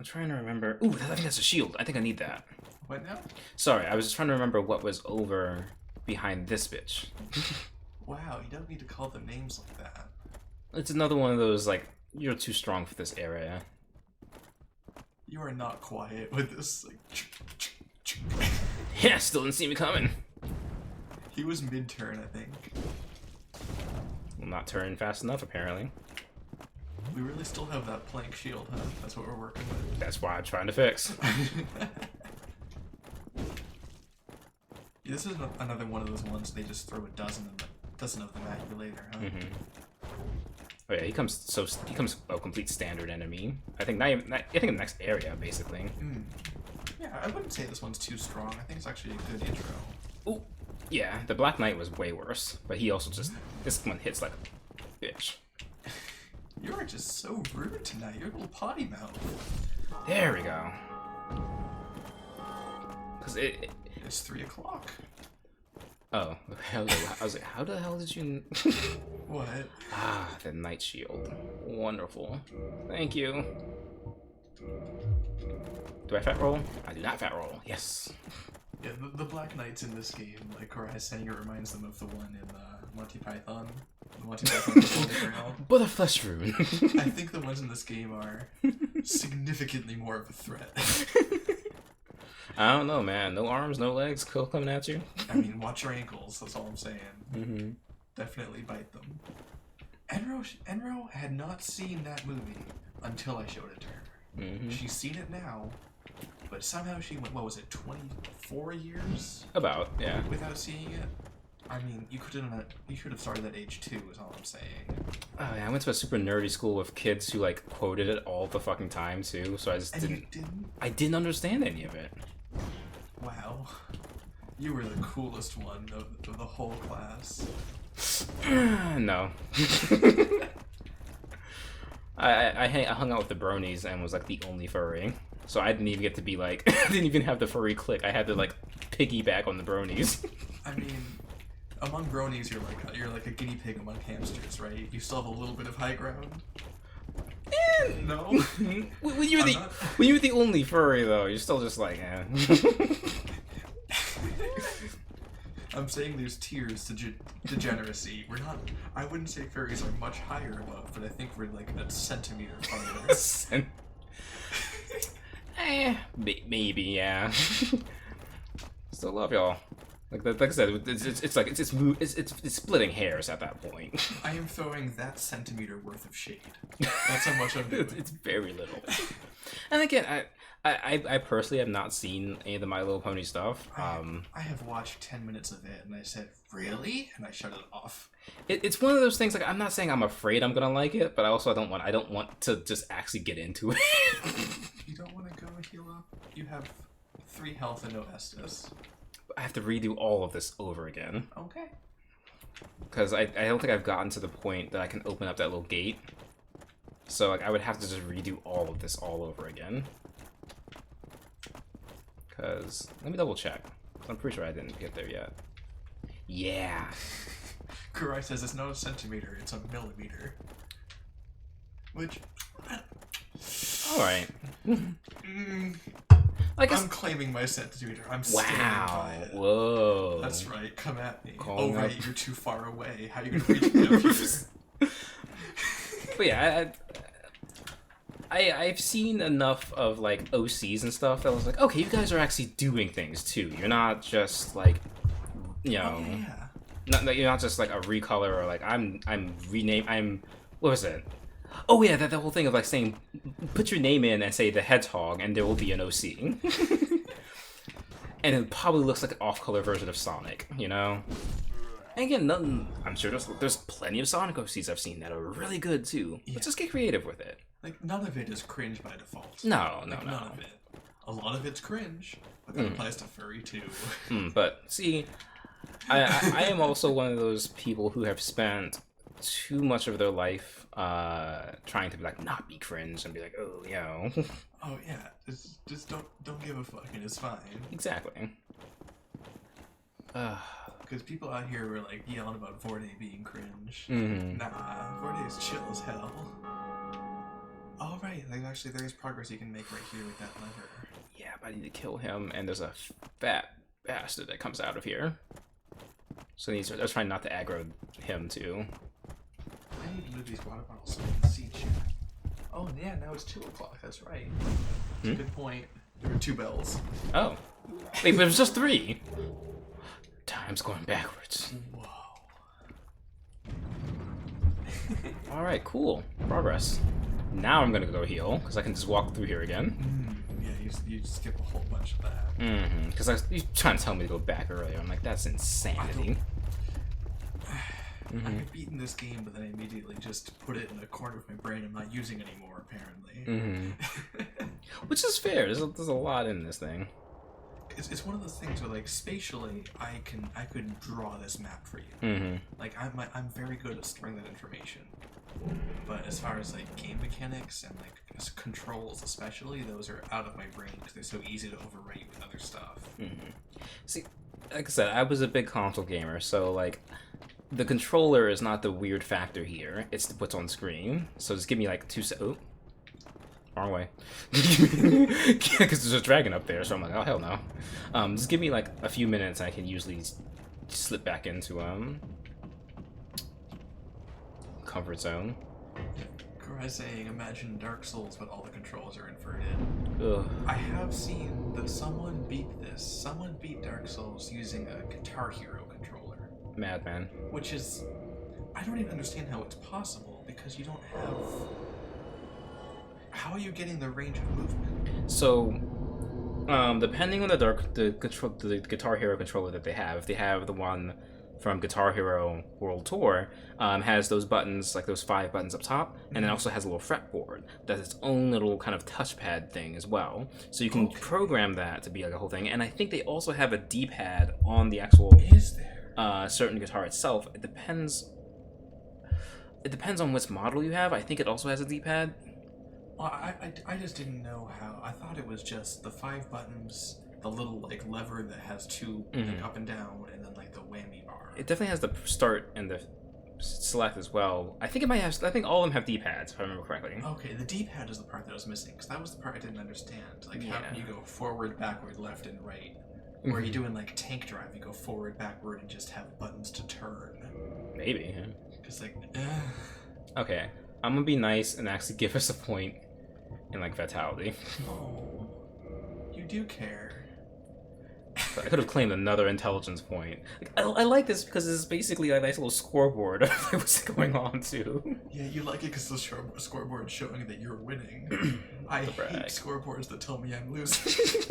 trying to remember. Ooh, I think that's a shield. I think I need that. What now? Sorry, I was just trying to remember what was over behind this bitch. Wow, you don't need to call them names like that. It's another one of those like you're too strong for this area. You are not quiet with this. Like, yeah, still didn't see me coming. He was mid-turn, I think. Well, not turning fast enough, apparently. We really still have that plank shield, huh? That's what we're working with. That's why I'm trying to fix. This is another one of those ones they just throw a dozen of them at you later, huh? Oh yeah, he comes a complete standard enemy. I think I think in the next area, basically. Yeah, I wouldn't say this one's too strong. I think it's actually a good intro. Ooh, yeah, the Black Knight was way worse, but he also this one hits like a bitch. You're just so rude tonight. You're a little potty mouth. There we go. Cause it's 3 o'clock. Oh, I was like, how the hell did you? What? Ah, the Night Shield. Wonderful. Thank you. Do I fat roll? I do not fat roll. Yes. Yeah, the Black Knights in this game, like Korai saying, it reminds them of the one in Monty Python. The Monty Python Holy Grail. But a flesh rune. I think the ones in this game are significantly more of a threat. I don't know, man. No arms, no legs, coming at you. I mean, watch your ankles. That's all I'm saying. Definitely bite them. Enro had not seen that movie until I showed it to her. Mm-hmm. She's seen it now, but somehow she went, what was it, 24 years? About, yeah. Without seeing it? I mean, you should have started at age 2 is all I'm saying. Oh, yeah, I went to a super nerdy school with kids who, like, quoted it all the fucking time, too, so I just And didn't... you didn't? I didn't understand any of it. Wow. You were the coolest one of the whole class. No. I hung out with the bronies and was, like, the only furry. So I didn't even get to be, like... I didn't even have the furry clique. I had to, like, piggyback on the bronies. I mean, among bronies, you're like a guinea pig among hamsters, right? You still have a little bit of high ground. No. When you're the only furry, though, you're still just like, eh. I'm saying there's tiers to degeneracy. We're not. I wouldn't say furries are much higher above, but I think we're like a centimeter farther. Maybe, yeah. Still love y'all. Like I said, it's splitting hairs at that point. I am throwing that centimeter worth of shade. That's how much I'm doing. It's very little. And again, I personally have not seen any of the My Little Pony stuff. I have watched 10 minutes of it, and I said, "Really?" and I shut it off. It's one of those things. Like, I'm not saying I'm afraid I'm gonna like it, but I also don't want to just actually get into it. You don't want to go and heal up. You have 3 health and no Estus. I have to redo all of this over again. Okay. Because I don't think I've gotten to the point that I can open up that little gate. So, like, I would have to just redo all of this all over again. Because, let me double check. I'm pretty sure I didn't get there yet. Yeah. Kurai says it's not a centimeter, it's a millimeter. Which... Alright. I'm claiming my centimeter. I'm standing by it. Whoa. That's right. Come at me. Calling right. up. You're too far away. How are you gonna reach me up here? But yeah, I've seen enough of like OCs and stuff that I was like, okay, you guys are actually doing things too. You're not just like, you know, you're not just like a recolor or like what was it? Oh yeah, that whole thing of like saying, put your name in and say the hedgehog, and there will be an OC. And it probably looks like an off-color version of Sonic, you know? And again, I'm sure there's plenty of Sonic OCs I've seen that are really good too. Yeah. But just get creative with it. Like, none of it is cringe by default. No. None of it. A lot of it's cringe, but that applies to furry too. But see, I am also one of those people who have spent too much of their life trying to like not be cringe and be like, oh, you know. Oh yeah, just don't give a fuck and it's fine. Exactly. Because people out here were like yelling about Vorde being cringe. Mm-hmm. Nah, Vorde is chill as hell. All right, like actually there's progress you can make right here with that lever. Yeah, but I need to kill him, and there's a fat bastard that comes out of here. So I was trying not to aggro him too. I need to move these water bottles so I can see shit. Oh yeah, now it's 2 o'clock. That's right. That's a good point. There were 2 bells. Oh, wait, but it was just 3. Time's going backwards. Whoa. All right, cool. Progress. Now I'm gonna go heal because I can just walk through here again. Yeah, you skip a whole bunch of that. Because you trying to tell me to go back earlier. I'm like, that's insanity. I've beaten this game, but then I immediately just put it in the corner of my brain. I'm not using it anymore, apparently. Which is fair. There's a lot in this thing. It's one of those things where, like, spatially, I could draw this map for you. Like, I'm very good at storing that information. But as far as like game mechanics and like controls, especially, those are out of my brain because they're so easy to overwrite with other stuff. See, like I said, I was a big console gamer, so like the controller is not the weird factor here. It's what's on screen. So just give me like 2 seconds. Oh, wrong way. Because there's a dragon up there, so I'm like, oh hell no. Just give me like a few minutes, and I can usually slip back into comfort zone. Kurai saying, imagine Dark Souls, but all the controls are inverted. Ugh. I have seen that someone beat this. Someone beat Dark Souls using a Guitar Hero controller. Madman. Which is I don't even understand how it's possible, because you don't have... How are you getting the range of movement? So, depending on the Guitar Hero controller that they have, if they have the one from Guitar Hero World Tour, has those buttons, like those 5 buttons up top, and it also has a little fretboard that's its own little kind of touchpad thing as well. So you can program that to be like a whole thing. And I think they also have a D-pad on the actual certain guitar itself. It depends on which model you have. I think it also has a D-pad. Well, I just didn't know how. I thought it was just the 5 buttons, the little like lever that has 2 like, up and down, and then like the whammy bar. It definitely has the start and the select as well. I think it might have. I think all of them have D-pads, if I remember correctly. Okay, the D-pad is the part that I was missing, because that was the part I didn't understand. Like, how can you go forward, backward, left, and right? Or are you doing like Tank Drive? You go forward, backward, and just have buttons to turn. Maybe. Because like, okay, I'm gonna be nice and actually give us a point in like Vitality. Oh, you do care. I could have claimed another intelligence point. Like, I like this because it's basically a nice little scoreboard of what's going on too. Yeah, you like it because the scoreboard showing that you're winning. I hate scoreboards that tell me I'm losing.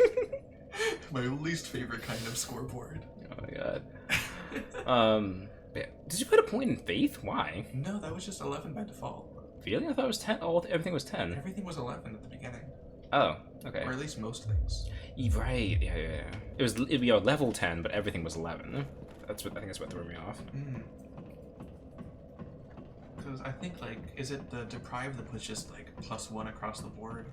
My least favorite kind of scoreboard. Oh my god. Yeah. Did you put a point in Faith? Why? No, that was just 11 by default. Really? I thought it was 10. Oh, everything was 10. Everything was 11 at the beginning. Oh, okay. Or at least most things. Right. Yeah. It'd be a level 10, but everything was 11. I think that's what threw me off. Because I think like, is it the Deprive that puts just like +1 across the board?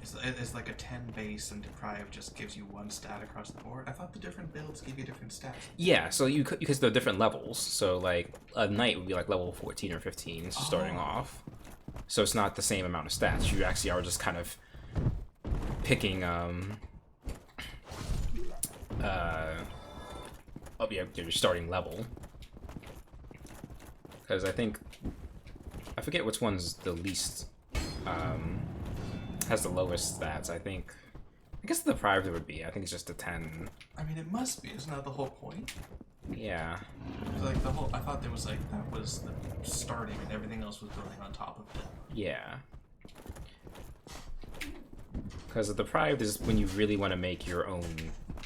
It's like a 10 base, and Deprive just gives you 1 stat across the board. I thought the different builds give you different stats. Yeah, so you could, because they're different levels. So like a knight would be like level 14 or 15 starting off. So it's not the same amount of stats. You actually are just kind of picking your starting level. Because I forget which one's the least has the lowest stats. I guess the Deprived it would be. I think it's just a 10. I mean, it must be. Isn't that the whole point? Yeah. Like I thought there was like, that was the starting and everything else was building on top of it. Yeah. Because the Deprived is when you really want to make your own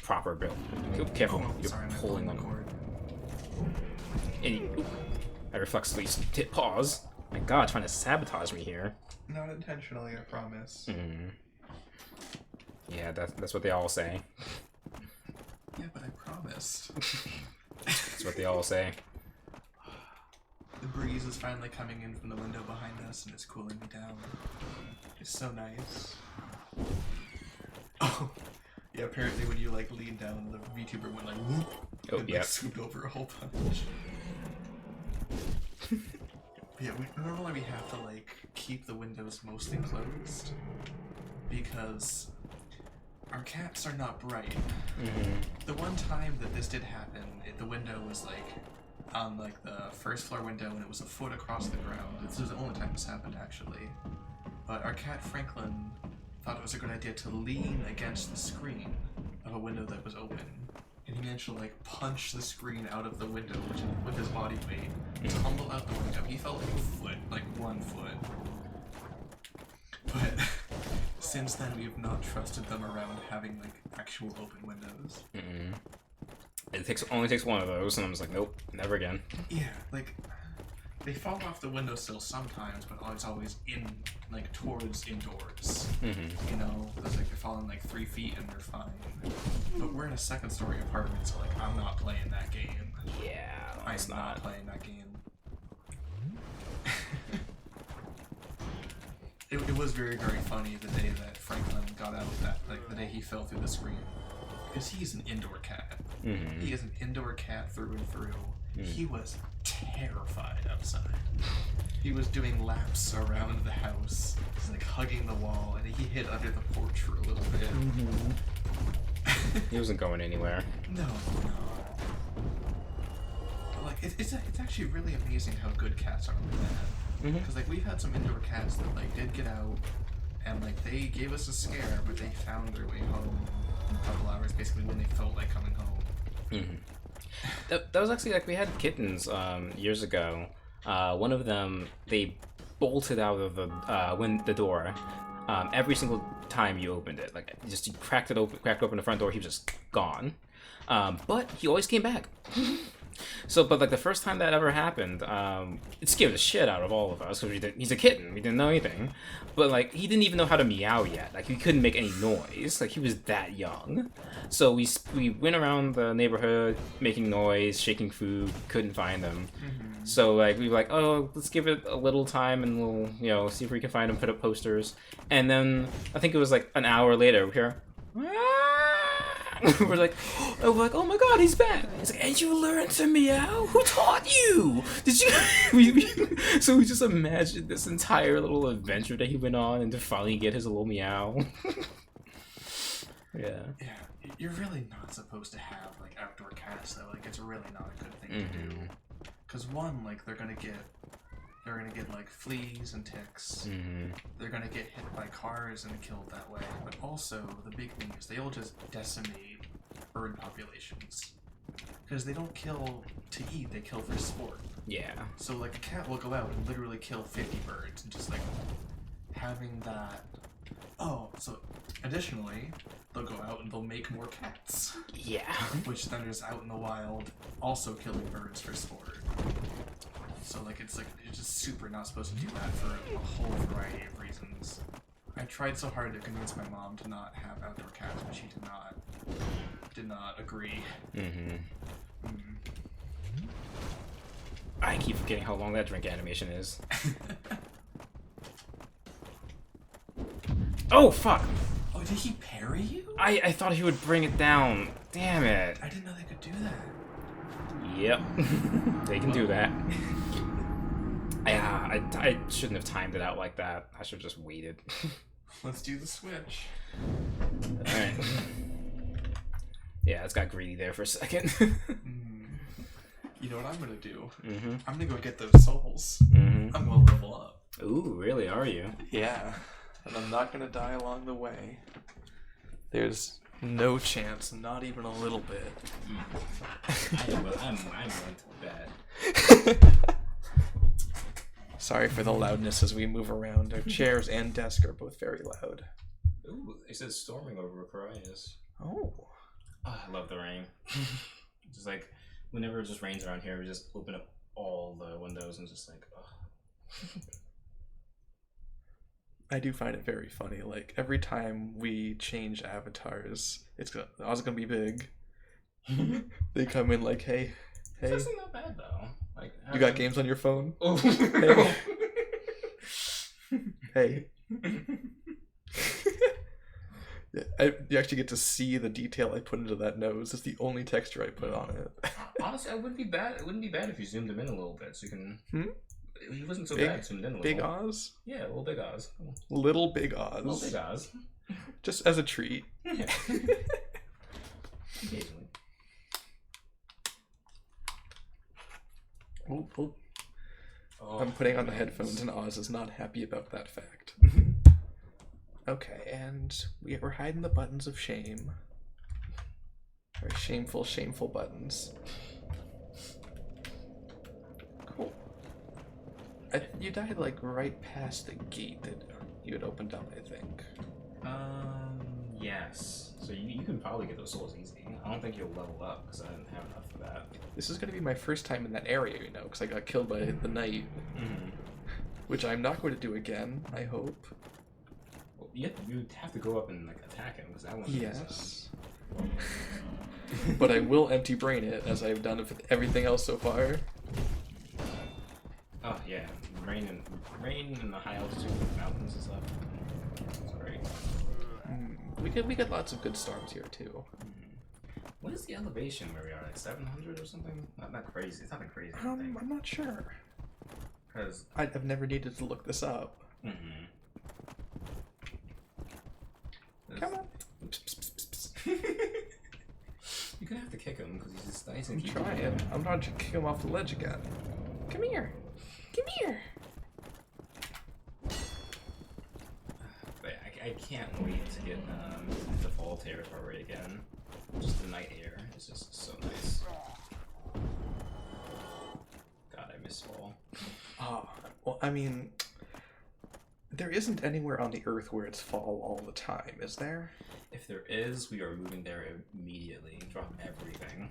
proper build. Careful, you're pulling on the cord. I reflexively hit pause. My god, trying to sabotage me here. Not intentionally, I promise. Yeah, that's what they all say. Yeah, but I promised. That's what they all say. The breeze is finally coming in from the window behind us, and it's cooling me down. It's so nice. Oh, yeah. Apparently, when you like lean down, the VTuber went like whoop, and like swooped over a whole bunch. Yeah, normally we have to like keep the windows mostly closed because our cats are not bright. The one time that this did happen, the window was like on like the first floor window, and it was a foot across the ground. This was the only time this happened actually. But our cat Franklin thought it was a good idea to lean against the screen of a window that was open. And he managed to like punch the screen out of the window with his body weight, tumble out the window. He fell like a foot, like 1 foot. But since then, we have not trusted them around having like actual open windows. It only takes one of those, and I'm just like, nope, never again. Yeah, like they fall off the windowsill sometimes, but it's always in like towards indoors. You know, it's like they're falling like 3 feet and they're fine. But we're in a 2nd-story apartment, so like I'm not playing that game. Yeah, I'm not playing that game. It was very, very funny the day that Franklin got out of that, like the day he fell through the screen. Because he's an indoor cat. He is an indoor cat through and through. He was terrified outside. He was doing laps around the house. He's like hugging the wall, and he hid under the porch for a little bit. He wasn't going anywhere. No. But like, it's actually really amazing how good cats are with that. Because like we've had some indoor cats that like did get out, and like they gave us a scare, but they found their way home in a couple hours, basically when they felt like coming home. That was actually like we had kittens years ago. One of them, they bolted out of the door every single time you opened it. Like just you cracked open the front door, he was just gone. But he always came back. So, but like the first time that ever happened, it scared the shit out of all of us because he's a kitten. We didn't know anything, but like he didn't even know how to meow yet. Like he couldn't make any noise. Like he was that young. So we went around the neighborhood making noise, shaking food. Couldn't find him. So like we were like, oh, let's give it a little time and we'll see if we can find him. Put up posters, and then I think it was like an hour later we hear. we're like, oh my god, he's back. He's like, and you learned to meow? Who taught you? Did you? So we just imagined this entire little adventure that he went on and to finally get his little meow. Yeah. Yeah, you're really not supposed to have like outdoor cats though. Like it's really not a good thing to do. Cause one, like they're gonna get like fleas and ticks. They're gonna get hit by cars and killed that way. But also, the big thing is they'll just decimate bird populations. Because they don't kill to eat, they kill for sport. Yeah. So like a cat will go out and literally kill 50 birds and just like having that. Oh, so additionally, they'll go out and they'll make more cats. Yeah. Which then is out in the wild, also killing birds for sport. So like it's just super not supposed to do that for a whole variety of reasons. I tried so hard to convince my mom to not have outdoor cats, but she did not agree. I keep forgetting how long that drink animation is. Oh fuck! Oh, did he parry you? I thought he would bring it down. Damn it. I didn't know they could do that. Yep. They can do that. I shouldn't have timed it out like that. I should have just waited. Let's do the switch. Alright. Yeah, it's got greedy there for a second. You know what I'm gonna do? Mm-hmm. I'm gonna go get those souls. Mm-hmm. I'm gonna level up. Ooh, really? Are you? Yeah. And I'm not gonna die along the way. There's no chance, not even a little bit. I'm going to bed. Sorry for the loudness as we move around. Our chairs and desk are both very loud. Ooh, it says storming over Aquarius. Oh. Oh, I love the rain. Just like, whenever it just rains around here, we just open up all the windows and just like, oh. I do find it very funny. Like, every time we change avatars, Oz gonna be big. They come in like, hey. It's actually not bad though. Like, You got games on your phone? Oh. Hey. Yeah, you actually get to see the detail I put into that nose. It's the only texture I put on it. Honestly, it wouldn't be bad. It wouldn't be bad if you zoomed him in a little bit, so you can. He wasn't so bad zoomed in a little. Big Oz? Yeah, little Big Oz. Little Big Oz. Little Big Oz. Just as a treat. Yeah. Occasionally. Oh. I'm putting on the headphones and Oz is not happy about that fact. Okay, and we're hiding the buttons of shame. Our shameful buttons. Cool. You died like right past the gate that you had opened up, I think. Yes. So you can probably get those souls easy. I don't think you'll level up because I didn't have enough for that. This is going to be my first time in that area, you know, because I got killed by the knight. Which I'm not going to do again, I hope. Well, you have to go up and like attack him because that one. Yes. But I will empty brain it as I've done with everything else so far. Oh yeah, rain in the high altitude mountains and stuff. It's great. We get lots of good storms here too. What is the elevation where we are? Like 700 or something? Not crazy. It's not crazy. I'm not sure. Because I've never needed to look this up. Come on. You're gonna have to kick him because he's just nice and I'm trying. I'm trying to kick him off the ledge again. Come here. Come here. But I can't wait to get the fall territory again. Just the night air is just so nice. Well, I mean, there isn't anywhere on the Earth where it's fall all the time, is there? If there is, we are moving there immediately. Drop everything.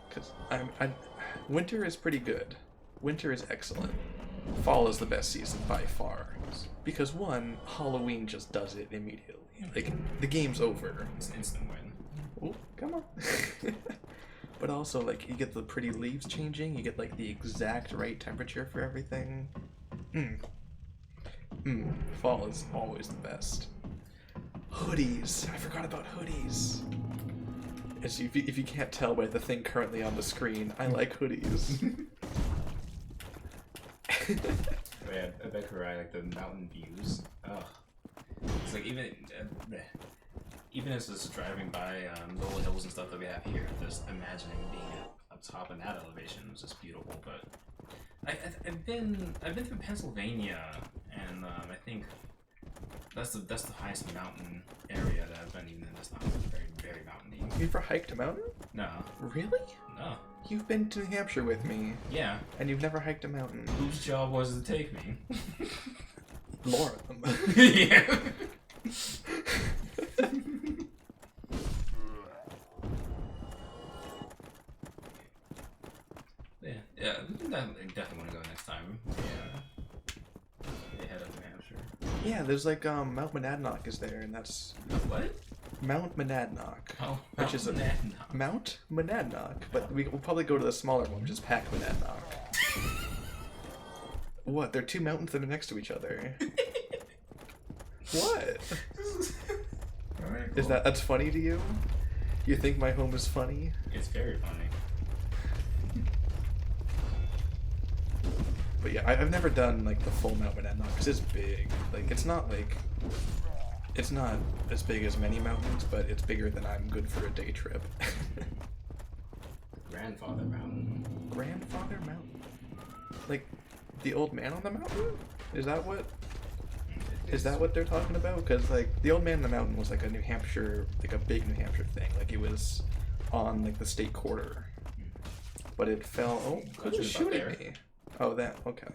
Because winter is pretty good. Winter is excellent. Fall is the best season by far. Because one, Halloween just does it immediately. Like, the game's over. It's an instant win. Oh, come on. But also, like, you get the pretty leaves changing, you get, like, the exact right temperature for everything. Fall is always the best. Hoodies! I forgot about hoodies! If you can't tell by the thing currently on the screen, I like hoodies. Yeah, I bet you're right, like the mountain views. Ugh. It's like even as just driving by the little hills and stuff that we have here, just imagining being up top in that elevation was just beautiful. But I've been through Pennsylvania, and I think that's the highest mountain area that I've been. Even though it's not very mountainy. You ever hiked a mountain? No. Really? No. You've been to New Hampshire with me. Yeah. And you've never hiked a mountain. Whose job was it to take me? Laura. Yeah. Yeah, I definitely want to go next time. Yeah. They head up to New Hampshire. Yeah, there's like Mount Monadnock is there, and that's What? Mount Monadnock. Oh, Which is a Monadnock. Mount Monadnock, but we'll probably go to the smaller one, which is Pack Monadnock. What? They're two mountains that are next to each other. What? Alright, Is that's funny to you? You think my home is funny? It's very funny. But yeah, I've never done like the full Mount Monadnock because it's big. Like it's not as big as many mountains, but it's bigger than I'm good for a day trip. Grandfather Mountain. Grandfather Mountain? Like the old man on the mountain? Is that what they're talking about? Because like the old man on the mountain was like a New Hampshire, like a big New Hampshire thing. Like it was on like the state quarter, but it fell. Oh, who's shooting me? Oh, that okay.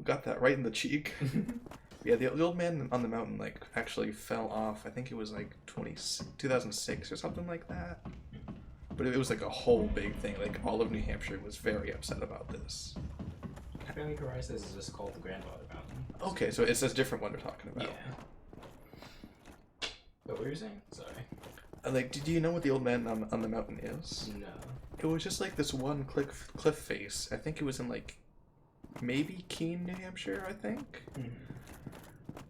Got that right in the cheek. Yeah, the old man on the mountain like actually fell off. I think it was like 2006 or something like that. But it was like a whole big thing. Like all of New Hampshire was very upset about this. Family Horizons is just called the Grandfather Mountain. Okay, so it's a different one we're talking about. Yeah. But what were you saying? Sorry. Like, did you know what the old man on the mountain is? No. It was just like this one cliff face. I think it was in like maybe Keene, New Hampshire. I think.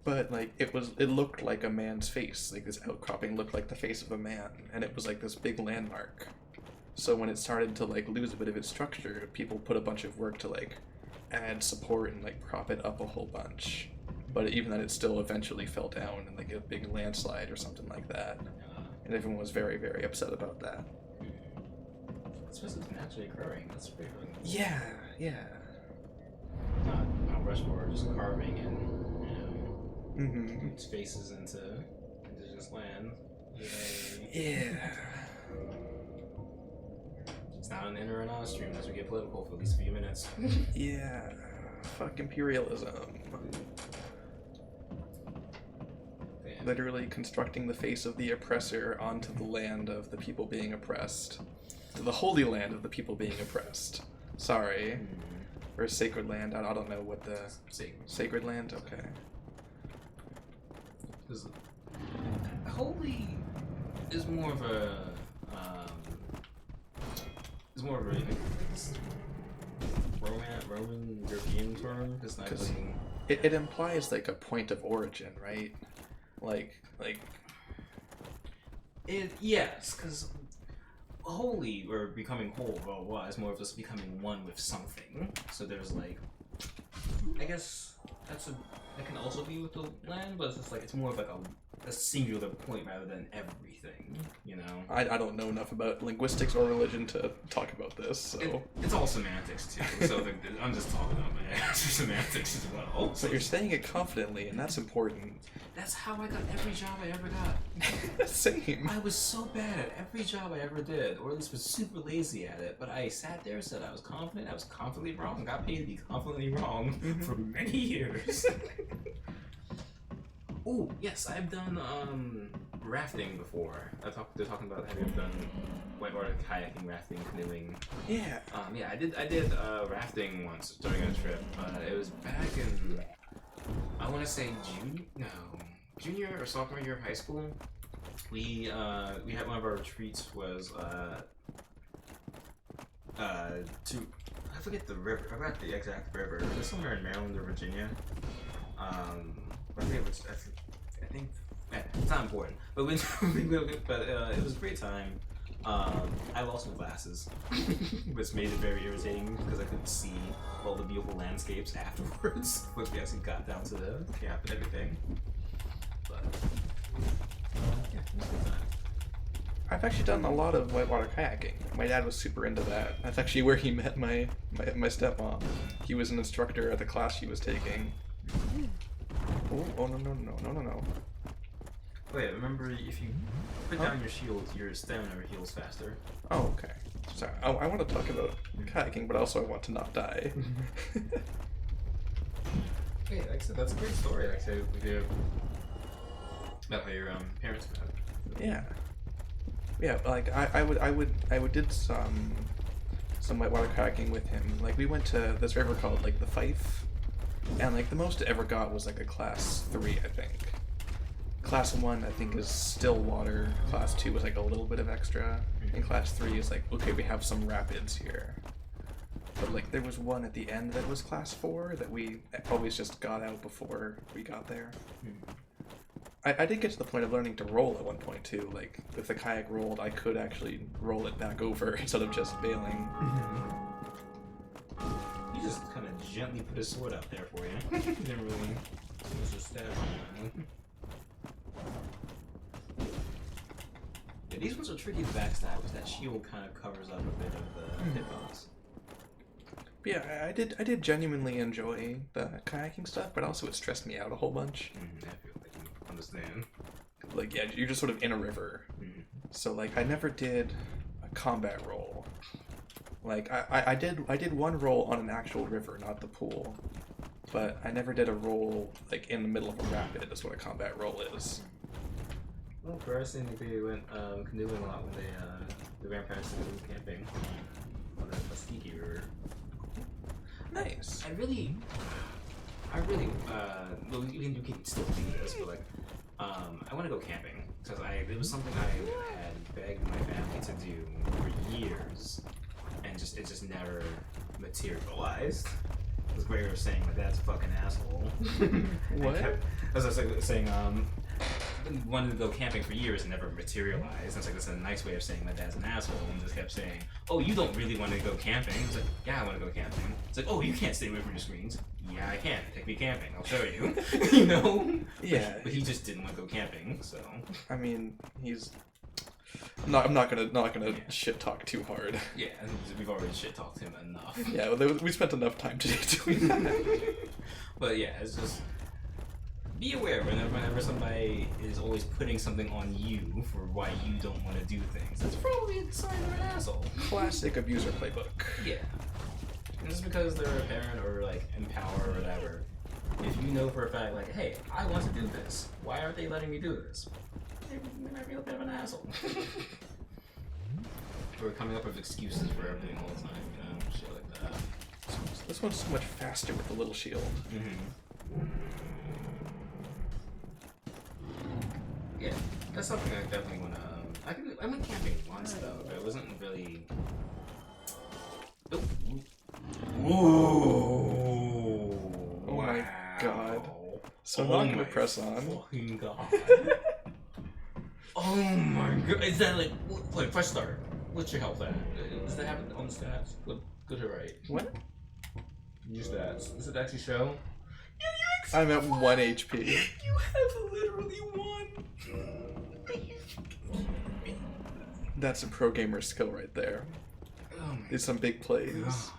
But like it looked like a man's face. Like this outcropping looked like the face of a man, and it was like this big landmark. So when it started to like lose a bit of its structure, people put a bunch of work to like add support and like prop it up a whole bunch. But even then, it still eventually fell down in like a big landslide or something like that. And everyone was very, very upset about that. Especially it's naturally occurring. That's pretty good. Yeah, yeah. Not Mount Rushmore, just carving and spaces into indigenous land. Yay. Yeah. It's not an in or an out stream unless we get political for at least a few minutes. Yeah. Fuck imperialism. Damn. Literally constructing the face of the oppressor onto the land of the people being oppressed. To the holy land of the people being oppressed. Sorry. Or sacred land. I don't know what the... Sacred land? Okay. Because holy is more of a... It's more of a Roman European term. It's not Because really... it implies like a point of origin, right? Like yes, because holy or becoming whole, blah, blah, blah, is more of just becoming one with something. So there's like, I guess that can also be with the land, but it's just like it's more of like a singular point rather than everything, you know? I don't know enough about linguistics or religion to talk about this, so... It's all semantics, too, so I'm just talking about my semantics as well. But you're saying it confidently, and that's important. That's how I got every job I ever got. Same. I was so bad at every job I ever did, or at least was super lazy at it, but I sat there, said I was confidently wrong, got paid to be confidently wrong for many years. Oh, yes, I've done rafting before. They're talking about having done whitewater kayaking, rafting, canoeing. Yeah. Yeah, I did rafting once during a trip. It was back in, I want to say junior or sophomore year of high school. We had one of our retreats was to, I forget the river. I forgot the exact river. It was somewhere in Maryland or Virginia. I think it's not important, but it was a great time. I lost my glasses, which made it very irritating because I couldn't see all the beautiful landscapes afterwards. Once we actually got down to the camp and everything. But yeah, it was a good time. I've actually done a lot of whitewater kayaking. My dad was super into that. That's actually where he met my stepmom. He was an instructor at the class she was taking. Oh no. Wait, remember if you put down your shield, your stamina heals faster. Oh, okay. Sorry, I want to talk about kayaking, but also I want to not die. Okay, like I said, that's a great story. Like I said, about how your parents met. Yeah, like I would did some whitewater kayaking with him. Like we went to this river called like the Fife, and like the most it ever got was like a class 3, I think. Class 1 I think is still water. Class 2 was like a little bit of extra, and class 3 is like, okay, we have some rapids here. But like there was one at the end that was class 4 that we always just got out before we got there. I did get to the point of learning to roll at one point too. Like if the kayak rolled, I could actually roll it back over instead of just bailing. You just kind of gently put a sword out there for you. You didn't really just stab on. Yeah, these ones are tricky to backstab because that shield kind of covers up a bit of the hitbox. Yeah, I did genuinely enjoy the kayaking stuff, but also it stressed me out a whole bunch. I feel like you understand. Like, yeah, you're just sort of in a river. So like I never did a combat roll. Like I did one roll on an actual river, not the pool. But I never did a roll like in the middle of a rapid. That's what a combat roll is. Well, first, I think they went canoeing a lot when the grandparents went camping on the Muskegee River. Nice. I really, well, you can still do this, but like, I want to go camping because it was something I had begged my family to do for years, and it just never materialized. It was a great way of saying my dad's a fucking asshole. What? As I was like, saying, wanted to go camping for years and never materialized. And it's like, that's a nice way of saying my dad's an asshole, and just kept saying, oh, you don't really want to go camping. I was like, yeah, I want to go camping. It's like, oh, you can't stay away from your screens. Yeah, I can. Take me camping. I'll show you. You know? Yeah. But he just didn't want to go camping, so. I mean, I'm not gonna shit talk too hard. Yeah, we've already shit talked him enough. Yeah, well, we spent enough time today doing that. But yeah, it's just be aware whenever somebody is always putting something on you for why you don't want to do things. That's probably a sign of an asshole. Classic abuser playbook. Yeah. And just because they're a parent or like in power or whatever, if you know for a fact like, hey, I want to do this, why aren't they letting me do this? They might be a bit of an asshole. Or coming up with excuses for everything all the time, you know, shit like that. This one's so much faster with the little shield. Yeah, that's something I definitely want to. I went camping once though, but it wasn't really. Oh. Whoa! Oh my god! So I'm not gonna press on. Fucking god! Oh my god! Is that like press start? What's your health at? Does that have it on the stats? Look good or right? What? Your stats. Does it actually show? I'm at 1 HP. You have literally 1. That's a pro gamer skill right there. It's some big plays.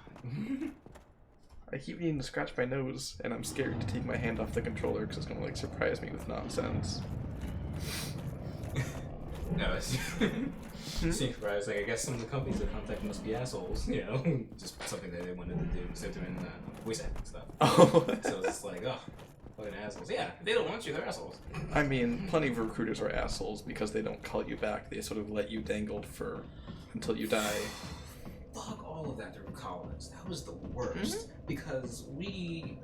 I keep needing to scratch my nose, and I'm scared to take my hand off the controller because it's gonna like surprise me with nonsense. No, it's seems surprising. I guess some of the companies that contact must be assholes. You know, just something that they wanted to do instead of doing voice acting stuff. Oh. So it's just like, oh, fucking assholes. Yeah, if they don't want you, they're assholes. I mean, plenty of recruiters are assholes because they don't call you back. They sort of let you dangled until you die. Fuck all of that through college. That was the worst. Because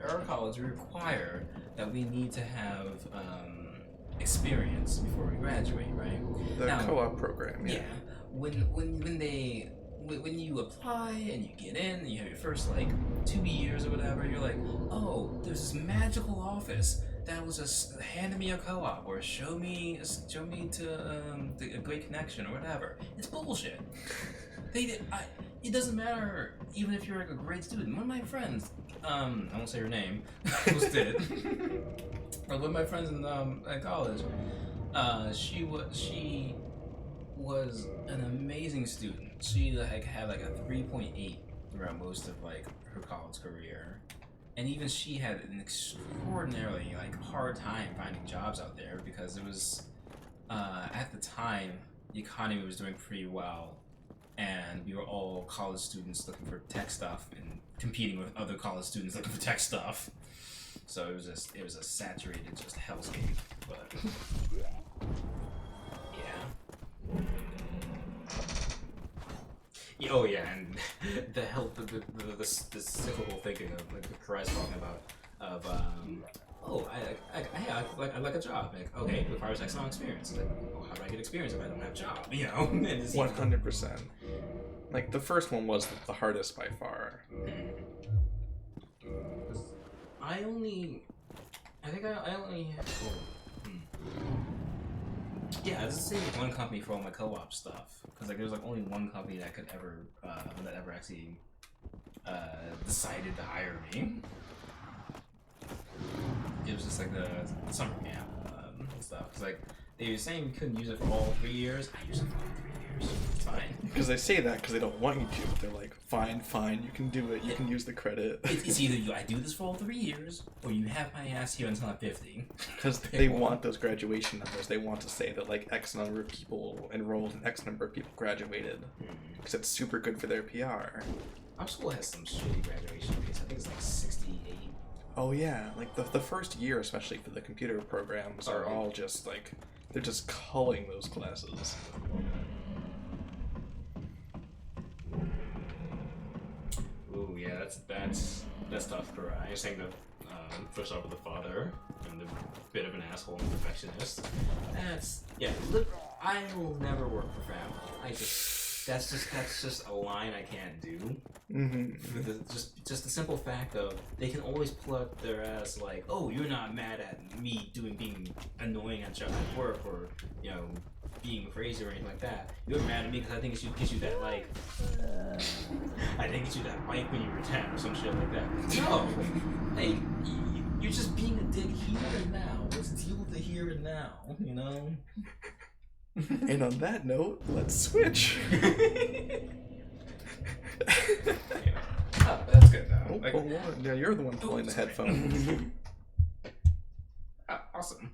our college require that we need to have experience before we graduate, right? The co-op program, yeah. When you apply and you get in and you have your first like 2 years or whatever, you're like, oh, there's this magical office that was just hand me a co-op or show me to a great connection or whatever. It's bullshit. It doesn't matter even if you're like a great student. One of my friends, I won't say her name, almost did. Or one of my friends in college, she was an amazing student. She like had like a 3.8 throughout most of like her college career, and even she had an extraordinarily like hard time finding jobs out there because it was at the time the economy was doing pretty well. And we were all college students looking for tech stuff and competing with other college students looking for tech stuff. So it was a saturated just hellscape. But yeah. Oh yeah, and the cyclical thinking of like what Karai's talking about of I like a job. Like, okay, it requires X amount of experience. Like, well, how do I get experience if I don't have a job? You know, 100%. Like the first one was the hardest by far. I only yeah, this is the same with one company for all my co-op stuff because like there's like only one company that could ever actually decided to hire me. It was just like the summer camp and stuff. Cause like they were saying we couldn't use it for all 3 years. I use it for all 3 years. It's fine. Because they say that because they don't want you to. They're like, fine, you can do it. You can use the credit. It's either I do this for all 3 years, or you have my ass here until I'm 50. Because they want those graduation numbers. They want to say that like X number of people enrolled and X number of people graduated. Because it's super good for their PR. Our school has some shitty graduation rates. I think it's like 68. Oh yeah, like the first year, especially for the computer programs, are all just like they're just culling those classes. Ooh yeah, that's tough. Correct. You're saying the first off with the father and the bit of an asshole and perfectionist. I will never work for family. That's just a line I can't do. For just the simple fact of they can always plug their ass like, oh, you're not mad at me being annoying at work or you know being crazy or anything like that. You're mad at me because I think it should get you that like I think it should that bike when you were 10 or some shit like that. No, hey, you're just being a dick here and now. Let's deal with the here and now. You know. And on that note, let's switch. Oh, that's good though. Yeah, you're the one pulling the headphones. Awesome.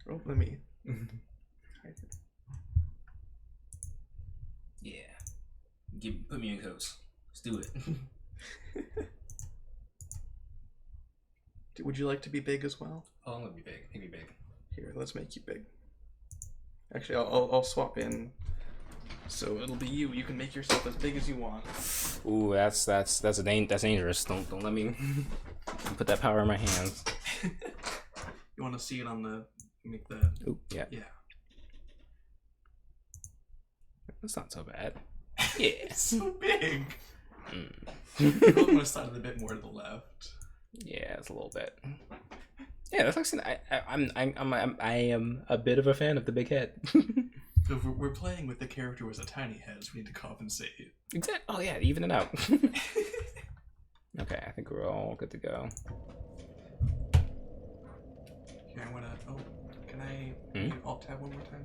Oh, let me. Yeah. Put me in coats. Let's do it. Would you like to be big as well? Oh, I'm gonna be big. Make me big. Here, let's make you big. Actually, I'll swap in. So it'll be you. You can make yourself as big as you want. Ooh, that's dangerous. Don't let me put that power in my hands. You want to see it on the Ooh, yeah. Yeah. That's not so bad. Yeah. It's so big. I'm gonna start it a bit more to the left. Yeah, it's a little bit. Yeah, that's actually. I am a bit of a fan of the big head. So if we're playing with the character with a tiny head, so we need to compensate. Exactly. Oh yeah, even it out. Okay, I think we're all good to go. Here, I wanna. Oh, can I Alt tab one more time?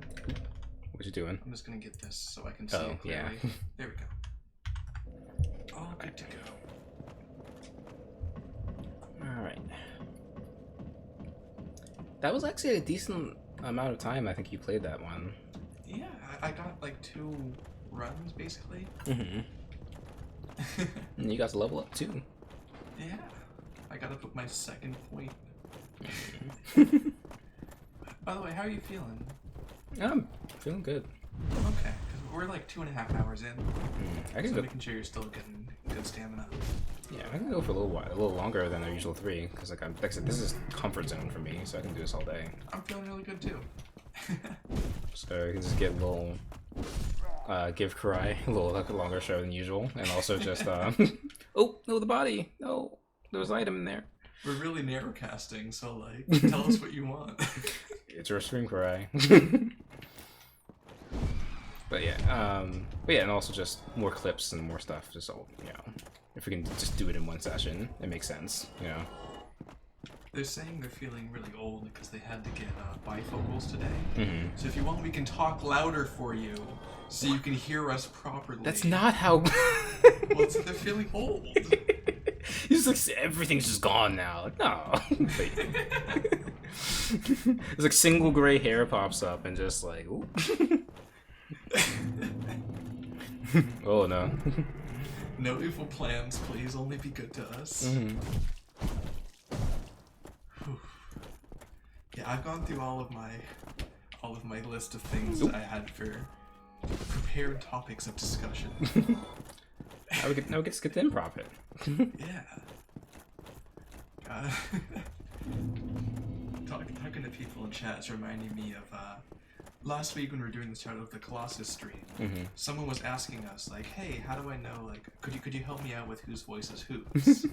What you doing? I'm just gonna get this so I can see Oh, it yeah. clearly. There we go. All good to go. Alright. That was actually a decent amount of time I think you played that one. Yeah, I got like 2 runs basically. Mm-hmm. And you got to level up too. Yeah, I got up with my 2nd point. By the way, how are you feeling? I'm feeling good. Okay, because we're like 2.5 hours in. I can So go. making sure you're still getting good stamina. Yeah, I can go for a little while, a little longer than our usual 3, because like I said, this is comfort zone for me, so I can do this all day. I'm feeling really good too. So I can just get a little give cry, a little like, longer show than usual, and also just oh no, the body, no, there was an item in there. We're really narrow casting, so like, tell us what you want. It's your stream cry. But yeah, and also just more clips and more stuff. Just all, you know, if we can just do it in one session, it makes sense, you know. They're saying they're feeling really old because they had to get bifocals today. Mm-hmm. So if you want, we can talk louder for you, so you can hear us properly. That's not how. Well, it's, they're feeling old. He's like, everything's just gone now. Like, no. It's like single gray hair pops up and just like, ooh. Oh no. No evil plans, please. Only be good to us. Mm-hmm. Yeah, I've gone through all of my list of things that I had for prepared topics of discussion. Now we get to get the improv it. Yeah. Talking to people in chat is reminding me of last week when we were doing the Shadow of the Colossus stream. Mm-hmm. Someone was asking us like, "Hey, how do I know? Like, could you help me out with whose voice is whose?"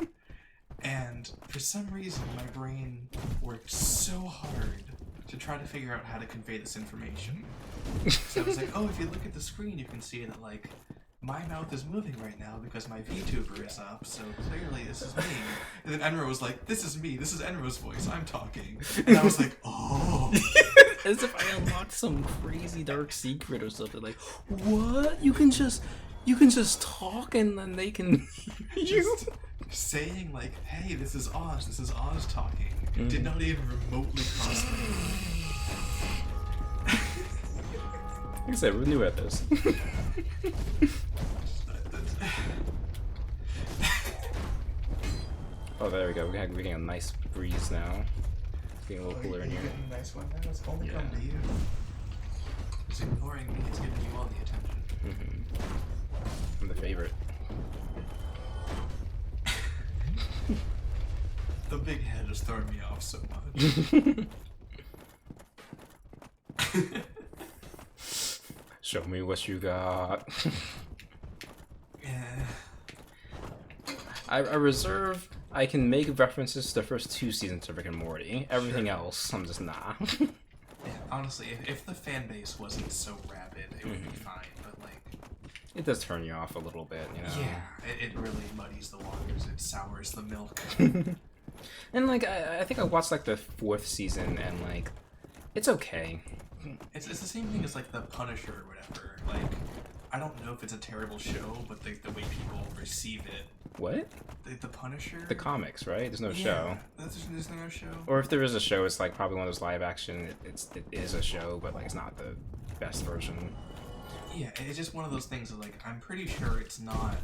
And for some reason, my brain worked so hard to try to figure out how to convey this information. So I was like, "Oh, if you look at the screen, you can see that like." My mouth is moving right now because my VTuber is up, so clearly this is me. And then Enro was like, this is me, this is Enro's voice, I'm talking. And I was like, oh. As if I unlocked some crazy dark secret or something. Like, what? You can just talk and then they can Just saying like, hey, this is Oz talking. Did not even remotely cross my mind. Like I said, we're new at this. Oh, there we go. We're getting a nice breeze now. It's getting a little cooler in here. Getting a nice one now. It's only come to you. It's ignoring me. It's giving you all the attention. Mm-hmm. I'm the favorite. The big head is throwing me off so much. Show me what you got. Yeah. I reserve. I can make references to the first 2 seasons of Rick and Morty. Everything else, I'm just nah. Yeah, honestly, if the fan base wasn't so rabid, it would be fine. But like, It does turn you off a little bit, you know. yeah, it really muddies the waters. It sours the milk. And like, I think I watched like the 4th season, and like, it's okay. It's the same thing as like The Punisher or whatever. Like, I don't know if it's a terrible show, but the way people receive it. What? The Punisher? The comics, right? There's no Yeah, show. There's no show? Or if there is a show, it's like probably one of those live action. It is a show, but like it's not the best version. Yeah, it's just one of those things that like, I'm pretty sure it's not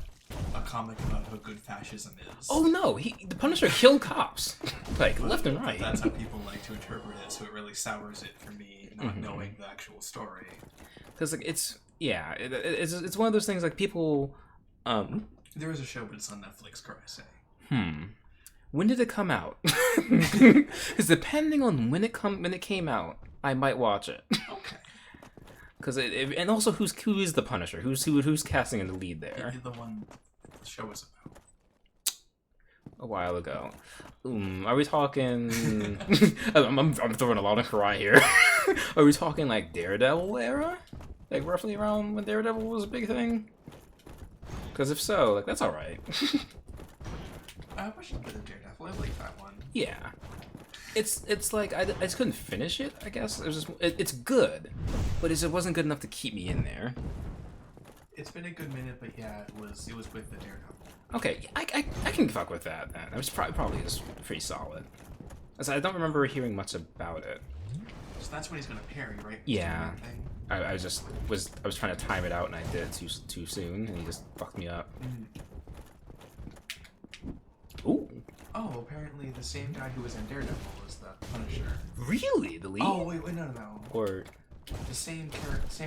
a comic about how good fascism is. Oh no, the Punisher killed cops, like left and right. That's how people like to interpret it, so it really sours it for me, not knowing the actual story. Because like it's one of those things like people. There is a show, but it's on Netflix, Christ's sake. When did it come out? Because depending on when it came out, I might watch it. Okay. Because and also who is the Punisher? Who's casting in the lead there? The one the show is about. A while ago. Are we talking? I'm throwing a lot of Karai here. Are we talking like Daredevil era? Like roughly around when Daredevil was a big thing? Because if so, like that's all right. I watched a bit of Daredevil. I like that one. Yeah. It's like I just couldn't finish it. I guess it was just it's good, but it wasn't good enough to keep me in there. It's been a good minute, but yeah, it was with the Daredevil. Okay, I can fuck with that. Then it was probably is pretty solid. As I don't remember hearing much about it. So that's when he's gonna parry, right? Yeah. I was trying to time it out and I did it too soon and he just fucked me up. Ooh. Oh, apparently the same guy who was in Daredevil was the Punisher. Really? The lead? Oh wait, no. Or The same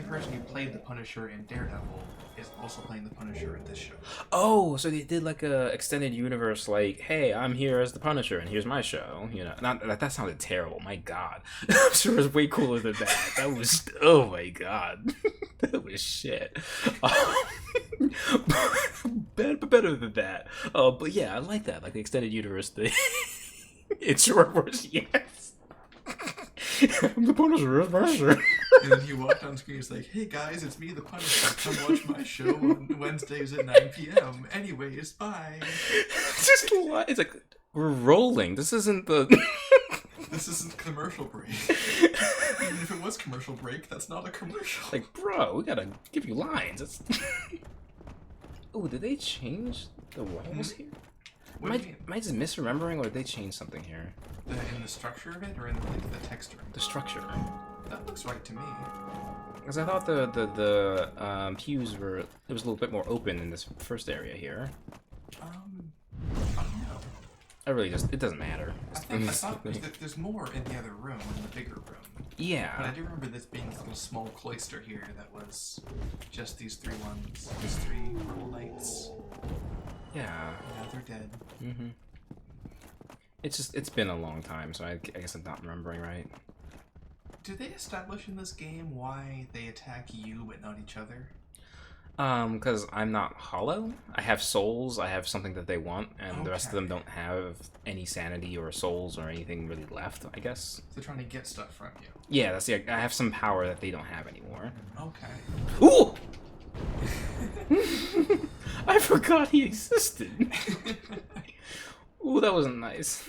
person who played the Punisher in Daredevil is also playing the Punisher in this show. oh, so they did like a extended universe, like, hey, I'm here as the Punisher, and here's my show. You know, not that sounded terrible. My God, I'm sure it was way cooler than that. That was, oh my God, that was shit. Better than that. But yeah, I like that, like the extended universe thing. In short version, yes. I'm the Punisher. And then he walked on screen. He's like, "Hey guys, it's me, the Punisher. Come watch my show on Wednesdays at 9 p.m. Anyways, bye." Just it's like we're rolling. This isn't the. This isn't commercial break. Even if it was commercial break, that's not a commercial. Like, bro, we gotta give you lines. That's. Oh, did they change the walls here? What do you mean? Am I just misremembering, or did they change something here? In the structure of it, or in the texture? The structure. That looks right to me. Because I thought the pews were, it was a little bit more open in this first area here. I don't know. I really just, it doesn't matter. I thought there's more in the other room, in the bigger room. Yeah. But I do remember this being this little small cloister here that was just these three purple lights. Yeah. Yeah, they're dead. Mm-hmm. It's been a long time, so I guess I'm not remembering right. Do they establish in this game why they attack you but not each other? Because I'm not hollow. I have souls, I have something that they want, and the rest of them don't have any sanity or souls or anything really left, I guess. So they're trying to get stuff from you. Yeah, that's I have some power that they don't have anymore. Okay. Ooh! I forgot he existed. Ooh, that wasn't nice.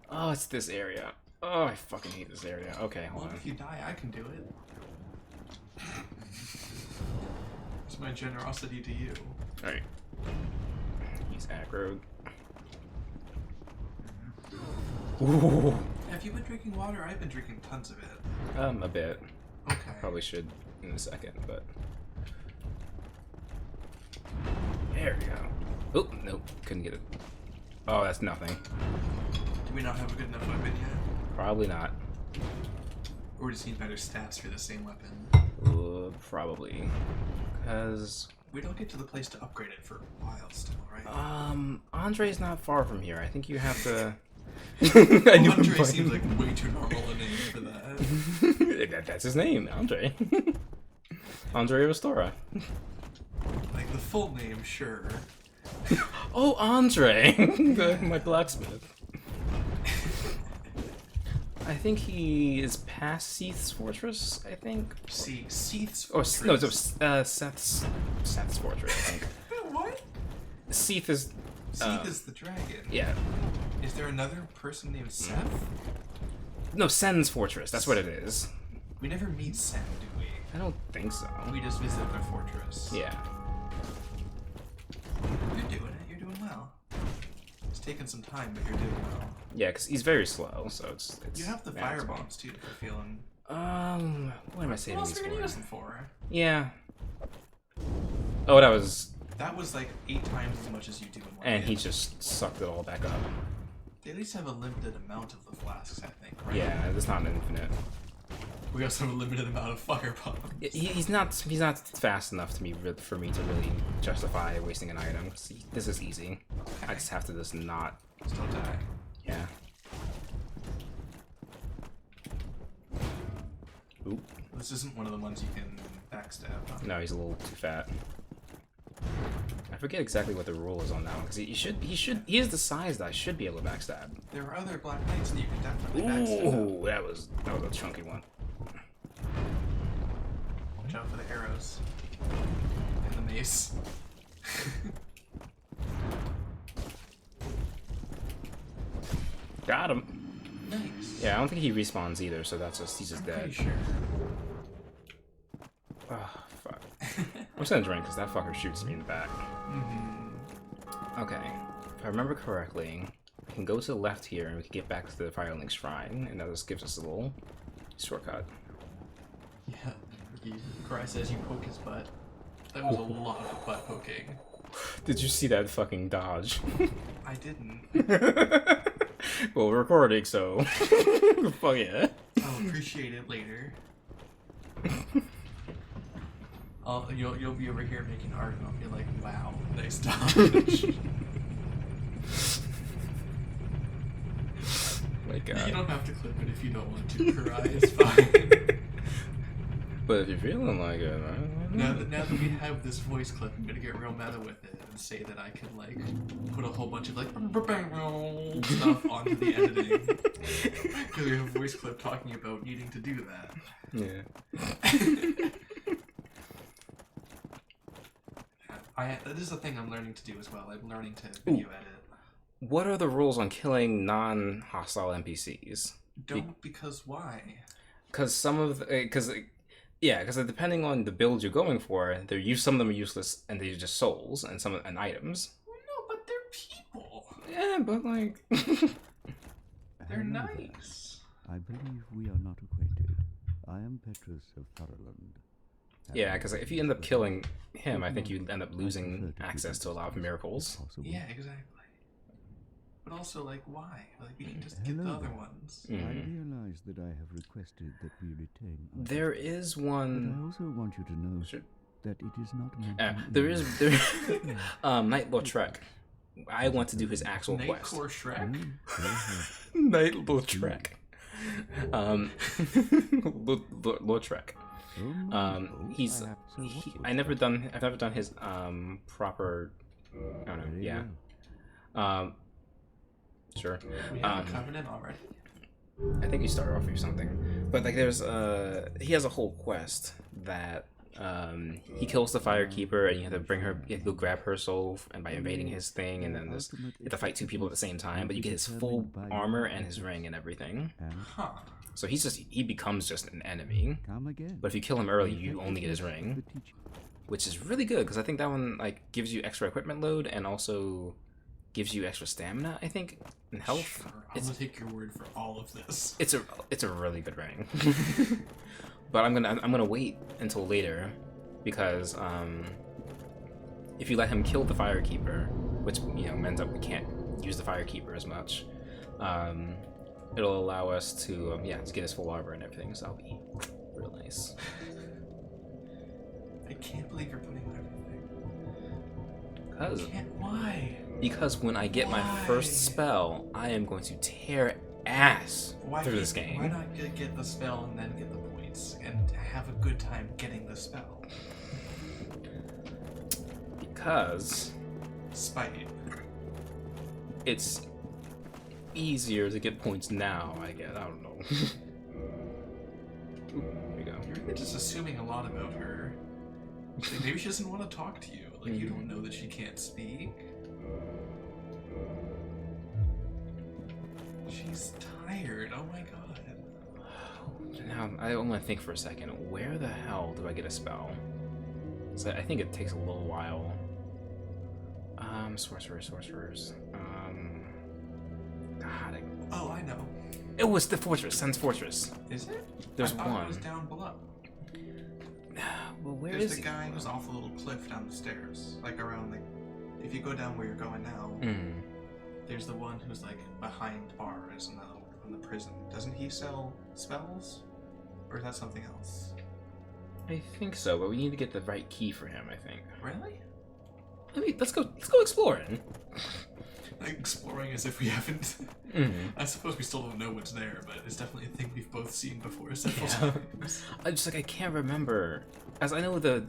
Oh, it's this area. Oh, I fucking hate this area. Okay, hold Well, on. if you die, I can do it. It's my generosity to you. Alright. He's aggroed. Ooh. Have you been drinking water? I've been drinking tons of it. A bit. Okay. Probably should in a second, but... There we go. Oh, nope. Couldn't get it. Oh, that's nothing. Do we not have a good enough weapon yet? Probably not. Or just need better stats for the same weapon? Probably. Because... We don't get to the place to upgrade it for a while still, right? Andre's not far from here. I think you have to... Andre seems like way too normal a name for that. That's his name, Andre. Andre Restora. Like the full name, sure. Oh, Andre! My blacksmith. I think he is past Seath's fortress, I think. See, Seath's fortress? Oh, no, it's Seth's fortress, I think. What? Seath is... Seath is the dragon. Yeah. Is there another person named Seth? No, Sen's fortress, that's what it is. We never meet Sen, do we? I don't think so. We just visit their fortress. Yeah. You're doing it. You're doing well. It's taking some time, but you're doing well. Yeah, because he's very slow, so it's you have the fire bombs too, if you're feeling... what am I saving these What else are you gonna use them for? Yeah. Oh, that was... That was like 8 times as much as you do in one And hit. he just sucked it all back up. They at least have a limited amount of the flasks, I think, right? Yeah, it's not an infinite. We also have a limited amount of fire bombs. He's not fast enough for me to really justify wasting an item. This is easy. Okay. I just have to just not... Still die. Yeah. Oop. This isn't one of the ones you can backstab. Huh? No, he's a little too fat. I forget exactly what the rule is on that one, because he is the size that I should be able to backstab. There are other Black Knights that you can definitely backstab. Ooh, that was a chunky one. Watch out for the arrows. And the mace. Got him. Nice. Yeah, I don't think he respawns either, so that's just he's just I'm pretty dead. sure. Oh, fuck. I'm just gonna drink because that fucker shoots me in the back. Okay, if I remember correctly, we can go to the left here and we can get back to the Firelink Shrine, and that just gives us a little shortcut. Yeah, Cry says you poke his butt. That was a lot of butt poking. Did you see that fucking dodge? I didn't. Well, we're recording, so fuck yeah. I'll appreciate it later. You'll be over here making art and I'll be like, wow, nice dodge. My God. You don't have to clip it if you don't want to, Cry, it's fine. But if you're feeling like it, Now that we have this voice clip, I'm gonna get real meta with it and say that I can like put a whole bunch of like stuff onto the editing because we have a voice clip talking about needing to do that. yeah. This is a thing I'm learning to do as well. I'm learning to video edit. What are the rules on killing non-hostile NPCs? Don't because why? Because some of because depending on the build you're going for, some of them are useless and they're just souls and and items. Well, no, but they're people. Yeah, but like They're nice. I believe we are not acquainted. I am Petrus of Thoroland. yeah, because if you end up killing him, I think you end up losing access to a lot of miracles. Yeah, exactly. But also, like, why? Like, we can just get the Hello other there. ones. I realize that I have requested that we retain. our There secret, is but I one. also want you to know Sure. that it is not meant. There is Night Lord Trek. I want to do his actual quest. Nightcore Shrek? Night Lord Trek. Lord Trek. He's I've never done his proper. I don't know. Yeah. Sure. We have a covenant already? I think you start off or something, but like there's he has a whole quest that he kills the Firekeeper and you have to bring her, you have to go grab her soul and by invading his thing, and then you have to fight two people at the same time, but you get his full armor and his ring and everything. Huh. So he becomes just an enemy. Come again. But if you kill him early, you only get his ring, which is really good because I think that one like gives you extra equipment load and also gives you extra stamina, I think, and health. Sure, I'm gonna take your word for all of this. It's a really good ring. But I'm gonna wait until later because if you let him kill the Firekeeper, which ends up we can't use the Firekeeper as much, it'll allow us to to get his full armor and everything. So that'll be real nice. I can't believe you're putting that Because in there. Why? Because when I get my first spell, I am going to tear ass through this game. Why not get the spell and then get the points and have a good time getting the spell? Because Spite. it's easier to get points now, I guess. I don't know. Ooh, there we go. You're really just assuming a lot about her. Like, maybe she doesn't want to talk to you. Like, you don't know that she can't speak. She's tired. Oh my god. Now, I want to think for a second. Where the hell do I get a spell? So I think it takes a little while. Sorcerers. God, Oh, I know. it was the fortress, Sen's Fortress. Is it? There's I thought one. It was down below. Well, where There's is the he? guy who's off a little cliff down the stairs. Like, around, like, if you go down where you're going now, there's the one who's, like, behind bars in the prison. Doesn't he sell spells? Or is that something else? I think so, but we need to get the right key for him, I think. Really? Let's go exploring. Like, exploring as if we haven't... I suppose we still don't know what's there, but it's definitely a thing we've both seen before several times. I can't remember. As I know the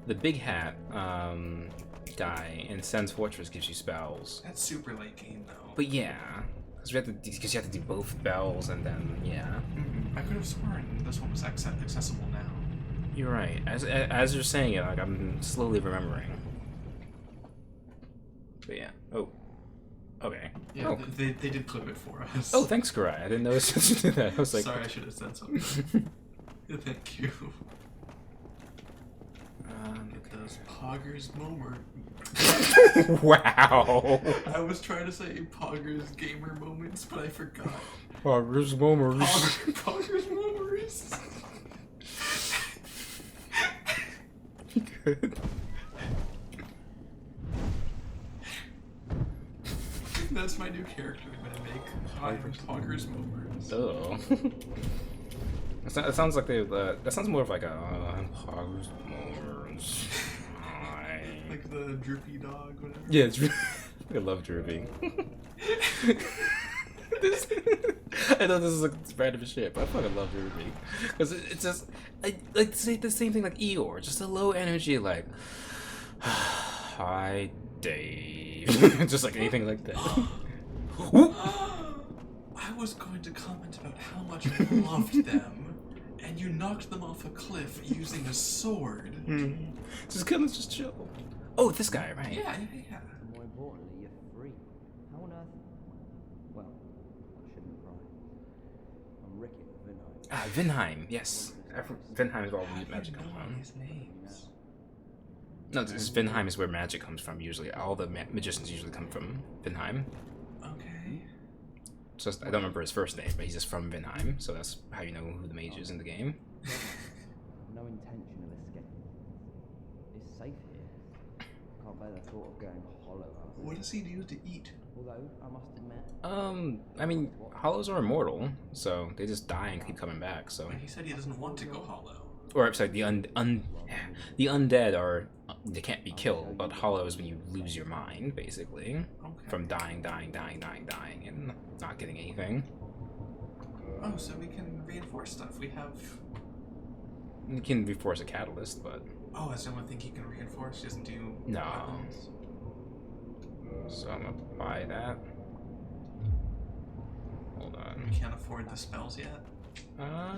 big hat guy in Sen's Fortress gives you spells. That's super late game, though. But yeah, because you have to do both bells and then I could have sworn this one was accessible now. You're right. As you're saying it, like I'm slowly remembering. But yeah. Oh. Okay. Yeah, Oh. they did clip it for us. Oh, thanks, Karai. I didn't know it was do that. I was like, Sorry, I should have said something. Thank you. It does Poggers Momer. wow. I was trying to say Poggers Gamer Moments, but I forgot. Poggers Momers. Poggers Momers. Good. That's my new character I'm gonna make. Poggers Momers. Oh. It sounds like that sounds more of like a Poggers Momers. Like the droopy dog, whatever. Yeah, it's I love Droopy. I know this is like random shit, but I fucking love Droopy. Because it's just, I like to say the same thing like Eeyore, just a low energy, like, hi, Dave. Just like anything like that. I was going to comment about how much I loved them, and you knocked them off a cliff using a sword. Just come and just chill. Oh, this guy, right? Yeah. More importantly, you're free. How on earth? Well, I shouldn't cry. I'm Ricky Vinheim. Vinheim, yes. Vinheim is where all magic comes from. These names. No, this Vinheim is where magic comes from, usually. All the magicians usually come from Vinheim. Okay. Just, I don't remember his first name, but he's just from Vinheim, so that's how you know who the mage is in the game. No intention of escaping. It's safe here. Can't bear the thought of going hollow. What does he do to eat? Although, I must admit, I mean, hollows are immortal, so they just die and keep coming back, so... He said he doesn't want to go hollow. Or, I'm sorry, the undead are... They can't be killed, but hollow is when you lose your mind, basically. Okay. From dying, and not getting anything. Oh, so we can reinforce stuff. We have... You can reinforce a catalyst, but... Oh, that's the only thing he can reinforce. He doesn't do No. weapons. So I'm gonna buy that. Hold on. We can't afford the spells yet.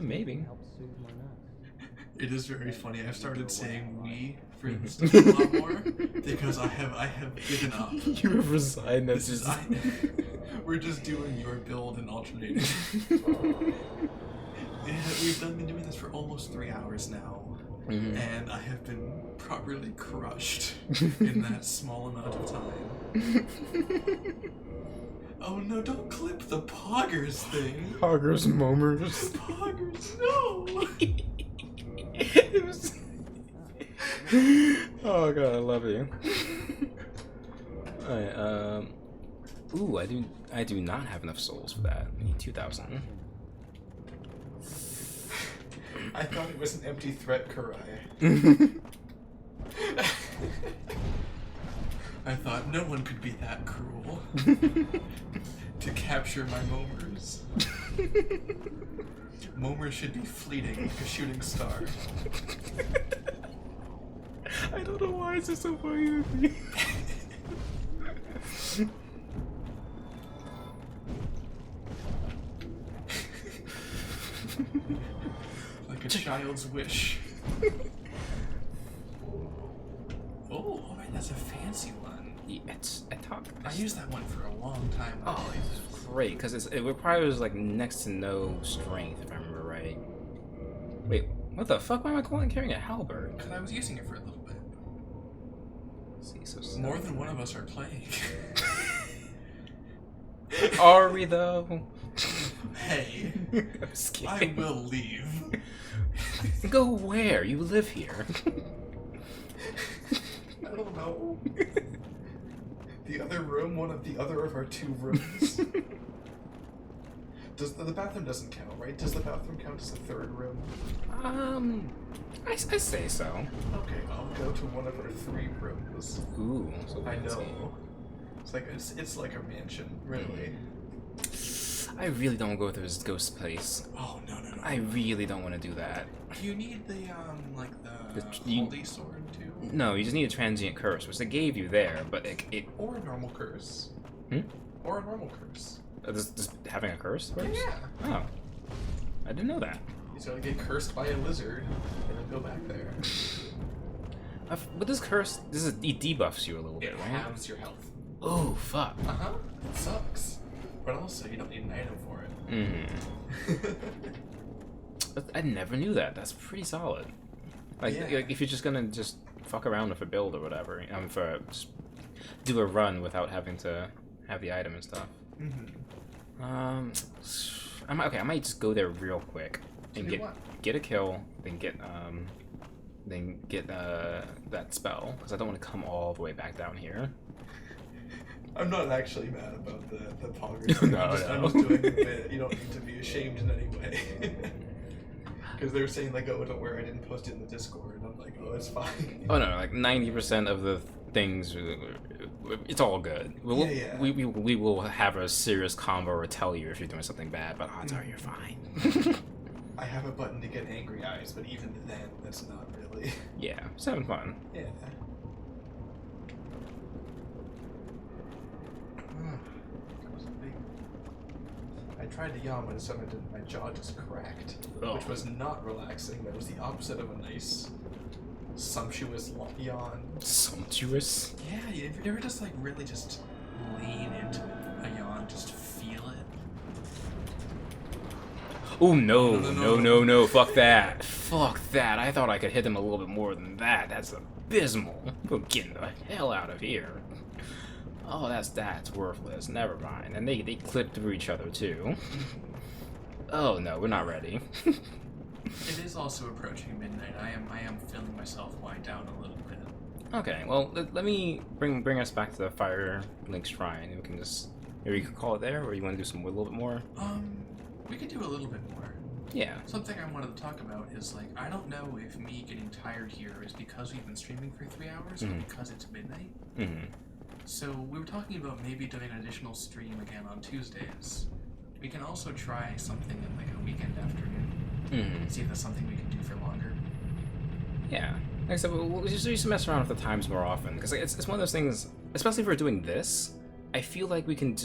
Maybe. helps soothe my nerves. It is very funny. I've started saying we for this stuff a lot more because I have given up. You have resigned. This is we're just doing your build and alternating. Yeah, we've been doing this for almost 3 hours now, and I have been properly crushed in that small amount of time. Oh no! Don't clip the Poggers thing. Poggers Momers. Poggers, no. It was. Oh god, I love you. Alright, ooh, I do not have enough souls for that. I need 2,000. I thought it was an empty threat, Karai. I thought no one could be that cruel to capture my Momers. Momers should be fleeting like a shooting star. I don't know why it's just so funny with me. Like a child's wish. Oh, alright, that's a fancy one. Yeah, it's a top. I used that one for a long time. Oh, it's great because it requires like next to no strength, if I remember right. Wait, what the fuck? Why am I carrying a halberd? Because I was using it for a little bit. See, so More than one of us are playing. Are we though? Hey, I'm just kidding. I will leave. Go where? You live here. I don't know. The other room, one of the other of our 2 rooms. Does the bathroom doesn't count, right? Does the bathroom count as the 3rd room? I say so. Okay, I'll go to one of our 3 rooms. Ooh, so I fancy. know. It's like a mansion, really. I really don't go through this ghost place. Oh no. I really don't want to do that. You need the like the you- holy sword too, No, you just need a transient curse, which they gave you there, but it or a normal curse. Or a normal curse. just having a curse first? Yeah. Oh, I didn't know that. He's gonna get cursed by a lizard and then go back there. But this curse, it debuffs you a little bit, It right? halves your health. Oh, fuck. Uh-huh. It sucks. But also, you don't need an item for it. I never knew that. That's pretty solid. Like, Yeah. like if you're just gonna just fuck around with a build or whatever, for just do a run without having to have the item and stuff. I might just go there real quick and get a kill, then get that spell, because I don't want to come all the way back down here. I'm not actually mad about the poggers. No, I'm just doing the bit. You don't need to be ashamed in any way. Because they were saying like, oh, don't worry, I didn't post it in the Discord. I'm like, oh, it's fine. Oh no, like 90% of the things, it's all good. We will have a serious combo or tell you if you're doing something bad, but odds are you're fine. I have a button to get angry eyes, but even then, that's not really. Yeah, it's having fun. Yeah. I tried to yawn, but suddenly my jaw just cracked, which was not relaxing. That was the opposite of a nice, sumptuous yawn. Sumptuous? Yeah, you ever just like really just lean into a yawn, just feel it? Oh no, fuck that. Fuck that. I thought I could hit them a little bit more than that. That's abysmal. We're getting the hell out of here. Oh, that's worthless. Never mind. And they clip through each other too. Oh no, we're not ready. It is also approaching midnight. I am feeling myself wind down a little bit. Okay, well let me bring us back to the Fire Link Shrine, and we can just maybe you could call it there, or you want to do some a little bit more. We could do a little bit more. Yeah. Something I wanted to talk about is like I don't know if me getting tired here is because we've been streaming for 3 hours or because it's midnight. So we were talking about maybe doing an additional stream again on Tuesdays. We can also try something in like a weekend afternoon. See if that's something we can do for longer. Yeah. Like I said, we'll just mess around with the times more often, because like, it's one of those things. Especially if we're doing this, I feel like we can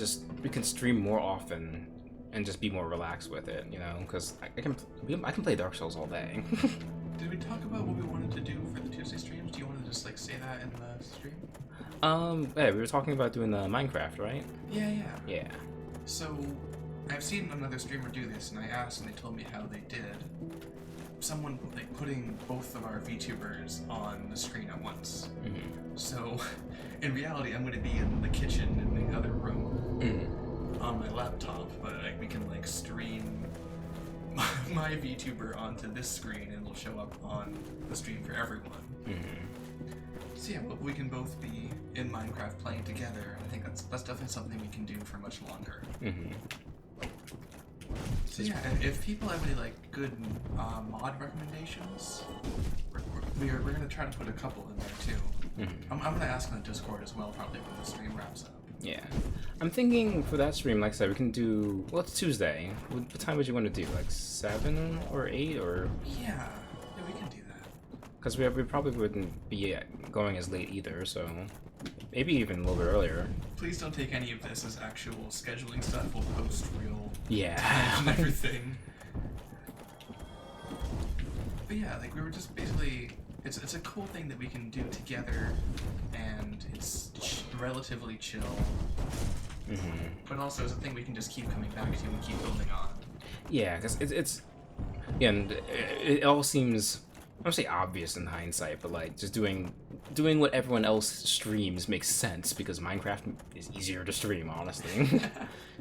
stream more often and just be more relaxed with it, you know? Because I can play Dark Souls all day. Did we talk about what we wanted to do for the Tuesday streams? Do you want to just like say that in the stream? Yeah, we were talking about doing the Minecraft, right? Yeah. So, I've seen another streamer do this, and I asked, and they told me how they did. Someone like putting both of our VTubers on the screen at once. So, in reality, I'm going to be in the kitchen in the other room on my laptop, but like we can like stream my VTuber onto this screen, and it'll show up on the stream for everyone. So yeah, we can both be in Minecraft playing together. I think that's definitely something we can do for much longer. So yeah, and if people have any like good mod recommendations, we're gonna try to put a couple in there too. I'm gonna ask on the Discord as well, probably when the stream wraps up. Yeah, I'm thinking for that stream, like I said, we can do. Well, it's Tuesday. What time would you want to do? Like 7 or 8 or? Yeah, we can do that. Because we probably wouldn't be going as late either, so maybe even a little bit earlier. Please don't take any of this as actual scheduling stuff. We'll post real time and everything. But yeah, like we were just basically, it's a cool thing that we can do together, and it's relatively chill. But also it's a thing we can just keep coming back to and keep building on. Yeah, because it's and it all seems. I don't say obvious in hindsight, but like just doing what everyone else streams makes sense, because Minecraft is easier to stream, honestly.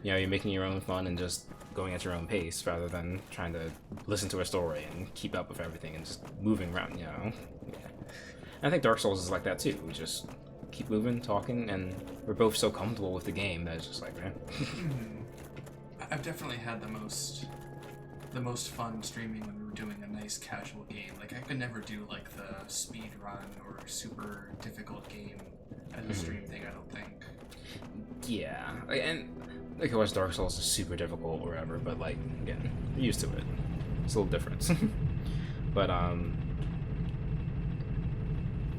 You know, you're making your own fun and just going at your own pace rather than trying to listen to a story and keep up with everything and just moving around, you know. Yeah. And I think Dark Souls is like that too. We just keep moving, talking, and we're both so comfortable with the game that it's just like, man. I've definitely had the most fun streaming when we were doing a nice casual game. Like I could never do like the speed run or super difficult game as a stream thing, I don't think. Yeah, and like of course Dark Souls is super difficult or whatever, but like again, you're used to it. It's a little different. But I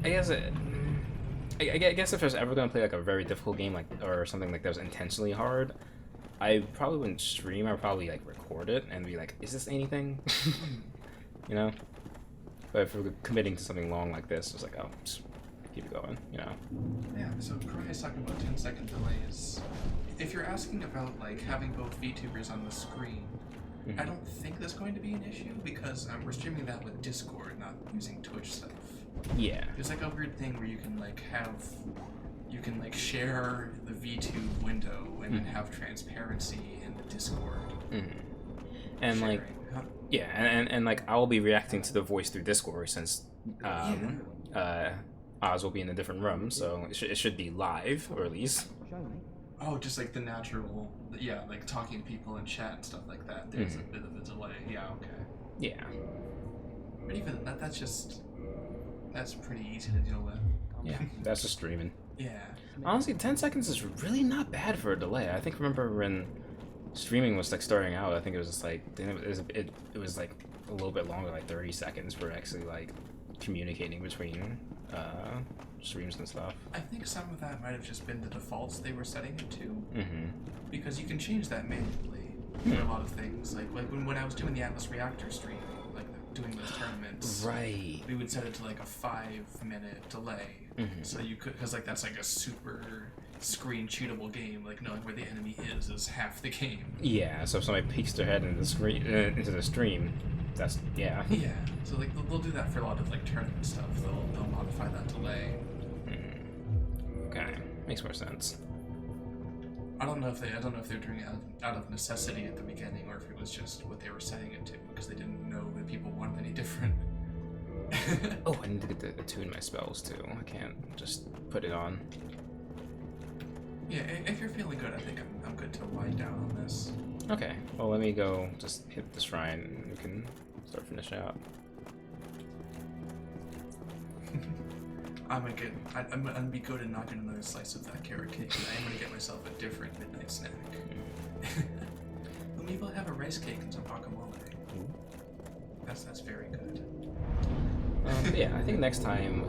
guess if I was ever gonna play like a very difficult game, like or something like that was intentionally hard, I probably wouldn't stream. I'd probably like record it and be like, "Is this anything?" You know. But if we're committing to something long like this, it's like, oh, just keep it going, you know. Yeah, so Karai's talking about 10-second delays. If you're asking about like having both VTubers on the screen, I don't think that's going to be an issue because we're streaming that with Discord, not using Twitch stuff. Yeah. There's like a weird thing where you can share the VTube window and then have transparency in the Discord. And sharing. like, yeah, and like I will be reacting to the voice through Discord since Oz will be in a different room, so it should be live, or at least. Oh, just like the natural, like talking to people in chat and stuff like that. There's a bit of a delay. Yeah, okay. Yeah. But even that's pretty easy to deal with. Yeah, that's just streaming. Yeah. Honestly, 10 seconds is really not bad for a delay. I think remember when streaming was like starting out, I think it was just like it was like a little bit longer, like 30 seconds for actually like communicating between streams and stuff. I think some of that might have just been the defaults they were setting it to. Because you can change that manually for a lot of things. Like when I was doing the Atlas Reactor stream, like doing those tournaments, Right. we would set it to like a 5-minute delay. So you could, because like that's like a super screen cheatable game. Like knowing where the enemy is half the game. Yeah. So if somebody peeks their head into the stream, that's yeah. Yeah. So like they'll do that for a lot of like tournament stuff. They'll modify that delay. Okay, makes more sense. I don't know if they're doing it out of necessity at the beginning, or if it was just what they were setting it to because they didn't know that people wanted any different. Oh, I need to get to attune my spells too. I can't just put it on. Yeah, if you're feeling good, I think I'm good to wind down on this. Okay, well let me go just hit the shrine and we can start finishing out. I'm gonna be good and not get another slice of that carrot cake. And I'm gonna get myself a different midnight snack. Well, maybe I'll have a rice cake and some guacamole. That's very good. Yeah, I think next time,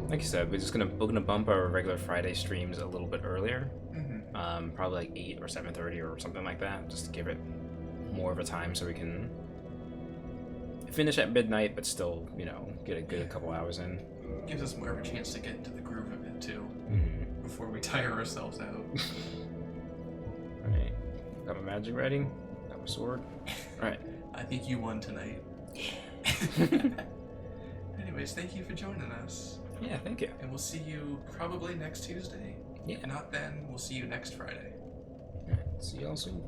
like you said, we're gonna bump our regular Friday streams a little bit earlier. Probably like 8 or 7:30 or something like that, just to give it more of a time so we can finish at midnight, but still, you know, get a good couple hours in. Gives us more of a chance to get into the groove of it too, before we tire ourselves out. Alright, got my magic ready, got my sword. Alright. I think you won tonight. Anyways, thank you for joining us. Yeah, thank you. And we'll see you probably next Tuesday. Yeah. If not then, we'll see you next Friday. Alright, see y'all soon.